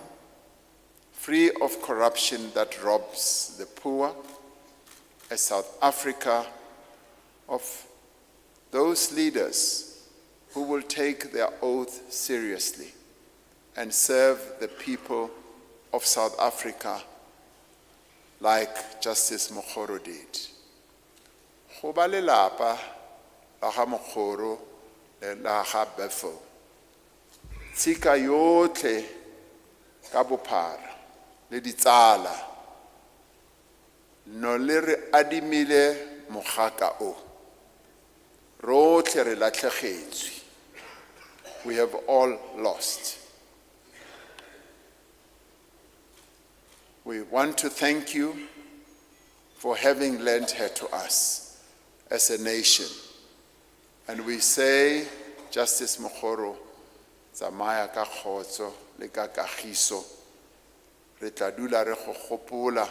free of corruption that robs the poor, a South Africa of those leaders who will take their oath seriously and serve the people of South Africa like Justice Mokgoro did. Go ba lelapa la ga Mokgoro le la ga Buffel, tshika yotlhe ka bophara le ditsala no le re adimile mogaka o rotlhe re latlhegetswe. We have all lost. We want to thank you for having lent her to us as a nation. And we say, Justice Mokgoro, tsamaya ka kgotso le ka kagiso, re tla dula re go gopola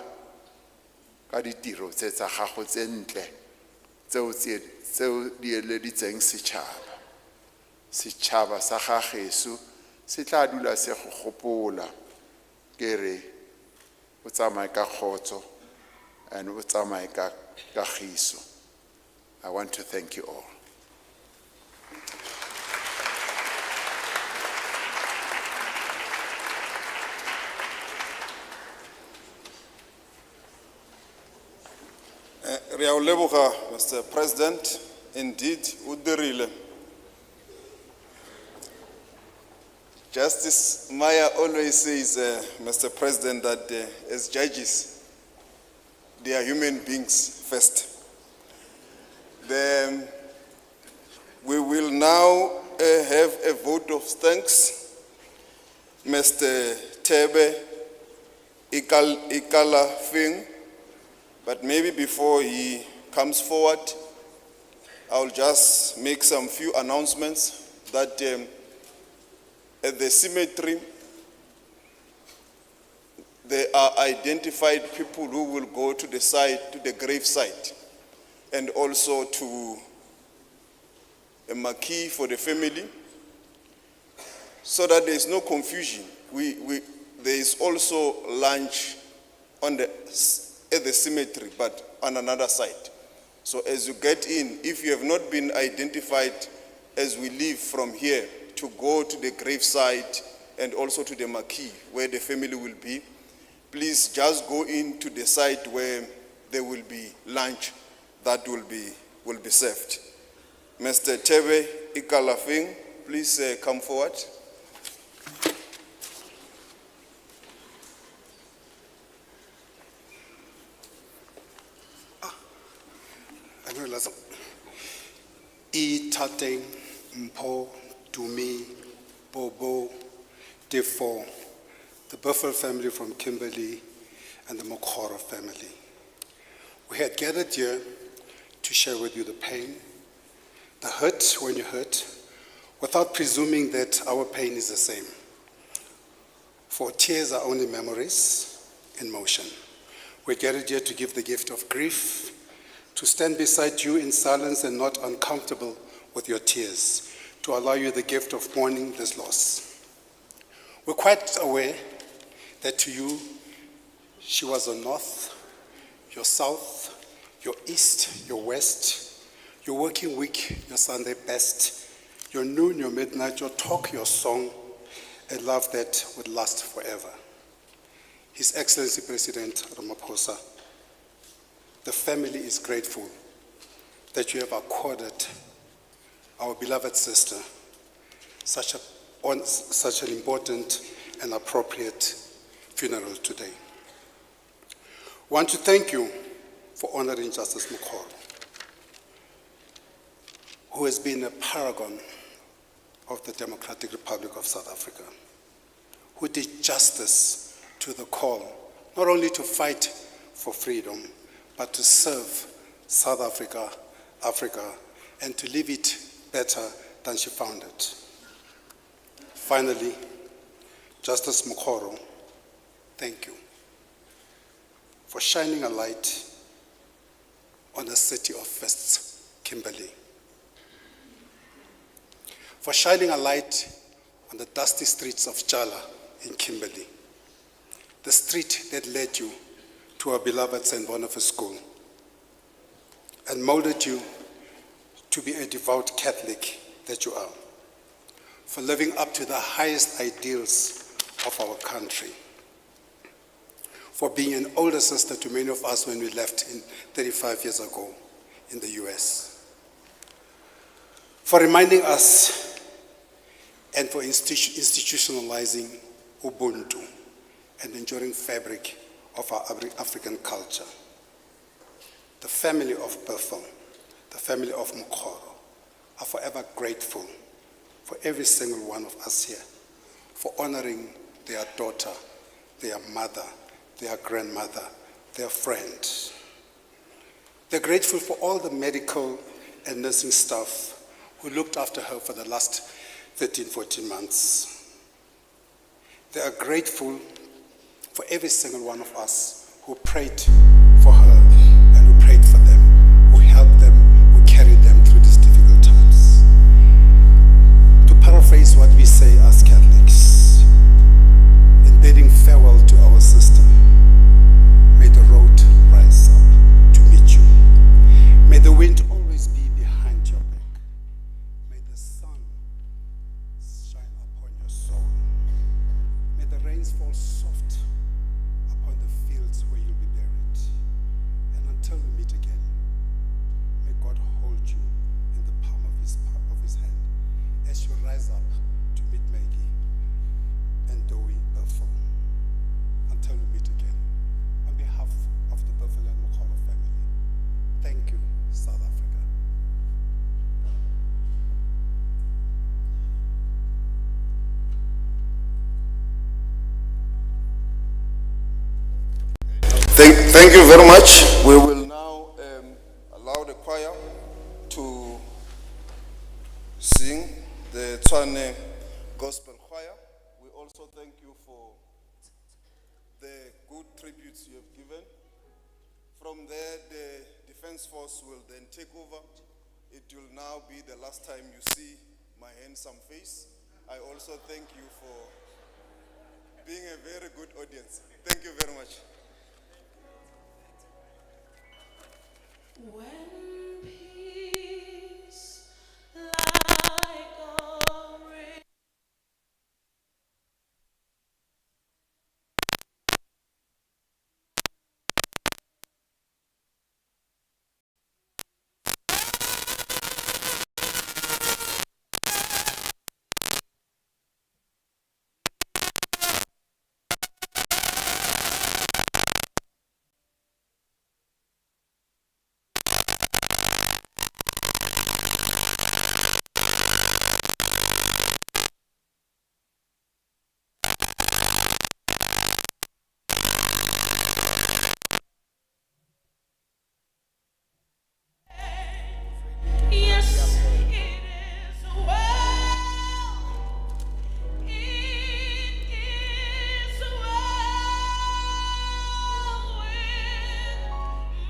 ka ditiro tse tsa gago tse ntle tseo di eleditseng setšhaba. Setšhaba sa gageso se tla dula se go gopola ke re o tsamaye ka kgotso and o tsamaye ka kagiso. I want to thank you all. Re a o leboga, Mr. President. Indeed, o dirile. Justice Maya always says, Mr. President, that as judges, they are human beings first. We will now have a vote of thanks. Mr. Tebe Ikala Fing. But maybe before he comes forward, I'll just make some few announcements that at the cemetery, there are identified people who will go to the site, to the grave site, and also to a marquee for the family, so that there is no confusion. There is also lunch at the cemetery, but on another site. So as you get in, if you have not been identified as we leave from here to go to the grave site and also to the marquee where the family will be, please just go into the site where there will be lunch that will be served. Mr. Tebe Ikalafing, please come forward. Tateng, Mpo, Dumi, Bobo, Defo, the Buffalo family from Kimberley, and the Mokgoro family. We had gathered here to share with you the pain, the hurt when you hurt, without presuming that our pain is the same. For tears are only memories in motion. We gathered here to give the gift of grief, to stand beside you in silence and not uncomfortable with your tears, to allow you the gift of mourning this loss. We're quite aware that to you, she was your north, your south, your east, your west, your working week, your Sunday best, your noon, your midnight, your talk, your song, a love that would last forever. His Excellency President Ramaphosa, the family is grateful that you have accorded our beloved sister such an important and appropriate funeral today. I want to thank you for honoring Justice Mokgoro, who has been a paragon of the Democratic Republic of South Africa, who did justice to the call, not only to fight for freedom, but to serve South Africa, and to leave it better than she found it. Finally, Justice Mokgoro, thank you for shining a light on the city of firsts, Kimberley, for shining a light on the dusty streets of Jala in Kimberley, the street that led you to our beloved St. Boniface School and molded you to be a devout Catholic that you are, for living up to the highest ideals of our country, for being an older sister to many of us when we left 35 years ago in the US, for reminding us and for institutionalizing Ubuntu, an enduring fabric of our African culture. The family of Bethel, the family of Mokgoro, are forever grateful for every single one of us here, for honoring their daughter, their mother, their grandmother, their friend. They're grateful for all the medical and nursing staff who looked after her for the last 13, 14 months. They are grateful for every single one of us who prayed for her and who prayed for them, who helped them, who carried them through these difficult times. To paraphrase what we say as Catholics, in bidding farewell to our sister, may the road rise up to meet you. May the wind always be behind your back. May the Thank you very much. We will now allow the choir to sing the Tshwane Gospel Choir. We also thank you for the good tributes you have given. From there, the Defense Force will then take over. It will now be the last time you see my handsome face. I also thank you for being a very good audience. Thank you very much. When peace like a river yes, it is well. It is well with my soul.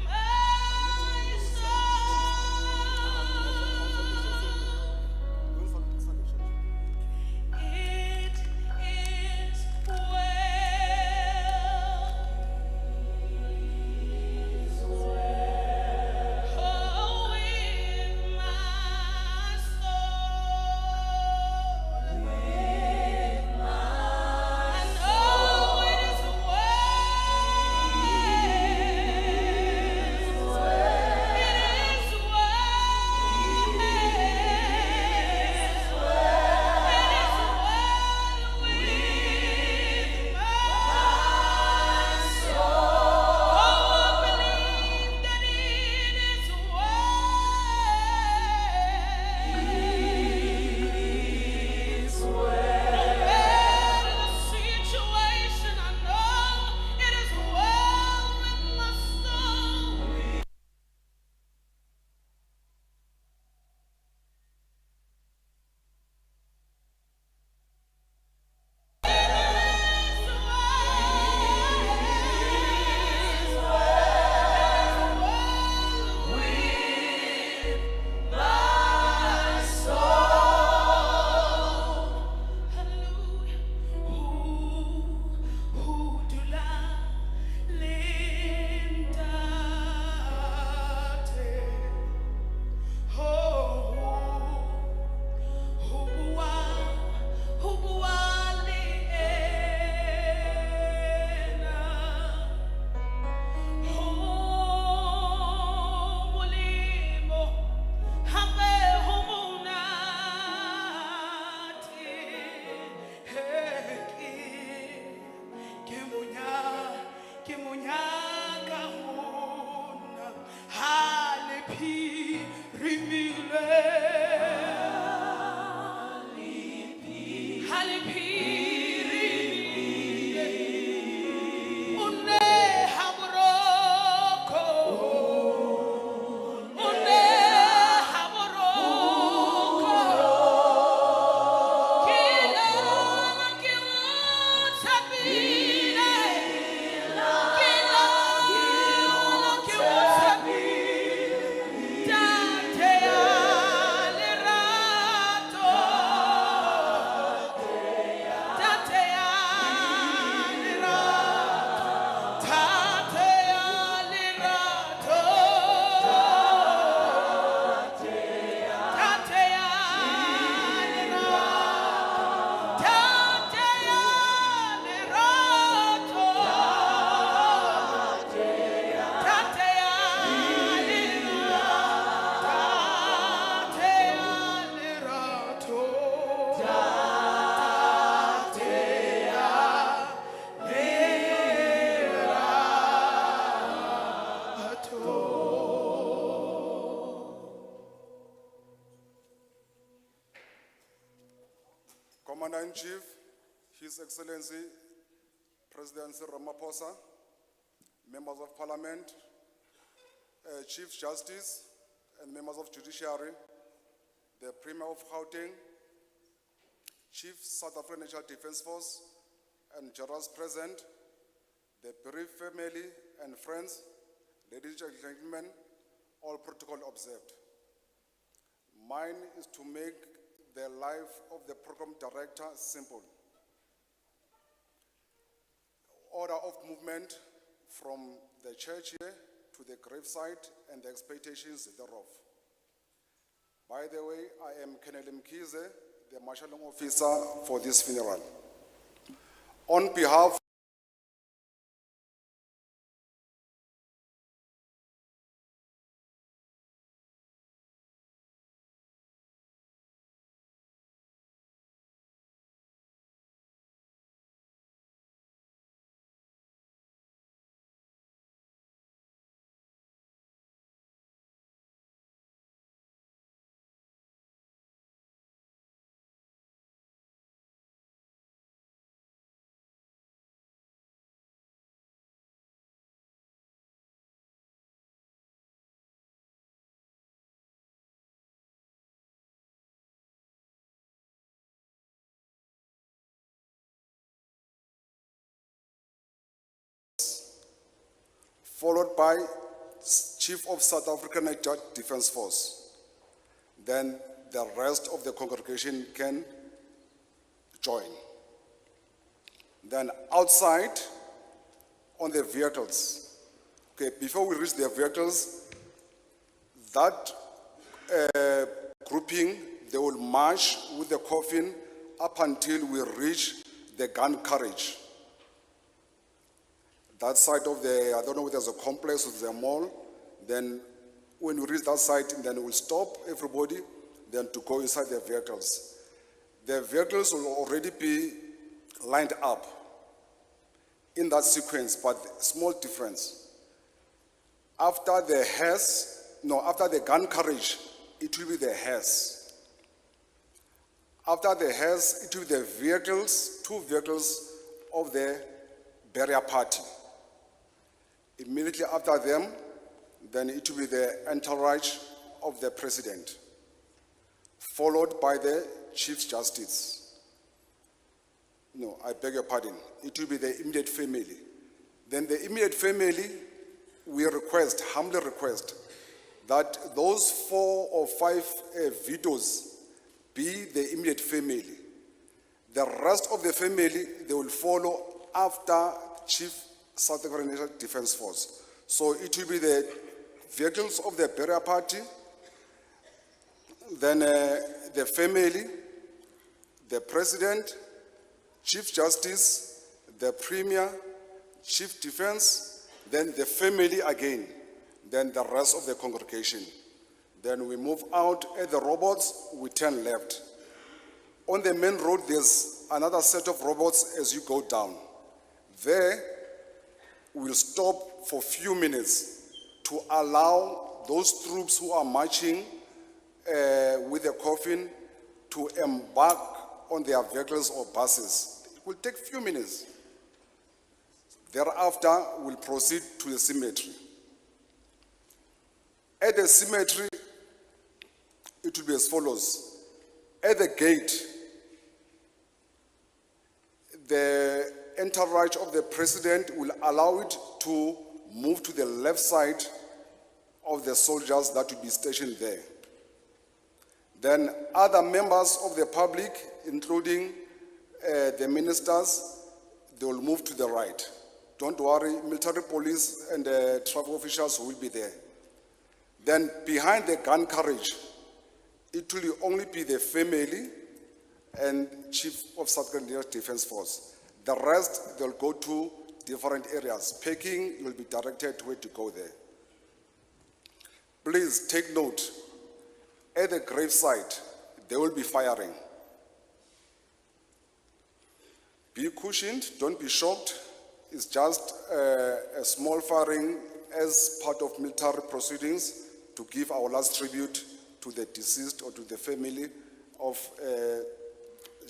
It is well with my soul. I know it is situation, I know it is well with my soul. My soul. Hallelujah. Hudula lindate. Hubua liena. Mulimo habe humunati. Kemunya kahuna halepi rimile halepi rimile une habroko une habroko kila kiutabile Commander-in-Chief, His Excellency President Cyril Ramaphosa, members of parliament, Chief Justice and members of judiciary, the Premier of Gauteng, Chief South African National Defence Force and generals present, the bereaved family and friends, ladies and gentlemen, all protocol observed. Mine is to make the life of the program director simple. Order of movement from the church here to the gravesite and the expectations thereof. By the way, I am Colonel Mkhize, the marshalling officer for this funeral. On behalf followed by Chief of South African National Defence Force. Then the rest of the congregation can join. Then outside on the vehicles, okay, before we reach the vehicles, that grouping, they will march with the coffin up until we reach the gun carriage. That side of the, I don't know if there's a complex or there's a mall, then when we reach that site, then we'll stop everybody, then to go inside the vehicles. The vehicles will already be lined up in that sequence, but small difference. After the hearse, no, after the gun carriage, it will be the hearse. After the hearse, it will be the vehicles, two vehicles of the burial party. Immediately after them, then it will be the entourage of the president, followed by the Chief Justice. No, I beg your pardon. It will be the immediate family. Then the immediate family, we request, humbly request, that those 4 or 5 widows be the immediate family. The rest of the family, they will follow after Chief South African National Defence Force. So it will be the vehicles of the burial party, then the family, the president, Chief Justice, the Premier, Chief Defence, then the family again, then the rest of the congregation. Then we move out at the robots, we turn left. On the main road, there's another set of robots as you go down. There, we'll stop for a few minutes to allow those troops who are marching with the coffin to embark on their vehicles or buses. It will take a few minutes. Thereafter, we'll proceed to the cemetery. At the cemetery, it will be as follows. At the gate, the entourage of the president will allow it to move to the left side of the soldiers that will be stationed there. Then other members of the public, including the ministers, they will move to the right. Don't worry, military police and traffic officials will be there. Then behind the gun carriage, it will only be the family and Chief of South African Defence Force. The rest, they'll go to different areas. Packing, you'll be directed where to go there. Please take note, at the gravesite, they will be firing. Be cushioned, don't be shocked. It's just a small firing as part of military proceedings to give our last tribute to the deceased or to the family of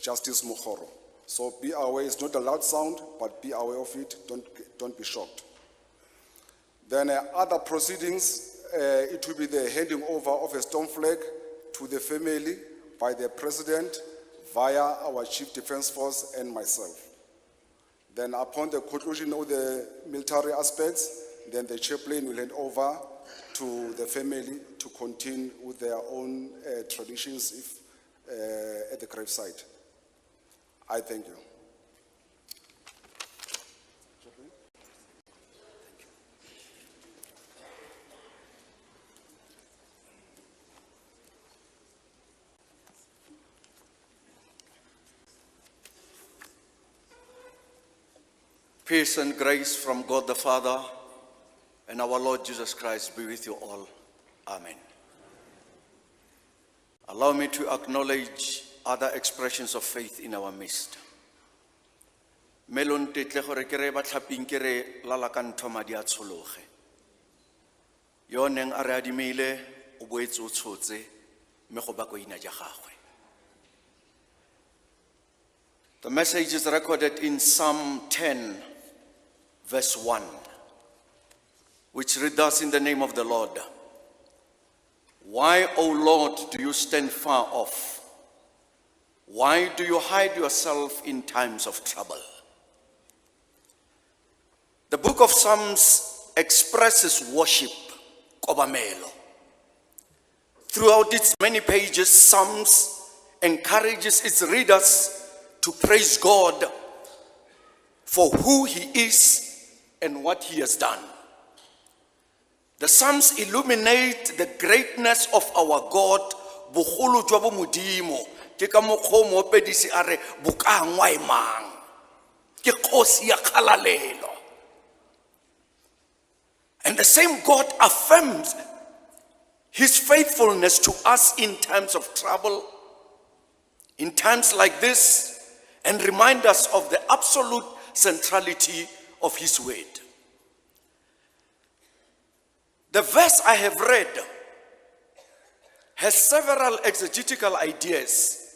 Justice Mokgoro. So be aware, it's not a loud sound, but be aware of it, don't be shocked. Then other proceedings, it will be the handing over of a stone flag to the family by the president via our chief defense force and myself. Then upon the conclusion of the military aspects, then the chaplain will hand over to the family to continue with their own traditions at the gravesite. I thank you. Peace and grace from God the Father and our Lord Jesus Christ be with you all. Amen. Allow me to acknowledge other expressions of faith in our midst. Melon tetle gore ke re ba tlhaping ke re lala ka ntho madi a tshologe. Yo neng a re adimile o boetse o tshotse mme go ba koina ja gagwe. The message is recorded in Psalm 10, verse 1, which reads thus in the name of the Lord. Why, O Lord, do you stand far off? Why do you hide yourself in times of trouble? The book of Psalms expresses worship, kobamelo. Throughout its many pages, Psalms encourages its readers to praise God for who he is and what he has done. The Psalms illuminate the greatness of our God, bogolo jwa bo modimo, ke ka mokgwa mo opedisi a re bokangwa e mang, ke kgosi ya kgalalelo. And the same God affirms his faithfulness to us in times of trouble, in times like this, and remind us of the absolute centrality of his word. The verse I have read has several exegetical ideas.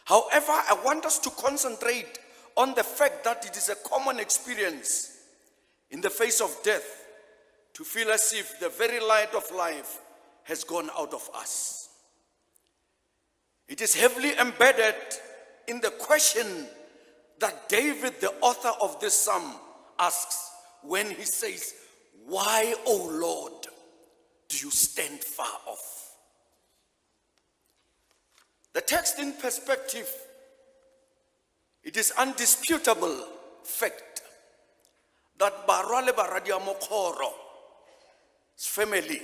However, I want us to concentrate on the fact that it is a common experience in the face of death to feel as if the very light of life has gone out of us. It is heavily embedded in the question that David, the author of this psalm, asks when he says, why, O Lord, do you stand far off? The text in perspective, it is undisputable fact that Barwale Baradia Mokgoro's family,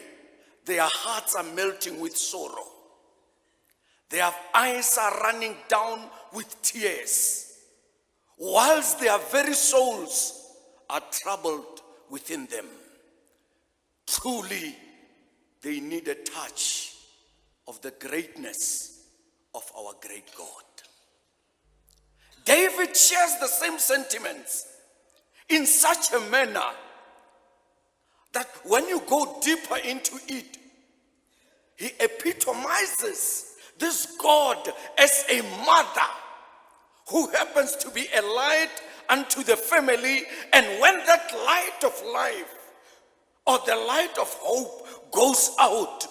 their hearts are melting with sorrow. Their eyes are running down with tears, whilst their very souls are troubled within them. Truly, they need a touch of the greatness of our great God. David shares the same sentiments in such a manner that when you go deeper into it, he epitomizes this God as a mother who happens to be a light unto the family, and when that light of life or the light of hope goes out,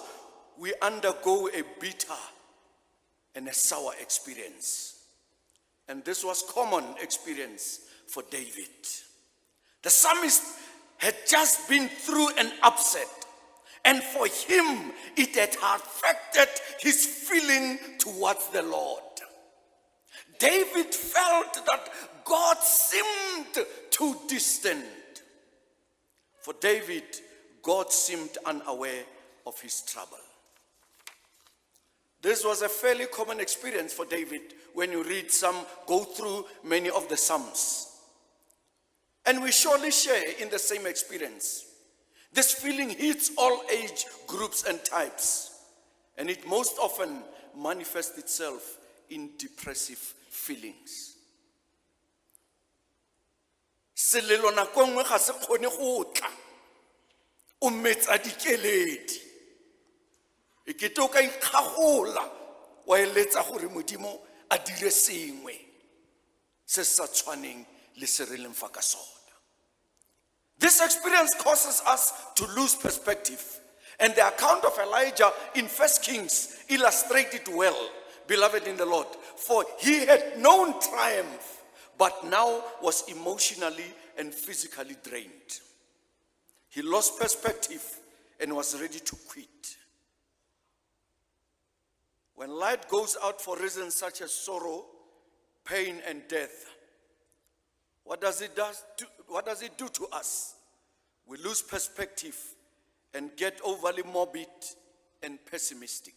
we undergo a bitter and a sour experience. And this was common experience for David. The psalmist had just been through an upset, and for him it had affected his feeling towards the Lord. David felt that God seemed too distant. For David, God seemed unaware of his trouble. This was a fairly common experience for David when you read go through many of the Psalms. And we surely share in the same experience. This feeling hits all age groups and types, and it most often manifests itself in depressive feelings. Selelo nako nngwe ga se kgone go tla o metsa dikeledi e kete o ka ikgagola wa eletsa gore modimo a dire sengwe se sa tshwaneng le se re leng fa ka sona. This experience causes us to lose perspective. And the account of Elijah in 1 Kings illustrates it well, beloved in the Lord. For he had known triumph, but now was emotionally and physically drained. He lost perspective and was ready to quit. When light goes out for reasons such as sorrow, pain, and death, what does it do to us? We lose perspective and get overly morbid and pessimistic.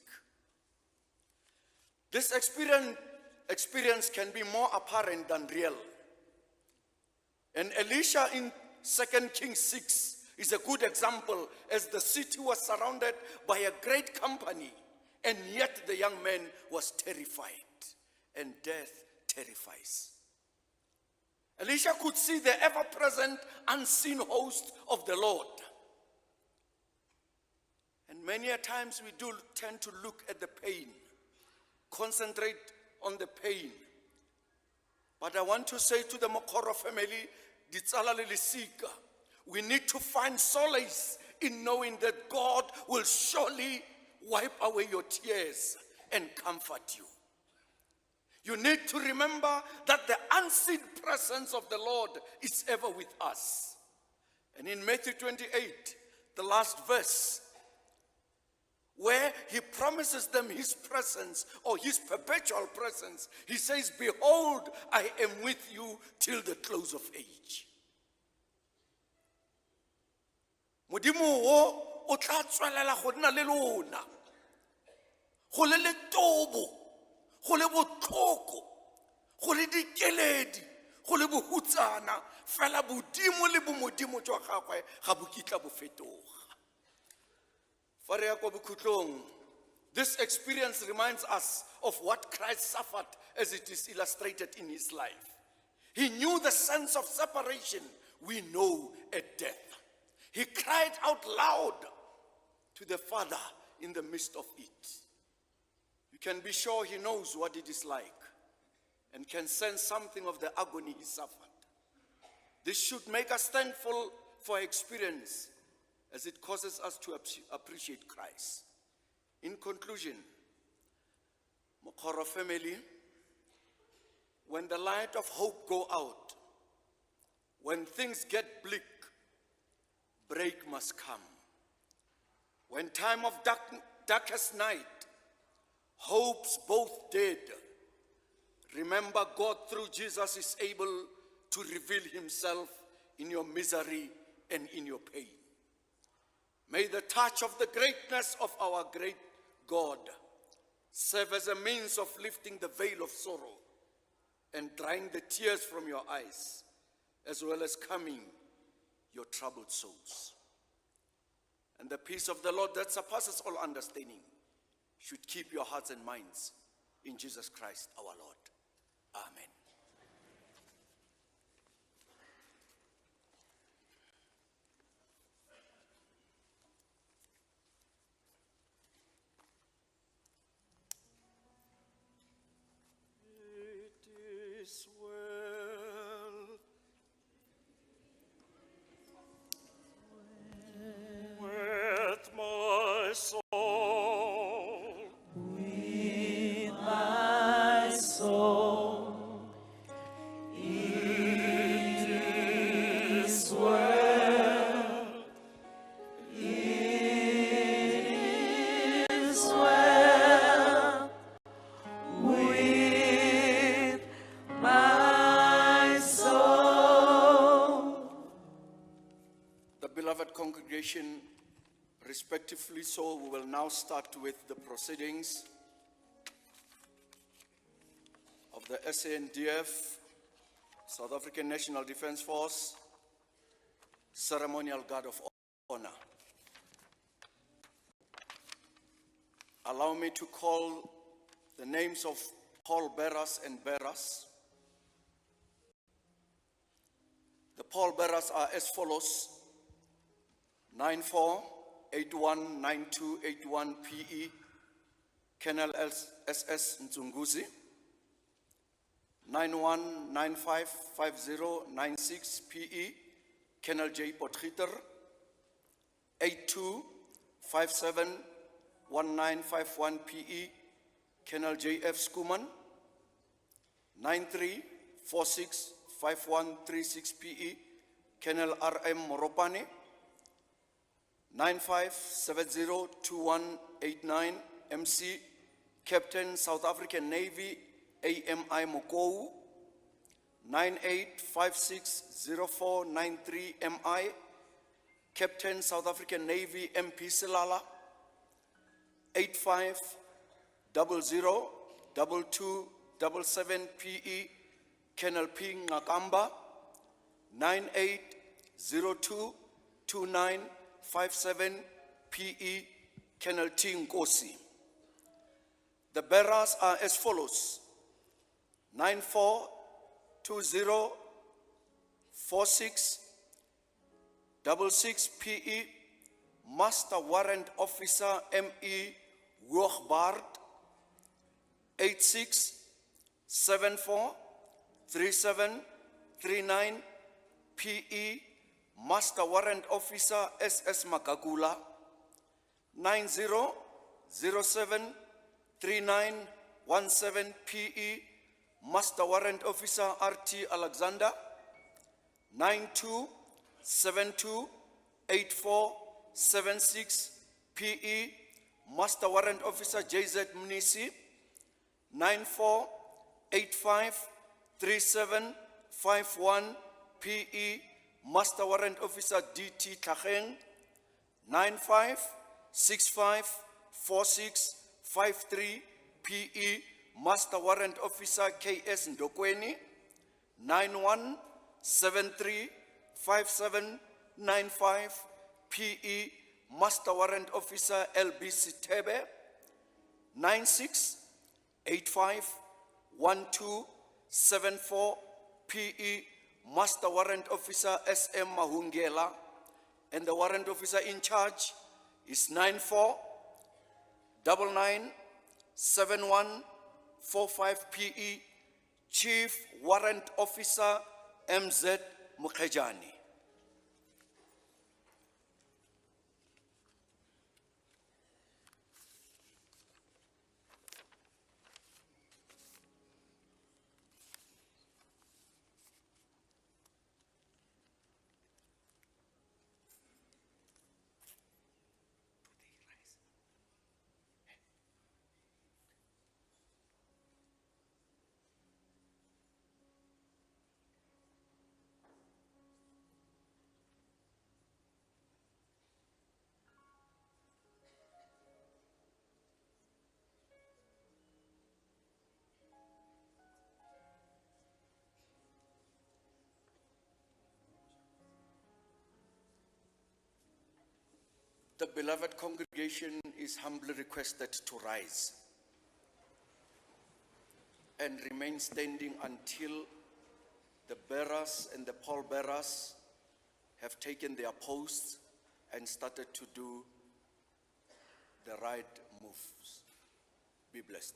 This experience can be more apparent than real. And Elisha in 2 Kings 6 is a good example, as the city was surrounded by a great company, and yet the young man was terrified, and death terrifies. Elisha could see the ever-present unseen host of the Lord. And many a times we do tend to look at the pain, concentrate on the pain. But I want to say to the Mokgoro family, ditsala le lesika, we need to find solace in knowing that God will surely wipe away your tears and comfort you. You need to remember that the unseen presence of the Lord is ever with us. And in Matthew 28, the last verse, where he promises them his presence or his perpetual presence, he says, behold, I am with you till the close of age. Modimo wo o tla tswelela go nna le lona, go le letobo, go le botlhoko, go le dikeledi, go le bohutsana, fela bodimo le bomodimo jwa gagwe ga bo kitla bo fetoga. Fa re ya kwa bokhutlong, this experience reminds us of what Christ suffered as it is illustrated in his life. He knew the sense of separation we know at death. He cried out loud to the Father in the midst of it. You can be sure he knows what it is like and can sense something of the agony he suffered. This should make us thankful for experience, as it causes us to appreciate Christ. In conclusion, Mokgoro family, when the light of hope go out, when things get bleak, break must come. When time of darkest night, hope's both dead, remember God through Jesus is able to reveal himself in your misery and in your pain. May the touch of the greatness of our great God serve as a means of lifting the veil of sorrow and drying the tears from your eyes, as well as calming your troubled souls. And the peace of the Lord that surpasses all understanding should keep your hearts and minds in Jesus Christ our Lord. Amen. It is well with my soul. With my soul, it is well. It is well with my soul. The beloved congregation, respectively so, we will now start with the proceedings of the SANDF, South African National Defence Force, Ceremonial Guard of Honor. Allow me to call the names of pallbearers and bearers. The pallbearers are as follows: 94819281 PE, Colonel SS Nzunguzi; 91955096 PE, Colonel J. Potgieter, 82571951 PE, Colonel J.F. Skuman, 93465136 PE, Colonel R.M. Moropane, 95702189 MC, Captain South African Navy AMI Mokou, 98560493 MI, Captain South African Navy MP Silala, 85002277 PE, Colonel P. Ngakamba, 98022957 PE, Colonel T. Nkosi. The bearers are as follows: 94204666 PE, Master Warrant Officer M.E. Wogbard, 86743739 PE, Master Warrant Officer S.S. Magagula, 90073917 PE, Master Warrant Officer R.T. Alexander, 92728476 PE, Master Warrant Officer J.Z. Munisi, 94853751 PE, Master Warrant Officer D.T. Tlhageng, 95654653 PE, Master Warrant Officer K.S. Ndokweni, 91735795 PE, Master Warrant Officer L.B. Sitebe, 96851274 PE, Master Warrant Officer S.M. Mahungela, and the warrant officer in charge is 94997145 PE, Chief Warrant Officer M.Z. Mukhejani. The beloved congregation is humbly requested to rise and remain standing until the bearers and the pallbearers have taken their posts and started to do the right moves. Be blessed.